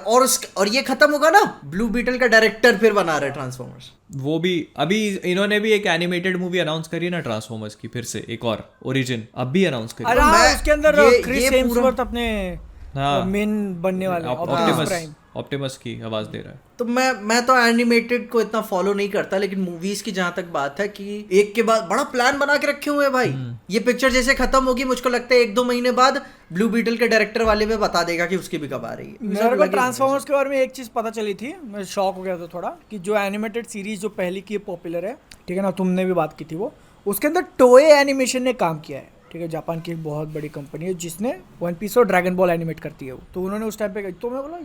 और ये खत्म होगा ना, ब्लू बीटल का डायरेक्टर फिर बना रहे ट्रांसफॉर्मर्स। वो भी अभी इन्होंने भी एक एनिमेटेड मूवी अनाउंस करी ना ट्रांसफॉर्मर्स की, फिर से एक और ओरिजिन अभी अनाउंस करी। अरे तो हाँ, मैं- उसके अंदर ये क्रिस पूरा- हेम्सवर्थ अपने हाँ। मेन बनने वाले ऑप्टिमस प्राइम। ऑप्टिमस की आवाज दे रहा है। तो मैं तो एनिमेटेड को इतना फॉलो नहीं करता, लेकिन मूवीज की जहां तक बात है कि एक के बाद बड़ा प्लान बना के रखे हुए हैं भाई। ये पिक्चर जैसे खत्म होगी, मुझको लगता है 1-2 महीने बाद ब्लू बीटल के डायरेक्टर वाले में बता देगा कि उसकी भी कब आ रही है। मेरे को ट्रांसफॉर्मर्स के बारे में एक चीज पता चली थी, मैं शॉक हो गया था थोड़ा, कि जो एनिमेटेड सीरीज जो पहली की पॉपुलर है, ठीक है ना, तुमने भी बात की थी, वो उसके अंदर टोए एनिमेशन ने काम किया है, ठीक है, जापान की एक बहुत बड़ी कंपनी है जिसने वन पीस और ड्रैगन बॉल एनिमेट करती है वो, तो उन्होंने उस टाइम पे, तो मैं बोला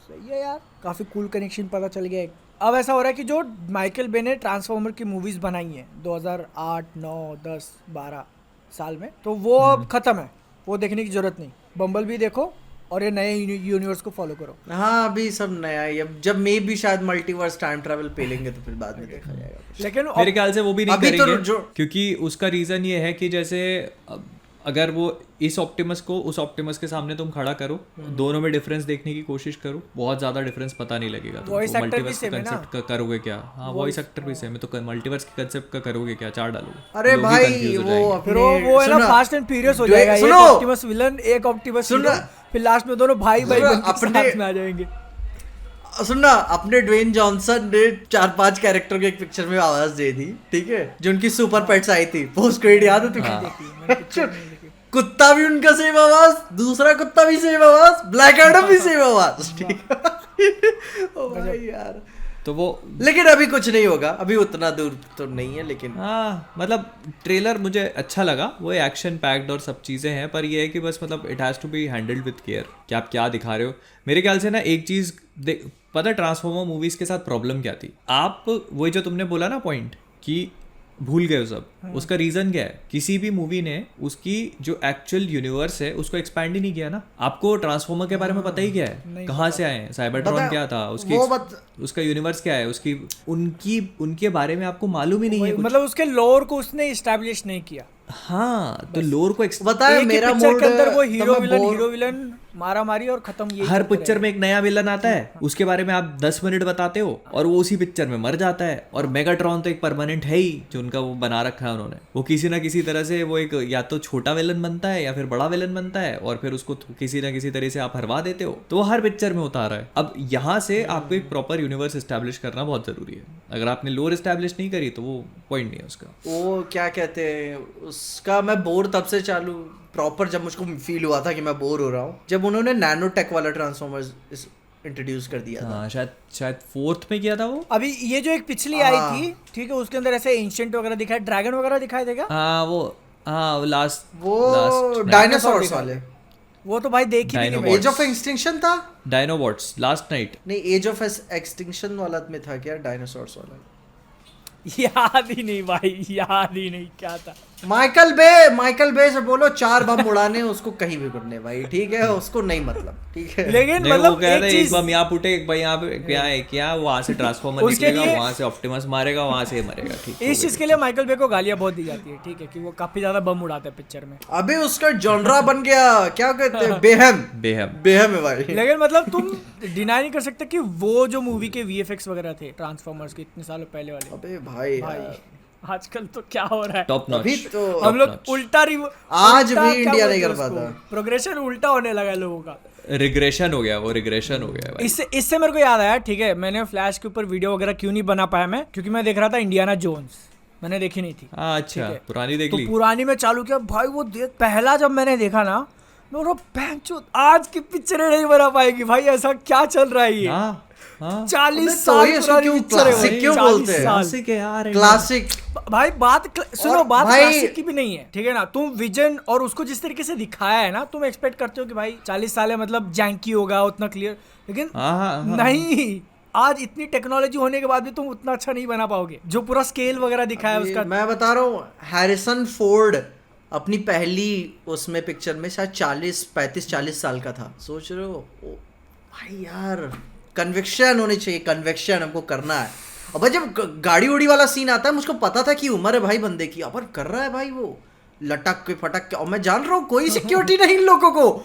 सही है यार, काफ़ी कूल कनेक्शन पता चल गया। अब ऐसा हो रहा है कि जो माइकल बे ने ट्रांसफॉर्मर की मूवीज़ बनाई हैं 2008, 9, 10, 12 साल में, तो वो अब ख़त्म है, वो देखने की ज़रूरत नहीं। बम्बल भी देखो और ये नए यूनिवर्स को फॉलो करो। हाँ अभी सब नया है, जब मे भी शायद मल्टीवर्स टाइम ट्रैवल पेलेंगे तो फिर बाद में देखा जाएगा। लेकिन मेरे ख्याल से वो भी नहीं अभी तो करेंगे, जो- क्योंकि उसका रीजन ये है कि जैसे अगर वो इस ऑप्टिमस को उस ऑप्टिमस के सामने तुम खड़ा करो, दोनों में डिफरेंस देखने की कोशिश करो, बहुत ज्यादा डिफरेंस पता नहीं लगेगा। Voice actor भी मल्टीवर्स के same है ना? कंसेप्ट का करोगे क्या? हाँ वॉइस एक्टर भी सेम है, तो मल्टीवर्स के कंसेप्ट का करोगे क्या? 4 डालोगे। अरे लोग ही भाई confuse हो वो जाएंगे। फिर वो है ना, सुनो, फास्ट एंड फ्यूरियस हो डे- जाएगा, एक सुनो, ऑप्टिमस विलन, एक ऑप्टिमस सुनो, हीरो, फिर लास्ट में दोनों भाई भाई सुनो, बनके अपने- साथ में आ जाएंगे। सुनना, अपने ड्वेन जॉनसन ने 4-5 कैरेक्टर को एक पिक्चर में आवाज दे दी, ठीक है, जो उनकी सुपर पेट्स आई थी पोस्ट क्रेडिट, याद है तुझे? कुत्ता भी उनका सेम आवाज, दूसरा कुत्ता भी सेम आवाज, ब्लैक एडम भी सेम आवाज, ठीक है। ओ भाई यार, तो वो, लेकिन अभी कुछ नहीं होगा, अभी उतना दूर तो नहीं है, लेकिन हाँ मतलब ट्रेलर मुझे अच्छा लगा, वो एक्शन पैक्ड और सब चीज़ें हैं, पर ये है कि बस मतलब it has to be handled with care कि आप क्या दिखा रहे हो। मेरे ख्याल से ना एक चीज़ पता है ट्रांसफॉर्मर मूवीज़ के साथ प्रॉब्लम क्या थी, आप वही जो तुमने बोला ना पॉइंट कि भूल गए हो सब, उसका रीजन क्या है, किसी भी मूवी ने उसकी जो एक्चुअल यूनिवर्स है उसको एक्सपैंड ही नहीं किया ना। आपको ट्रांसफॉर्मर के बारे में पता ही क्या है, कहाँ से आए हैं, साइबरट्रॉन क्या था, उसका यूनिवर्स क्या है, उसकी उनके बारे में आपको मालूम ही नहीं है, मतलब उसके लोर को उसने एस्टैब्लिश नहीं किया। हाँ, तो लोर को बताया मेरा मूड के अंदर वो हीरो विलन मारा मारी और खत्म। ये हर पिक्चर में एक नया विलन आता है, उसके बारे में आप 10 मिनट बताते हो और वो उसी पिक्चर में मर जाता है। और मेगाट्रॉन तो एक परमानेंट है ही, जो उनका वो बना रखा है उन्होंने, वो किसी ना किसी तरह से वो एक या तो छोटा विलन बनता है या फिर बड़ा विलन बनता है, और फिर उसको किसी ना किसी तरह से आप हरवा देते हो, तो वो हर पिक्चर में होता आ रहा है। अब यहाँ से आपको एक प्रॉपर यूनिवर्स एस्टैब्लिश करना बहुत जरूरी है। अगर आपने लोर एस्टैब्लिश नहीं करी तो वो पॉइंट नहीं है उसका। वो क्या कहते हैं उसका, मैं बोर तब से चालू प्रॉपर जब मुझको फील हुआ था कि मैं बोर हो रहा हूँ, जब उन्होंने नैनो टेक वाला ट्रांसफॉर्मर्स इंट्रोड्यूस कर दिया था। शायद 4th में किया था वो। अभी ये जो एक पिछली आई थी, ठीक है, उसके अंदर ऐसे एंशिएंट वगैरह दिखाए, ड्रैगन वगैरह दिखाई देगा। हाँ वो लास्ट वो डायनासोर्स वाले, वो तो भाई देख ही नहीं। एज ऑफ एक्सटिंक्शन था, डायनोबॉट्स लास्ट नाइट नहीं, एज ऑफ एक्सटिंक्शन वाला में था क्या, डायनासोर्स वाला? याद ही नहीं भाई, याद ही नहीं क्या था। माइकल बे से बोलो 4 बम उड़ाने, उसको कहीं भी करने भाई, ठीक है, उसको नहीं मतलब, ठीक है। लेकिन मतलब एक बम यहाँ फूटे, एक भाई यहाँ पे क्या है, क्या वहां से ट्रांसफॉर्मर निकलेगा, वहां से ऑप्टिमस मारेगा, वहां से मरेगा, ठीक है। इस चीज के लिए माइकल बे को गालियां बहुत दी जाती है, ठीक है, कि वो काफी ज्यादा बम उड़ाते हैं पिक्चर में। अबे उसका जॉनरा बन गया, क्या कहते हैं, बेहम है भाई। लेकिन मतलब तुम डिनाई नहीं कर सकते कि वो जो मूवी के वीएफएक्स वगैरह थे ट्रांसफॉर्मर्स के इतने सालों पहले वाले, अबे भाई आजकल तो क्या हो रहा है, टॉप नॉच। अभी तो हम लोग उल्टा आज भी इंडिया नहीं कर पाता, प्रोग्रेशन उल्टा होने लगा है लोगों का, रिग्रेशन हो गया भाई। इससे मेरे को याद आया, ठीक है, मैंने फ्लैश के ऊपर वीडियो वगैरह क्यों नहीं बना पाया मैं, क्योंकि मैं देख रहा था इंडियाना जोन्स, मैंने देखी नहीं थी। अच्छा, पुरानी देख ली? तो पुरानी में चालू किया भाई, वो पहला जब मैंने देखा ना, आज की पिक्चरें नहीं बना पाएगी भाई, ऐसा क्या चल रहा है ये। 40 साल पुरानी पिक्चर है, क्यों बोलते हैं क्लासिक है यार, क्लासिक भाई। सुनो, बात क्लासिक की भी नहीं है, ठीक है ना। तुम विजन और उसको जिस तरीके से दिखाया है ना, तुम एक्सपेक्ट करते हो कि भाई 40 साल है, मतलब जैंकी होगा उतना क्लियर, लेकिन नहीं, आज इतनी टेक्नोलॉजी होने के बाद भी तुम उतना अच्छा नहीं बना पाओगे, जो पूरा स्केल वगैरह दिखाया उसका। मैं बता रहा हूँ, हैरिसन फोर्ड अपनी पहली उसमें पिक्चर में शायद 35-40 साल का था, सोच रहे हो भाई यार, कन्विक्शन होनी चाहिए, कन्विक्शन हमको करना है। अब भाई जब गाड़ी उड़ी वाला सीन आता है, मुझको पता था कि उम्र है भाई बंदे की, अब कर रहा है भाई वो लटक के फटक के, और मैं जान रहा हूँ कोई सिक्योरिटी नहीं इन लोगों को,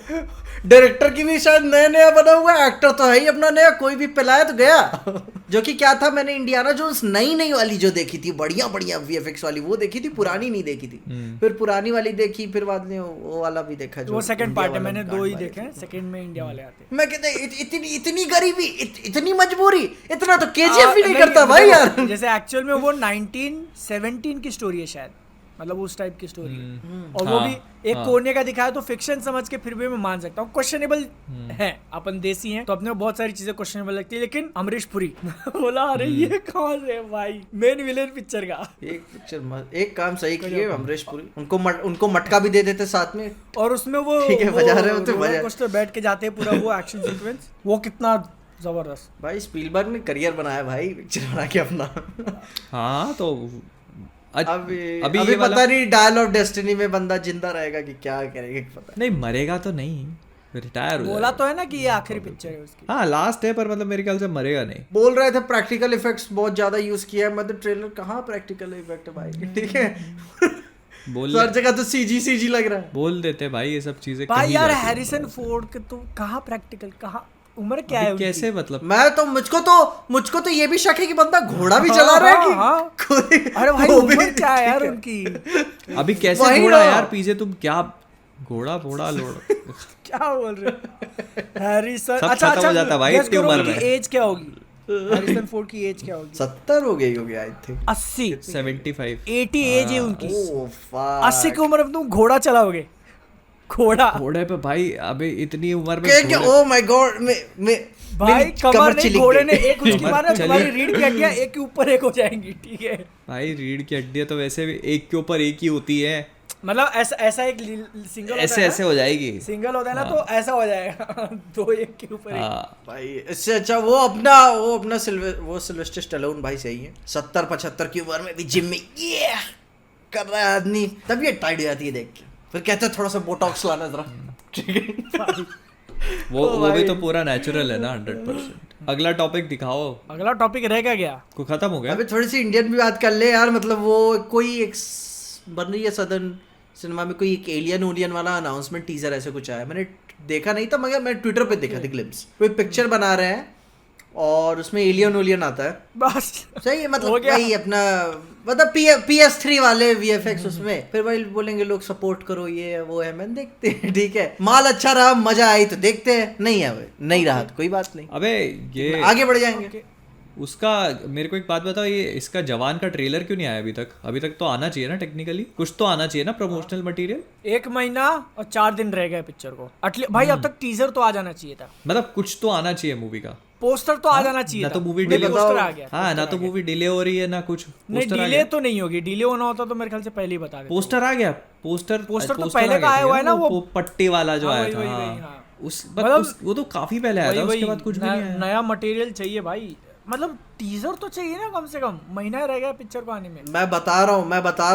डायरेक्टर की भी शायद नया बना हुआ है, एक्टर तो है ही अपना नया, कोई भी पिलाया तो गया। जो कि क्या था, मैंने इंडियाना जोन्स नई वाली जो देखी थी, बढ़िया वीएफएक्स वाली, वो देखी थी, पुरानी नहीं देखी थी। फिर पुरानी वाली देखी, फिर बाद में वो वाला भी देखा, जो वो सेकंड पार्ट है, मैंने 2 ही देखे हैं, सेकंड में इंडिया वाले आते हैं। मैं कहते इतनी गरीबी, इतनी मजबूरी, इतना तो केजीएफ भी नहीं करता भाई यार। जैसे एक्चुअल में वो 1917 की स्टोरी है शायद, मतलब उस टाइप की स्टोरी है, और वो भी एक कोने का दिखाया, तो फिक्शन समझ के फिर भी मैं मान सकता हूँ, क्वेश्चनेबल है, अपन देसी हैं तो अपने बहुत सारी चीजें क्वेश्चनेबल लगती है, लेकिन अमरीश पुरी बोला अरे ये कहाँ से है भाई, मेन विलेन पिक्चर का। एक काम सही किए अमरीश पुरी, उनको मटका भी दे देते साथ में, और उसमें वो बजा रहे होते, बैठ के जाते हैं, पूरा वो एक्शन सीक्वेंस, वो कितना जबरदस्त। भाई स्पीलबर्ग ने करियर बनाया भाई पिक्चर बना के अपना। हाँ तो अभी पता नहीं डायल ऑफ डेस्टिनी में बंदा जिंदा रहेगा कि क्या करेगा, पता नहीं, मरेगा तो नहीं, रिटायर हो बोला तो है ना कि ये आखिरी पिक्चर है उसकी। हाँ लास्ट है, पर मतलब मेरे ख्याल से मरेगा नहीं। बोल रहे थे प्रैक्टिकल इफेक्ट्स बहुत ज्यादा यूज किया है, मतलब ट्रेलर कहाँ प्रैक्टिकल इफेक्ट है भाई, ठीक है, बोल हर जगह तो सीजी लग रहा है, बोल देते भाई ये सब चीजें भाई यार। हैरिसन फोर्ड के तो कहाँ प्रैक्टिकल, कहाँ उम्र क्या है कैसे, मतलब मैं तो मुझको तो ये भी शक है कि बंदा घोड़ा भी चला रहा है कि अरे भाई उम्र क्या है यार उनकी, अभी कैसे घोड़ा यार, पीछे तुम क्या घोड़ा लोड़ क्या बोल रहे हो हैरिसन? सब अच्छा खत्म अच्छा हो जाता भाई guess इतनी करो उम्र उनकी में। एज क्या होगी? हैरिसन फोर्ड की एज क्या होगी? 70 हो गई होगी आई थिंक। 80 75। 80 एज है उनकी। ओह 80 की उम्र में तुम घोड़ा चलाओगे? घोड़ा घोड़े पे भाई अबे इतनी उम्र में क्या घोड़े- ओह माय गॉड मैं भाई मेरी कमर नहीं, चिलिक घोड़े गई। ने एक उसकी कमर मारा, चली। तुम्हारी रीढ़ की हड्डियां एक के ऊपर एक हो जाएंगी, ठीक है? भाई रीढ़ की हड्डियां तो वैसे भी एक के ऊपर एक ही होती है, मतलब ऐसा ऐसा एक सिंगल ऐसे ऐसे हो जाएगी। सिंगल होता है ना, तो ऐसा हो जाएगा दो एक के ऊपर एक। हाँ भाई इससे अच्छा वो अपना सिल्वेस्टर स्टैलोन भाई सही है। 70-75 की उम्र में भी जिम में ये कर रहा है आदमी, तब ये टाइट हो जाती है देख के। फिर कहते हैं थोड़ा सा बोटॉक्स लाना जरा, ठीक है? वो भी तो पूरा नेचुरल है ना 100%। अगला टॉपिक दिखाओ। अगला टॉपिक रह क्या गया? को खत्म हो गया? अबे थोड़ी सी इंडियन भी बात कर ले यार। मतलब वो कोई एक बन रही है सदर्न सिनेमा में, कोई एक एलियन वाला अनाउंसमेंट टीजर ऐसे कुछ आया। मैंने देखा नहीं था मगर मैं ट्विटर पे देखा था ग्लिम्स। कोई पिक्चर बना रहे हैं और उसमें एलियन आता है। बस सही है, हो मतलब गया। वही अपना मतलब PS3 वाले VFX उसमें। फिर वही बोलेंगे लोग सपोर्ट करो ये है वो है। मैंने देखते हैं, ठीक है, माल अच्छा रहा, मजा आई तो देखते हैं, नहीं है नहीं रहा तो कोई बात नहीं, अबे ये आगे बढ़ जाएंगे। उसका मेरे को एक बात बताओ, ये इसका जवान का ट्रेलर क्यों नहीं आया अभी तक? अभी तक तो आना चाहिए ना, टेक्निकली कुछ तो आना चाहिए ना प्रमोशनल मटेरियल। 1 महीना और 4 दिन रह गए पिक्चर को। भाई अब तक टीजर तो आ जाना चाहिए था, मतलब कुछ तो आना चाहिए मूवी का, पोस्टर तो आ जाना चाहिए ना था। तो मूवी नहीं, डिले पोस्टर आ गया। हाँ ना तो मूवी डिले हो रही है ना कुछ। नहीं पोस्टर आ डिले गया। तो नहीं होगी, डिले होना होता तो मेरे ख्याल से पहले ही बता देते। पोस्टर आ गया। पोस्टर तो आ पहले गया का आया था हुआ है ना, क्या? वो पट्टी वाला जो हाँ, आया वही, था। वही, हाँ। वही, हाँ। बस वो तो काफी पहले आया था, उसके बाद कुछ भी नहीं आया। नया मटेरियल चाहिए भाई। मतलब टीजर तो चाहिए ना, कम से कम महीना रह गया पिक्चर को आने में। मैं बता रहा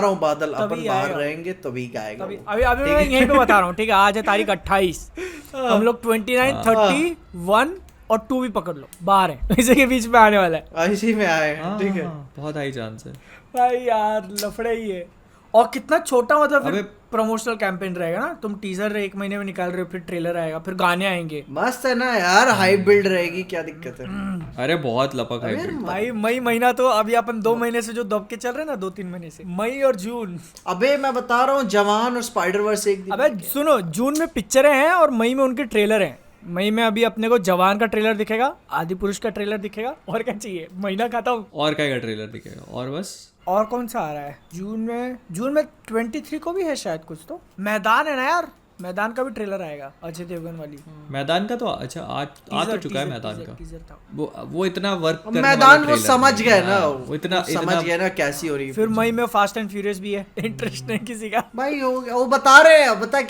हूँ बादल, अपन तभी बाहर आएगा। रहेंगे तभी आएगा अभी वो। अभी अभी मैं यहीं पे बता रहा हूँ, ठीक है? आज है तारीख 28, हम लोग 29, 30, 1 और 2 भी पकड़ लो, बाहर है, इसी के बीच में आने वाला है। इसी में आए, हाँ, ठीक है। हाँ, बहुत हाई चांस है। भाई यार लफड़े ही है। और कितना छोटा मतलब फिर अबे प्रमोशनल कैंपेन रहेगा ना। तुम टीजर 1 महीने में निकाल रहे हो, फिर ट्रेलर आएगा, फिर गाने आएंगे। मस्त है ना यार, हाइप बिल्ड रहेगी, क्या दिक्कत है? अरे बहुत लपक है अबे भाई मई महीना तो अभी अपन 2 महीने से जो दब के चल रहे हैं ना, 2-3 महीने से, मई और जून। अबे मैं बता रहा हूँ जवान और स्पाइडर वर्स एक दिन अबे सुनो, जून में पिक्चरें हैं और मई में उनके ट्रेलर हैं। मई में अभी अपने को जवान का ट्रेलर दिखेगा, आदि पुरुष का ट्रेलर दिखेगा, और क्या चाहिए? महीना खत्म। और क्या का ट्रेलर दिखेगा और बस। और कौन सा आ रहा है जून में 23 को भी है शायद कुछ तो। मैदान है ना यार, मैदान का भी ट्रेलर आएगा, अजय देवगन वाली। मैदान का तो अच्छा आ तो चुका है मैदान का। टीजर था। वो इतना वर्क करने मैदान वाला वो ट्रेलर समझ नहीं गए है। ना, हाँ, वो इतना समझ गए ना कैसी हो रही है। फिर मई में फास्ट एंड फ्यूरियस भी है, इंटरेस्ट नहीं किसी का। भाई वो बता रहे हैं, बता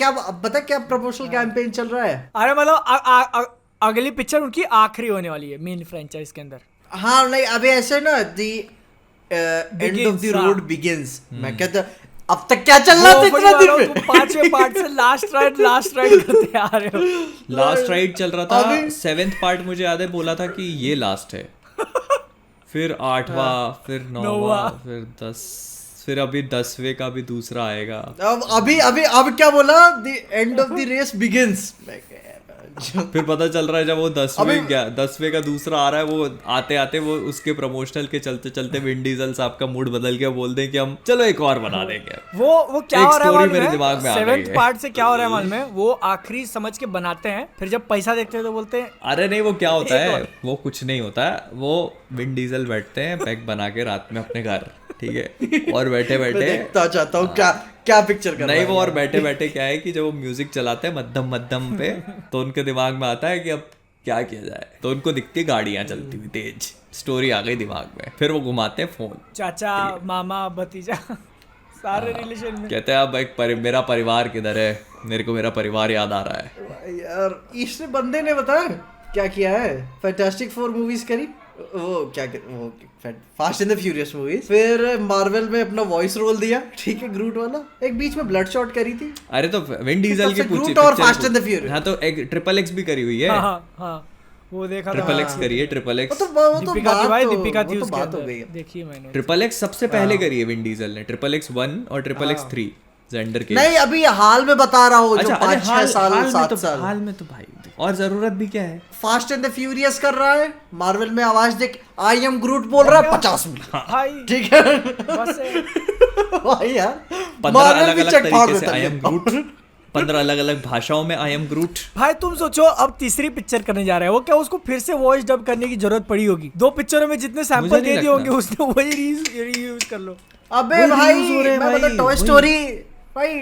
क्या प्रमोशनल कैंपेन चल रहा है। अरे मतलब अगली पिक्चर उनकी आखिरी होने वाली है मेन फ्रेंचाइज के अंदर। हाँ नहीं अबे ऐसे ना the end of the Begins, road हाँ। बिगिंस। मैं कहता अब तक क्या चल रहा था इतना दिन में? 5वें पार्ट से लास्ट राइड करते आ रहे हो। लास्ट राइड चल रहा था। अभी- 7th पार्ट मुझे याद है बोला था कि ये लास्ट है, फिर 8वां, फिर 9वां, नौवां। फिर 10, फिर अभी 10वें का भी दूसरा आएगा। अब क्या बोला? The end of the race begins. फिर पता चल रहा है जब वो 10वें का दूसरा आ रहा है, वो आते आते वो उसके प्रमोशनल के चलते चलते विन डीजल साहब का मूड बदल के बोल दें कि हम चलो एक और बना देंगे। वो क्या एक हो रहा है story मालूम मेरे है? दिमाग में आ गई 7th है। पार्ट से क्या हो रहा है मालूम है? वो आखिरी समझ के बनाते हैं, फिर जब पैसा देखते हैं तो बोलते हैं अरे नहीं, वो क्या होता एक है, और। वो कुछ नहीं होता है। वो विन डीजल बैठते हैं पैक बना के रात में अपने घर, ठीक है, और बैठे मैं बैठे देखता चाहता हूँ क्या पिक्चर कर रहा नहीं है। वो और बैठे बैठे क्या है कि जब वो म्यूजिक चलाते हैं मध्यम मध्यम पे, तो उनके दिमाग में आता है कि अब क्या किया जाए, तो उनको दिखती है गाड़ियां चलती हुई तेज, स्टोरी आ गई दिमाग में, फिर वो घुमाते हैं फोन, चाचा मामा भतीजा सारे रिलेशन में। कहते हैं अब मेरा परिवार किधर है, मेरे को मेरा परिवार याद आ रहा है। यार इस बंदे ने बताया क्या किया है। फैंटास्टिक 4 मूवीज करी, वो fast and the furious movies, फिर मार्वल में अपना वॉइस रोल दिया, ठीक है, ग्रूट वाला। एक बीच में ब्लड शॉट करी थी। अरे तो विन डीजल के पूछे ग्रूट और फास्ट एंड द फ्यूरियस। हाँ तो एक XXX भी करी हुई है। हाँ वो देखा था। XXX करी है, XXX दीपिका थी भाई, दीपिका थी वो तो उसके बात हो अंदर। गई है। देखिए मैंने XXX सबसे पहले करी है विन डीजल ने, XXX 1 और XXX 3 जेंडर के। नहीं अभी हाल में बता रहा हूँ, जो अच्छा, अरे 5-6 साल हाल में 7 तो साल हाल में तो भाई और जरूरत भी क्या है। फास्ट एंड द फ्यूरियस कर रहा है, मार्वल में आवाज देख आई एम ग्रूट बोल रहा है 50 मिनट, भाई ठीक है। बस है। भाई यार 15 मार्वल अलग भी अलग चट फाड़ तरीके से देता आई है। एम ग्रूट 15 अलग अलग भाषाओं में आई एम ग्रूट। भाई तुम सोचो अब तीसरी पिक्चर करने जा रहे हो, वो क्या उसको फिर से वॉइस डब करने की जरूरत पड़ी होगी? 2 पिक्चरों में जितने सैंपल मुझे नहीं दे दिए होंगे लगता। उसने वही रीयूज कर लो। अबे वही भाई reuse हो रहे हैं मैं मतलब भाई, टॉय वही। स्टोरी, भाई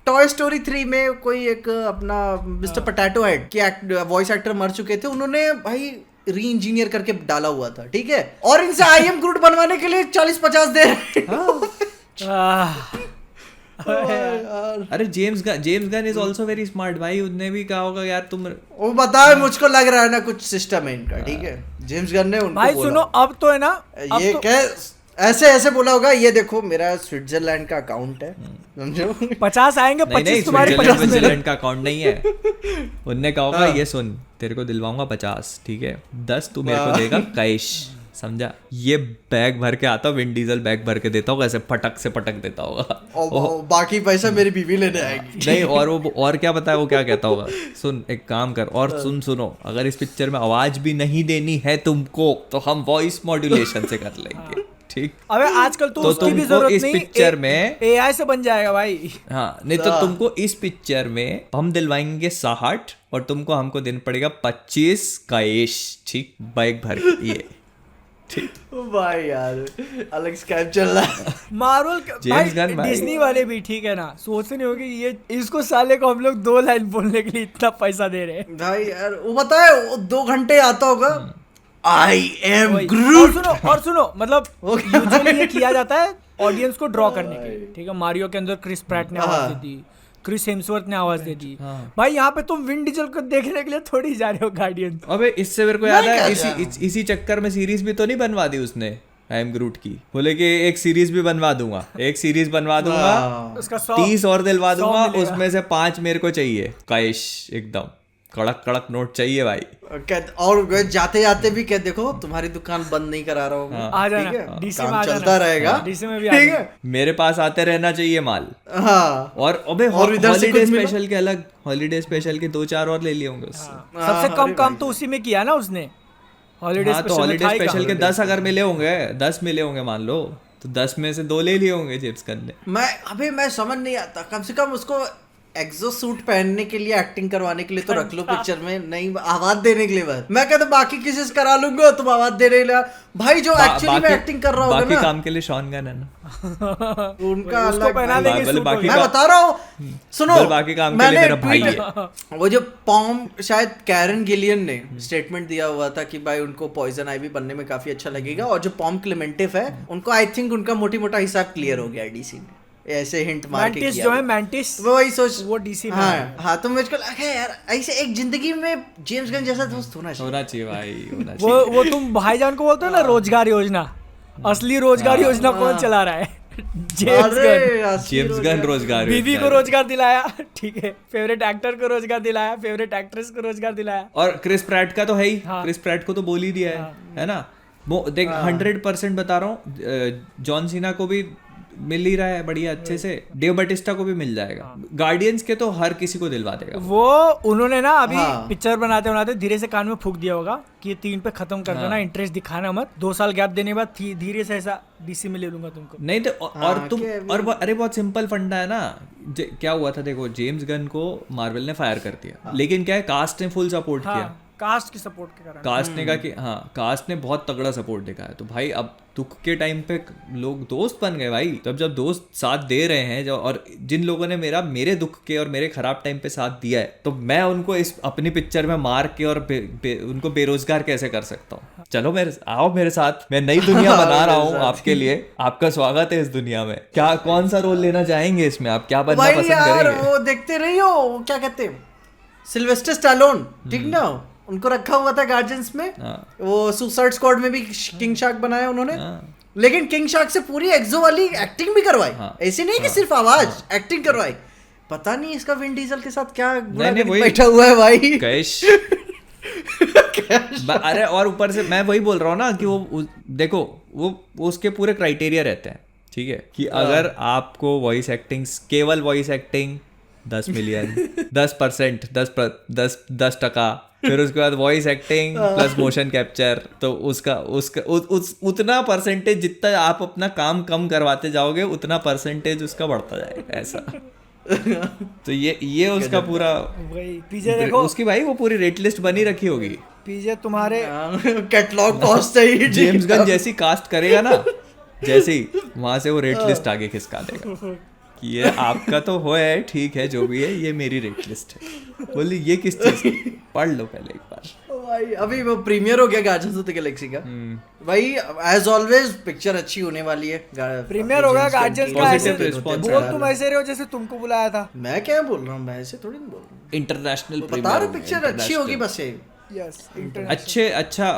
टॉय स्टोरी 3 में कोई एक अपना मिस्टर पोटैटो हेड के वॉइस एक्टर मर चुके थे, उन्होंने भाई री इंजीनियर करके डाला हुआ था, ठीक है, और इनसे आई एम ग्रूट बनवाने के लिए 40-50 दे रहे हैं। अरे James Gunn is also very smart भाई, उसने भी कहा होगा यार तुम। वो बताए मुझको लग रहा है ना कुछ सिस्टम है इनका, ठीक है, जेम्स गन ने उनको भाई बोला, सुनो अब तो है ना, अब ये तो क्या ऐसे बोला होगा, ये देखो मेरा स्विट्जरलैंड का अकाउंट है, समझो। 50 आएंगे, नहीं 25 तुम्हारी, 50 मेरे। स्विट्जरलैंड का अकाउंट नहीं है। उनने कहा होगा ये सुन तेरे को दिलवाऊंगा 50, ठीक है, 10 तू मेरे को देगा कैश, समझा? ये बैग भर के आता, विंड डीजल बैग भर के देता होगा, ऐसे पटक से पटक देता होगा। और बाकी पैसा मेरी बीवी लेने आएगी। नहीं, और वो और क्या पता है वो क्या कहता होगा, सुन एक काम कर, और सुनो अगर इस पिक्चर में आवाज भी नहीं देनी है तुमको तो हम वॉइस मॉड्यूलेशन से कर लेंगे, ठीक? अबे आजकल तो उसकी भी तुमको जरूरत इस नहीं, पिक्चर में एआई से बन जाएगा भाई। हाँ, नहीं तो तुमको इस पिक्चर में हम दिलवाएंगे 60 और तुमको हमको देना पड़ेगा 25 कैश, ठीक, बैग भर के, ये ठीक। भाई यार अलग स्कैम चल रहा है। मार्वल जेम्स गन भाई। डिज्नी वाले भी ठीक है ना, सोच नहीं होगी ये इसको साले को हम लोग 2 लाइन बोलने के लिए इतना पैसा दे रहे हैं। भाई यार वो बताए वो 2 घंटे आता होगा, आई एम और ग्रूट। सुनो मतलब वो क्या यूजुअली ये किया जाता है ऑडियंस को ड्रॉ करने के लिए, ठीक है। मारियो के अंदर क्रिस प्रैट ने आवाज हाँ। दे दी, क्रिस हेम्सवर्थ ने आवाज दे दी। हाँ। भाई यहाँ पे तुम विन डीजल को देखने के लिए थोड़ी जा रहे हो गार्डियन। अबे इससे मेरे को याद मैं है क्या इसी चक्कर में सीरीज भी तो नहीं बनवा दी उसने आई एम ग्रूट की, बोले कि एक सीरीज भी बनवा दूंगा, एक सीरीज बनवा दूंगा, उसका 30 और दिलवा 100 दूंगा, मिलेगा। उसमें से 5 मेरे को चाहिए कैश, एकदम कड़क कड़क नोट चाहिए भाई। और जाते जाते भी क्या देखो तुम्हारी दुकान बंद नहीं करा रहा हूँ, आ जाना, ठीक है? DC काम में आ चलता जाना। रहेगा, DC में भी आ ठीक जाना। है। मेरे पास आते रहना चाहिए माल। हाँ और अबे और इधर से हॉलीडे कुछ मिला? स्पेशल के अलग, हॉलीडे स्पेशल के 2-4 और ले लिए होंगे उससे। सबसे कम काम तो उसी में किया ना उसने, हॉलीडे हाँ, तो स्पेशल में हॉलीडे था ही स्पेशल कहाँ। के 10 अगर मिले होंगे, 10 मिले होंगे मान लो, तो 10 में से 2 ले लिए होंगे जेम्स गन ने। मैं समझ नहीं आता, कम से कम उसको एक्सो सूट पहनने के लिए, एक्टिंग करवाने के लिए तो रख लो पिक्चर में, नहीं आवाज देने के लिए बस। मैं कहता बाकी किसी से करा लूंगा, तुम आवाज देने के लिए भाई जो एक्चुअली में एक्टिंग कर रहा होगा बाकी ना, काम के लिए शॉन गन है ना, उनका उसको अलग पहना भाई। देंगे बोले सूट बाकी वगैरह। मैं बता रहा हूँ, सुनो बोले बाकी काम के लिए मेरा भाई tweet- वो जो पॉम शायद कैरन गिलियन ने स्टेटमेंट दिया हुआ था कि भाई उनको पॉइजन आइवी बनने में काफी अच्छा लगेगा, और जो पॉम क्लेमेंटिव है उनको आई थिंक उनका मोटी मोटा हिसाब क्लियर हो गया डीसी ने, ऐसे हिंट मार के मैंटिस किया जो है, हुआ। मैंटिस वो वही सोच, वो डीसी में हाँ है। हाँ, तो मुझको लगा यार ऐसे एक जिंदगी में जेम्स गन जैसा दोस्त होना चाहिए। होना चाहिए भाई, होना चाहिए। वो तुम भाईजान को बोलते हो ना रोजगार योजना, असली रोजगार योजना कौन चला रहा है? James Gunn. अरे असली जेम्स गन रोजगार बीवी को योजना। रोजगार दिलाया, ठीक है, फेवरेट एक्टर को रोजगार दिलाया, फेवरेट एक्ट्रेस को रोजगार दिलाया। और क्रिस प्रैट का तो है ही, हाँ। क्रिस प्रैट को तो बोल ही दिया है ना। वो देख 100% बता रहा हूँ, जॉन सीना को भी मिल ही रहा है बढ़िया अच्छे से, डेव बटिस्टा को भी मिल जाएगा, गार्डियंस के तो हर किसी को दिलवा देगा। वो उन्होंने ना अभी हाँ। पिक्चर बनाते बनाते धीरे से कान में फूक दिया होगा कि ये 3 पे खत्म कर देना, इंटरेस्ट दिखाना मत, 2 साल गैप देने के बाद धीरे से ऐसा डीसी में ले लूंगा तुमको। नहीं तो और तुम अरे बहुत सिंपल फंडा है ना। क्या हुआ था देखो, जेम्स गन को मार्वल ने फायर कर दिया, लेकिन क्या है कास्ट ने फुल सपोर्ट किया, कास्ट की सपोर्ट के कारण। कास्ट ने कहा कि हाँ, कास्ट ने बहुत तगड़ा सपोर्ट दिखाया, तो भाई अब दुख के टाइम पे लोग दोस्त बन गए भाई। तब जब दोस्त साथ दे रहे हैं जो, और जिन लोगों ने मेरे दुख के और मेरे खराब टाइम पे साथ दिया है, तो मैं उनको इस अपनी पिक्चर में मार के और उनको बेरोजगार कैसे कर सकता हूँ? चलो आओ मेरे साथ, मैं नई दुनिया बना रहा हूँ आपके लिए, आपका स्वागत है इस दुनिया में। क्या कौन सा रोल लेना चाहेंगे इसमें, आप क्या बनना भाई पसंद यार करेंगे? वो देखते रही हो, वो क्या कहते हैं, सिल्वेस्टर स्टैलोन, ठीक ना, उनको रखा हुआ था गार्जियंस में, हाँ। वो सुसाइड स्क्वाड में भी किंग शार्क बनाया उन्होंने, हाँ। लेकिन किंग शार्क से पूरी एक्सो वाली एक्टिंग भी करवाई, हाँ। ऐसे नहीं कि सिर्फ आवाज, एक्टिंग करवाई। पता नहीं इसका विन डीजल के साथ क्या नहीं, वही- बैठा हुआ है भाई। कैश अरे और ऊपर से मैं वही बोल रहा हूँ ना कि देखो वो उसके पूरे क्राइटेरिया रहते हैं, ठीक है, कि अगर आपको वॉइस एक्टिंग, केवल वॉइस एक्टिंग 10 मिलियन 10%, 10%, फिर उसके बाद voice acting plus motion capture, तो उसका उतना परसेंटेज, जितना आप अपना काम कम करवाते जाओगे उतना परसेंटेज उसका बढ़ता जाएगा, ऐसा। तो ये उसका पूरा वही पीजे देखो, उसकी भाई वो पूरी रेट लिस्ट बनी रखी होगी। पीजे तुम्हारे कैटलॉग कॉस्ट है जेम्स गन जैसी कास्ट करेगा ना, जैसे ही वहां से वो रेट लिस्ट आगे खिसका देगा कि ये आपका तो हो है, ठीक है जो भी है, ये मेरी रेट लिस्ट है। बोली ये किस चीज की, पढ़ लो पहले एक बार। भाई अभी वो प्रीमियर हो गया गार्डियंस ऑफ द गैलेक्सी का भाई, एज ऑलवेज पिक्चर अच्छी होने वाली है। प्रीमियर हो गया गार्डियंस का, ऐसे Positive response बोल है। तुम ऐसे रहे हो जैसे तुमको बुलाया था। मैं क्या बोल रहा हूँ, मैं ऐसे थोड़ी नहीं बोल रहा हूँ, इंटरनेशनल बता रहा पिक्चर अच्छी होगी बस ये। यस अच्छा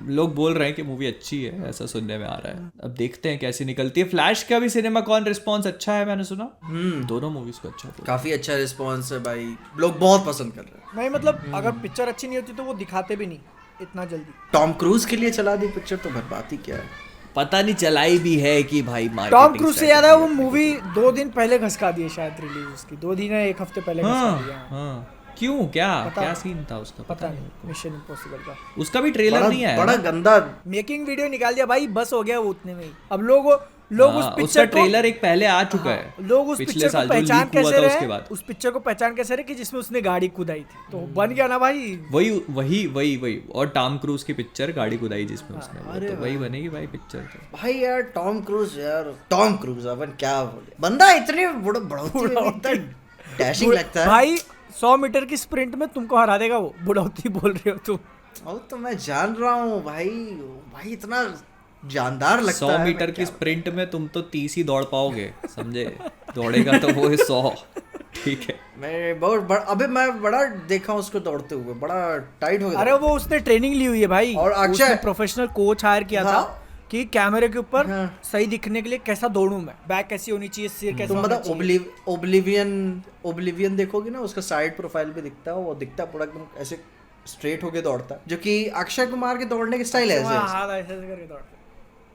लोग बोल रहे हैं कि मूवी अच्छी है, ऐसा सुनने में आ रहा है। अब देखते हैं कैसी निकलती है। फ्लैश का भी सिनेमा कॉन रिस्पॉन्स अच्छा है, मैंने सुना। दोनों मूवीज को अच्छा था, काफी अच्छा रिस्पॉन्स है भाई, लोग बहुत पसंद कर रहे हैं। नहीं मतलब अगर पिक्चर अच्छी नहीं होती तो वो दिखाते भी नहीं इतना जल्दी। टॉम क्रूज के लिए चला दी पिक्चर तो बर्बादी क्या है। पता नहीं चलाई भी है कि भाई टॉम क्रूज से याद है वो मूवी 2 दिन पहले घसका दी है शायद रिलीज उसकी, 2 दिन या 1 हफ्ते पहले घसका दिया। हाँ क्यों, क्या सीन था उसका पता नहीं, मिशन इम्पॉसिबल का उसका भी ट्रेलर नहीं आया, बड़ा गंदा मेकिंग वीडियो निकाल दिया भाई, बस हो गया वो उतने में ही। अब लोग उस उसका पिक्चर ट्रेलर एक पहले आ चुका है, लोग उस पिछले पिक्चर को साल जो पहचान लीक हुआ कैसे था उसके रहे, बाद। उस पिक्चर को पहचान कैसे रहे कि जिसमें उसने गाड़ी कुदाई थी, तो बन गया ना भाई। वही और टॉम क्रूज की पिक्चर गाड़ी कुदाई जिसमें उसने, वो तो वही बनेगी भाई पिक्चर तो। भाई यार टॉम क्रूज अपन क्या बोले, बंदा इतने बड़ा डैशिंग लगता है भाई। 100 मीटर की स्प्रिंट में तुमको हरा देगा वो, बुढ़ौती बोल रहे हो तुम। और तो मैं जान रहा हूँ भाई इतना जानदार लगता 100 है। मीटर की स्प्रिंट में तुम तो 30 ही दौड़ पाओगे, समझे। दौड़ेगा तो वो है 100, ठीक है। मैं बहुत बड़ा, अबे मैं बड़ा देखा उसको दौड़ते हुए, बड़ा टाइट हो गया। अरे वो उसने ट्रेनिंग ली हुई है भाई, और अक्षय प्रोफेशनल कोच हायर किया था हाँ। कि कैमरे के ऊपर हाँ। सही दिखने के लिए कैसा दौड़ूं मैं, बैक कैसी होनी चाहिए, सिर कैसा तुम होना मतलब चाहिए। ओब्लिवियन देखोगे ना, उसका साइड प्रोफाइल पे दिखता है, वो दिखता है पूरा एकदम ऐसे स्ट्रेट होके दौड़ता है, जो कि अक्षय कुमार के दौड़ने के स्टाइल है हाँ, ऐसे। हाथ ऐसे ऐसे करके दौड़ते हैं।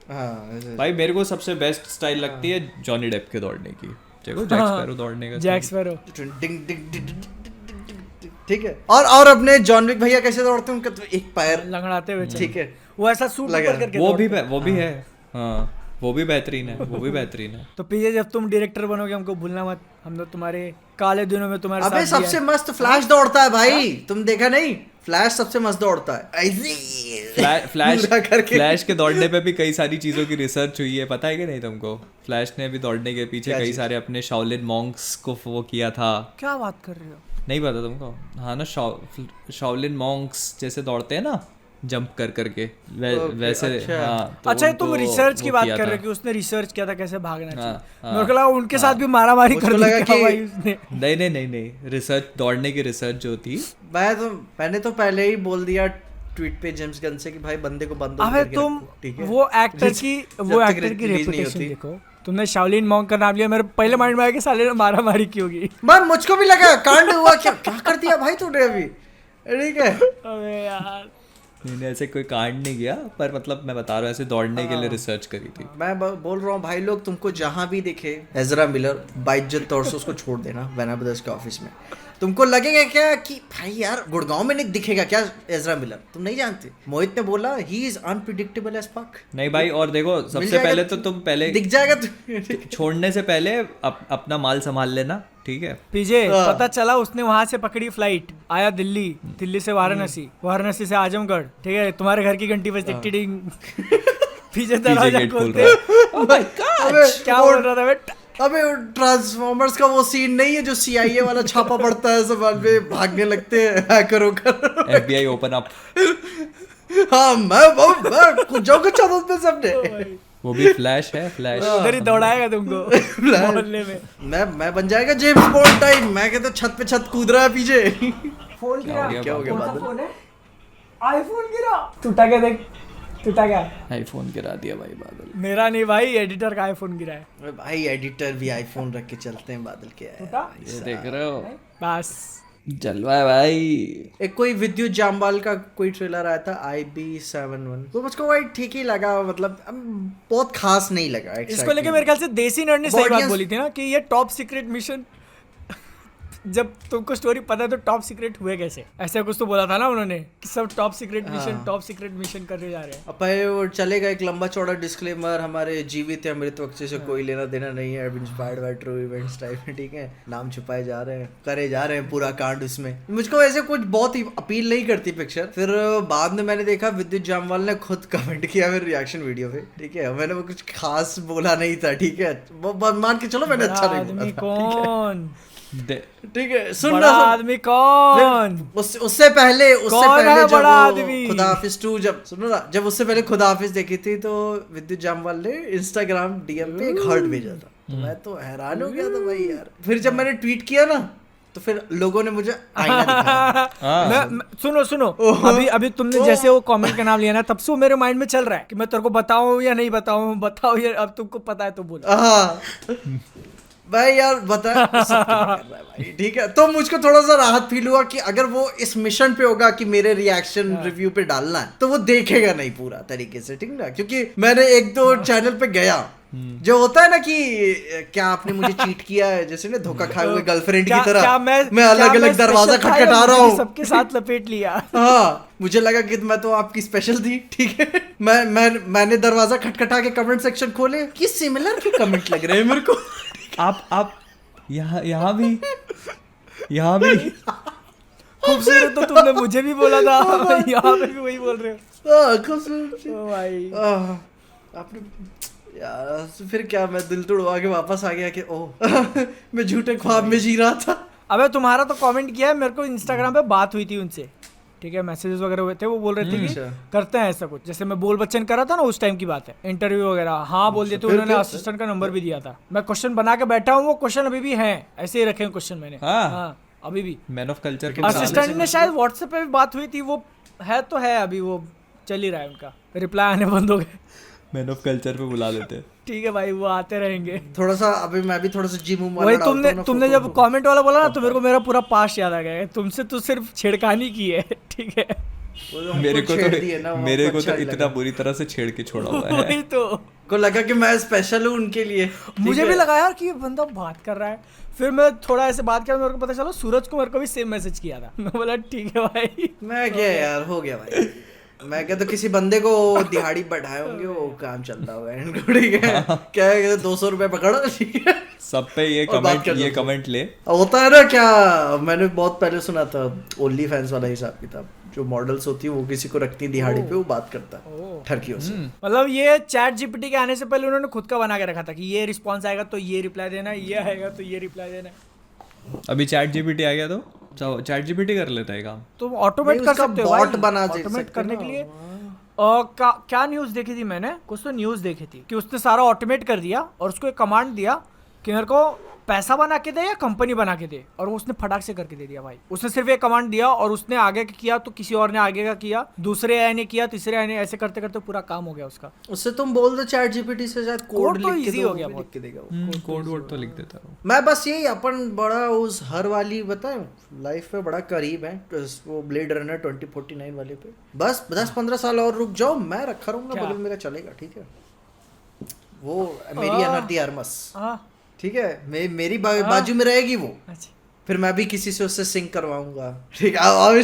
हाँ ऐसे। भाई मेरे को सबसे बेस्ट स्टाइल लगती है जॉनी डेप के दौड़ने की, देखो जैक स्पैरो दौड़ने का। जैक स्पैरो डिंग डिंग डिंग डिंग डिंग, ठीक है। और अपने जॉन विक भैया कैसे दौड़ते हैं, उनका तो एक पैर लंगड़ाते हुए चल। ठीक है, वो ऐसा सूट लगा। ऊपर करके वो भी दौड़ते हैं। वो भी है, हाँ वो भी बेहतरीन है, वो भी बेहतरीन है। तो पीछे जब तुम डायरेक्टर बनोगे हमको भूलना मत, हम लोग तुम्हारे काले दिनों में तुम्हारे अबे साथ सबसे मस्त फ्लैश दौड़ता है भाई, तुम देखा नहीं, फ्लैश सबसे मस्त दौड़ता है ऐसे फ्लैश के दौड़ने पे भी कई सारी चीजों की रिसर्च हुई है, पता है कि नहीं तुमको। फ्लैश ने भी दौड़ने के पीछे क्या कई चीज़? सारे अपने शाओलिन मॉन्क्स को वो किया था। क्या बात कर रहे हो? नहीं पता तुमको? हाँ ना, शाओलिन मॉन्क्स जैसे दौड़ते हैं ना, जंप कर करके वैसे। अच्छा। हाँ, तो अच्छा तुम उनको रिसर्च की वो बात किया कर था। रहे हो कि उसने रिसर्च किया था कैसे भागना चाहिए। हाँ, मेरे को लगा उनके साथ भी मारामारी कर उसको दी लगा क्या कि- भाई उसने। नहीं, रिसर्च, दौड़ने की रिसर्च जो थी। मैंने तो पहले ही बोल दिया ट्वीट पे जेम्स गन से कि भाई बंदे को बंद अबे तुम वो एक्टर की रेपुटेशन देखो। तुमने शाओलिन मॉन्क का नाम लिया, मेरे पहले माइंड में आया कि साले ने मारामारी की होगी। मन मुझको भी लगा कांड हुआ, क्या कर दिया भाई तूने अभी, ठीक है। अबे यार मैंने ऐसे कोई कांड नहीं किया, पर मतलब मैं बता रहा हूँ ऐसे दौड़ने के लिए रिसर्च करी थी। मैं बोल रहा हूँ भाई लोग, तुमको जहां भी दिखे एजरा मिलर, बाइज्जत तौर से उसको छोड़ देना वैना ब्रदर्स के ऑफिस में। तुमको लगेगा क्या कि भाई यार गुड़गांव में नहीं दिखेगा क्या एजरा मिलर, तुम नहीं जानते। मोहित ने बोला he is unpredictable as fuck. नहीं भाई, और देखो सबसे पहले तो तुम पहले दिख जाएगा छोड़ने से पहले अपना माल संभाल लेना, ठीक है। पीजे पता चला उसने वहां से पकड़ी फ्लाइट, आया दिल्ली, दिल्ली से वाराणसी, वाराणसी से आजमगढ़, ठीक है। तुम्हारे घर की घंटी बजती टिडिंग, पीछे दरवाजा गेट खोल खोलते रहा है। Oh my God! अबे क्या बोल रहा था बेटा? अबे ट्रांसफॉर्मर्स का वो सीन नहीं है जो CIA वाला छापा पड़ता है, सब आदमी भागने लगते हैं हैकर होकर। FBI ओपन अप, हाँ मैं कुछ जो कुछ चाहता उसमें सबने। वो भी फ्लैश है, फ्लैश। उधर ही दौड़ाएगा तुमको मोहल्ले में। मैं बन जाएगा जेम्स बॉन्ड टाइप। मैं कहता छत पे छत कूद रहा है पीछे। फोन गिरा, क्या हो गया कौन सा बादल? फोन है? आईफोन गिरा, टूटा क्या देख, टूटा क्या? आईफोन गिरा दिया भाई बादल। मेरा नहीं भाई, एडिटर का आईफोन गिरा है। भाई एडिटर भी आईफोन रख के चलते हैं, बादल के है। टूटा? ये देख रहे हो, बस जलवा है भाई। एक कोई विद्युत जामवाल का कोई ट्रेलर आया था IB71, वो मुझको भाई ठीक ही लगा, मतलब बहुत खास नहीं लगा। इसको लेके मेरे ख्याल से देसी नर्ड ने सही बात Guardians- बोली थी ना कि ये टॉप सीक्रेट मिशन जब तुमको स्टोरी पता है तो टॉप सीक्रेट हुए कैसे? ऐसा कुछ तो बोला था ना उन्होंने कि सब टॉप सीक्रेट मिशन करने जा रहे हैं। अब भाई वो चलेगा एक लंबा चौड़ा डिस्क्लेमर, हमारे जीवित या मृत वक्त से कोई लेना देना नहीं है, inspired by true events type में, ठीक है। नाम छुपाए जा रहे हैं, करे जा रहे हैं पूरा कांड उसमें। मुझको ऐसे कुछ बहुत ही अपील नहीं करती पिक्चर। फिर बाद में मैंने देखा विद्युत जामवाल ने खुद कमेंट किया मेरे रिएक्शन वीडियो पे, ठीक है। मैंने वो कुछ खास बोला नहीं था, ठीक है, वो मान के चलो मैंने अच्छा नहीं बोला था, कौन ठीक है। सुन बड़ा आदमी कौन? उससे पहले बड़ा आदमी? खुदा हाफिज 2 जब सुनो ना, जब उससे पहले खुदा हाफिज देखी थी तो विद्युत जामवाल ने इंस्टाग्राम डीएम पे एक हार्ट भेजा था, तो मैं तो हैरान हो गया था भाई यार। फिर जब मैंने ट्वीट किया ना तो फिर लोगों ने मुझे आईना दिखाया। सुनो अभी तुमने जैसे वो कमेंट का नाम लिया ना, तब से वो मेरे माइंड में चल रहा है कि मैं तेरे को बताऊं या नहीं बताओ या अब तुमको पता है तो बोलो। भाई यार बता भाई, ठीक है। तो मुझको थोड़ा सा राहत फील हुआ कि अगर वो इस मिशन पे होगा कि मेरे रिएक्शन रिव्यू पे डालना है तो वो देखेगा नहीं पूरा तरीके से, ठीक ना। क्योंकि मैंने 1-2 चैनल पे गया, जो होता है ना कि क्या आपने मुझे चीट किया है, जैसे ना धोखा खाए हुए गर्लफ्रेंड की तरह मैं अलग अलग दरवाजा खटखटा रहा हूँ, सबके साथ लपेट लिया। हाँ, मुझे लगा कि मैं तो आपकी स्पेशल थी, ठीक है। मैंने दरवाजा खटखटा के कमेंट सेक्शन खोले, ये सिमिलर के कमेंट लग रहे हैं मेरे को। आप यहाँ भी खूबसूरत तो तुमने मुझे भी बोला था, यहाँ पे भी वही बोल रहे हो। खूबसूरत भाई आपने यार, फिर क्या मैं दिल तोड़वा के वापस आ गया कि ओह मैं झूठे ख्वाब में जी रहा था। अबे तुम्हारा तो कमेंट किया है, मेरे को इंस्टाग्राम पे बात हुई थी उनसे, ठीक है, मैसेजेस वगैरह हुए थे, वो बोल रहे थे कि करते हैं ऐसा कुछ, जैसे मैं बोल बच्चन कर रहा था ना उस टाइम की बात है, इंटरव्यू वगैरह हाँ बोल दिए थे उन्होंने, असिस्टेंट का नंबर भी दिया था, मैं क्वेश्चन बना के बैठा हूँ, वो क्वेश्चन अभी भी हैं, ऐसे ही रखे हैं क्वेश्चन मैंने। हाँ अभी भी मैन ऑफ कल्चर के असिस्टेंट ने शायद व्हाट्सएप पे भी बात हुई थी, वो है तो है अभी, वो चल ही रहा है, उनका रिप्लाई आने बंद हो गए। मैन ऑफ कल्चर पे बुला लेते, ठीक है भाई, वो आते रहेंगे। थोड़ा सा अभी मैं भी थोड़ा सा जिम वही तुमने जब कमेंट वाला बोला ना तो मेरे को मेरा पूरा पास्ट याद आ गया है, तुमसे तो सिर्फ छेड़खानी की है, ठीक है। मेरे को तो इतना बुरी तरह से छेड़ के छोड़ा हुआ है। वही तो को लगा कि मैं स्पेशल हूँ उनके लिए, मुझे भी लगा यार कि ये बंदा बात कर रहा है, फिर मैं थोड़ा ऐसे बात किया, मेरे को पता चला सूरज को मेरे को भी सेम मैसेज किया था, मैं बोला ठीक है भाई। मैं क्या यार हो गया भाई, मैं क्या तो किसी बंदे को दिहाड़ी बढ़ाए होंगे, वो काम चलता होगा इनको, ठीक है। क्या है 200 रुपए पकड़ो, ठीक है, सब पे ये कमेंट ले। होता है ना क्या, मैंने बहुत पहले सुना था ओनली फैंस वाला हिसाब किताब, जो मॉडल्स होती है वो किसी को रखती है दिहाड़ी पे, वो बात करता है ठरकियों से। मतलब ये चैट जीपीटी के आने से पहले उन्होंने खुद का बना के रखा था कि ये रिस्पॉन्स आएगा तो ये रिप्लाई देना, ये आएगा तो ये रिप्लाई देना। अभी चैट जीपीटी आ गया तो चैट जीपीटी कर लेता है काम, तो ऑटोमेट कर सकते हो, बॉट बना ऑटोमेट करने के लिए। क्या न्यूज़ देखी थी मैंने, कुछ तो न्यूज़ देखी थी कि उसने सारा ऑटोमेट कर दिया और उसको एक कमांड दिया कि मेरे को पैसा बना के दे या कंपनी बना के दे, और उसने फटाक से करके दे दिया भाई। उसने सिर्फ एक कमांड दिया और उसने आगे किया तो किसी और ने आगे का किया, दूसरे AI ने किया, तीसरे AI ने, ऐसे करते करते पूरा काम हो गया उसका। उससे तुम बोल दो चैट जीपीटी से शायद कोड तो लिख के इजी हो गया, लिख के देगा कोड वोड तो लिख देता हूँ मैं। बस यही अपन बड़ा उस हर वाली बताए लाइफ पे बड़ा करीब है, वो ब्लेड रनर 2049 वाले पे, बस 10-15 साल और रुक जाओ, मैं रखा रहूंगा बगल, मेरा चलेगा, ठीक है। वो मेरी अनर्दी आर्मस, ठीक है, मेरी बाजू में रहेगी वो। अच्छा। फिर मैं भी किसी से उससे सिंक करवाऊंगा, ठीक है।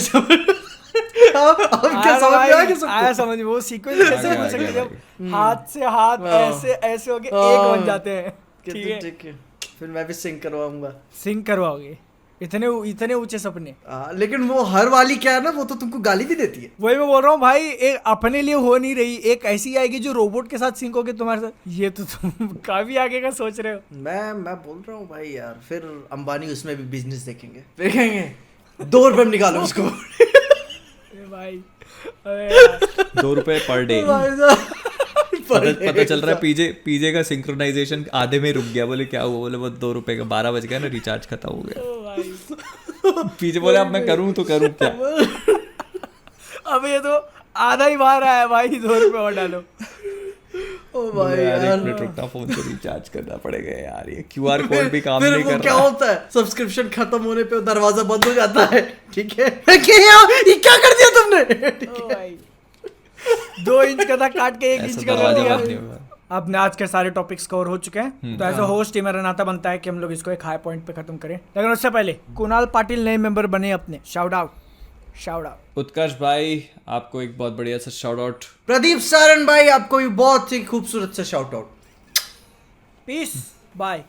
समझ वो सीक्वेंस कैसे हो सकती है जब हाथ से हाथ ऐसे ऐसे होके एक बन जाते हैं, ठीक है। फिर मैं भी सिंक करवाऊंगा। सिंक करवाओगे? इतने ऊंचे सपने। लेकिन वो हर वाली क्या है ना, वो तो तुमको गाली भी देती है। वही मैं बोल रहा हूँ भाई, एक अपने लिए हो नहीं रही, एक ऐसी आएगी जो रोबोट के साथ सिंक होगी तुम्हारे साथ। ये तो तुम काफी आगे का सोच रहे हो। मैं बोल रहा हूँ भाई यार, फिर अंबानी उसमें भी बिजनेस देखेंगे 2 रुपए में निकालो उसको। भाई 2 रुपए पर डे। पता चल रहा है पीजे का सिंक्रोनाइजेशन आधे में रुक गया, बोले क्या हुआ, बोले वो 2 रुपए का 12 बज गया ना, रिचार्ज खत्म हो गया। पीजे बोले अब मैं करूँ तो करूँ क्या। अब ये तो आधा ही बाहर आया भाई, 2 रुपए और डालो। ओ भाई यार, 1 मिनट रुकना, फोन से रिचार्ज करना पड़ेगा यार, ये QR कोड भी काम नहीं कर रहा। क्या होता है, सब्सक्रिप्शन खत्म होने पे दरवाजा बंद हो जाता है, ठीक है। ये क्या कर दिया तुमने, ठीक है। 2 इंच का था, काट के 1 इंच का कर दिया। अब आज के सारे टॉपिक्स कवर हो चुके हैं, तो एज अ होस्ट ही मेरा नाता बनता है कि हम लोग इसको एक हाई पॉइंट पे खत्म करें। लेकिन उससे पहले कुणाल पाटिल नए मेंबर बने अपने, शाउट आउट। उत्कर्ष भाई आपको एक बहुत बढ़िया सा शाउट आउट। प्रदीप सारन भाई आपको भी बहुत ही खूबसूरत सा शाउट आउट। Piece bye.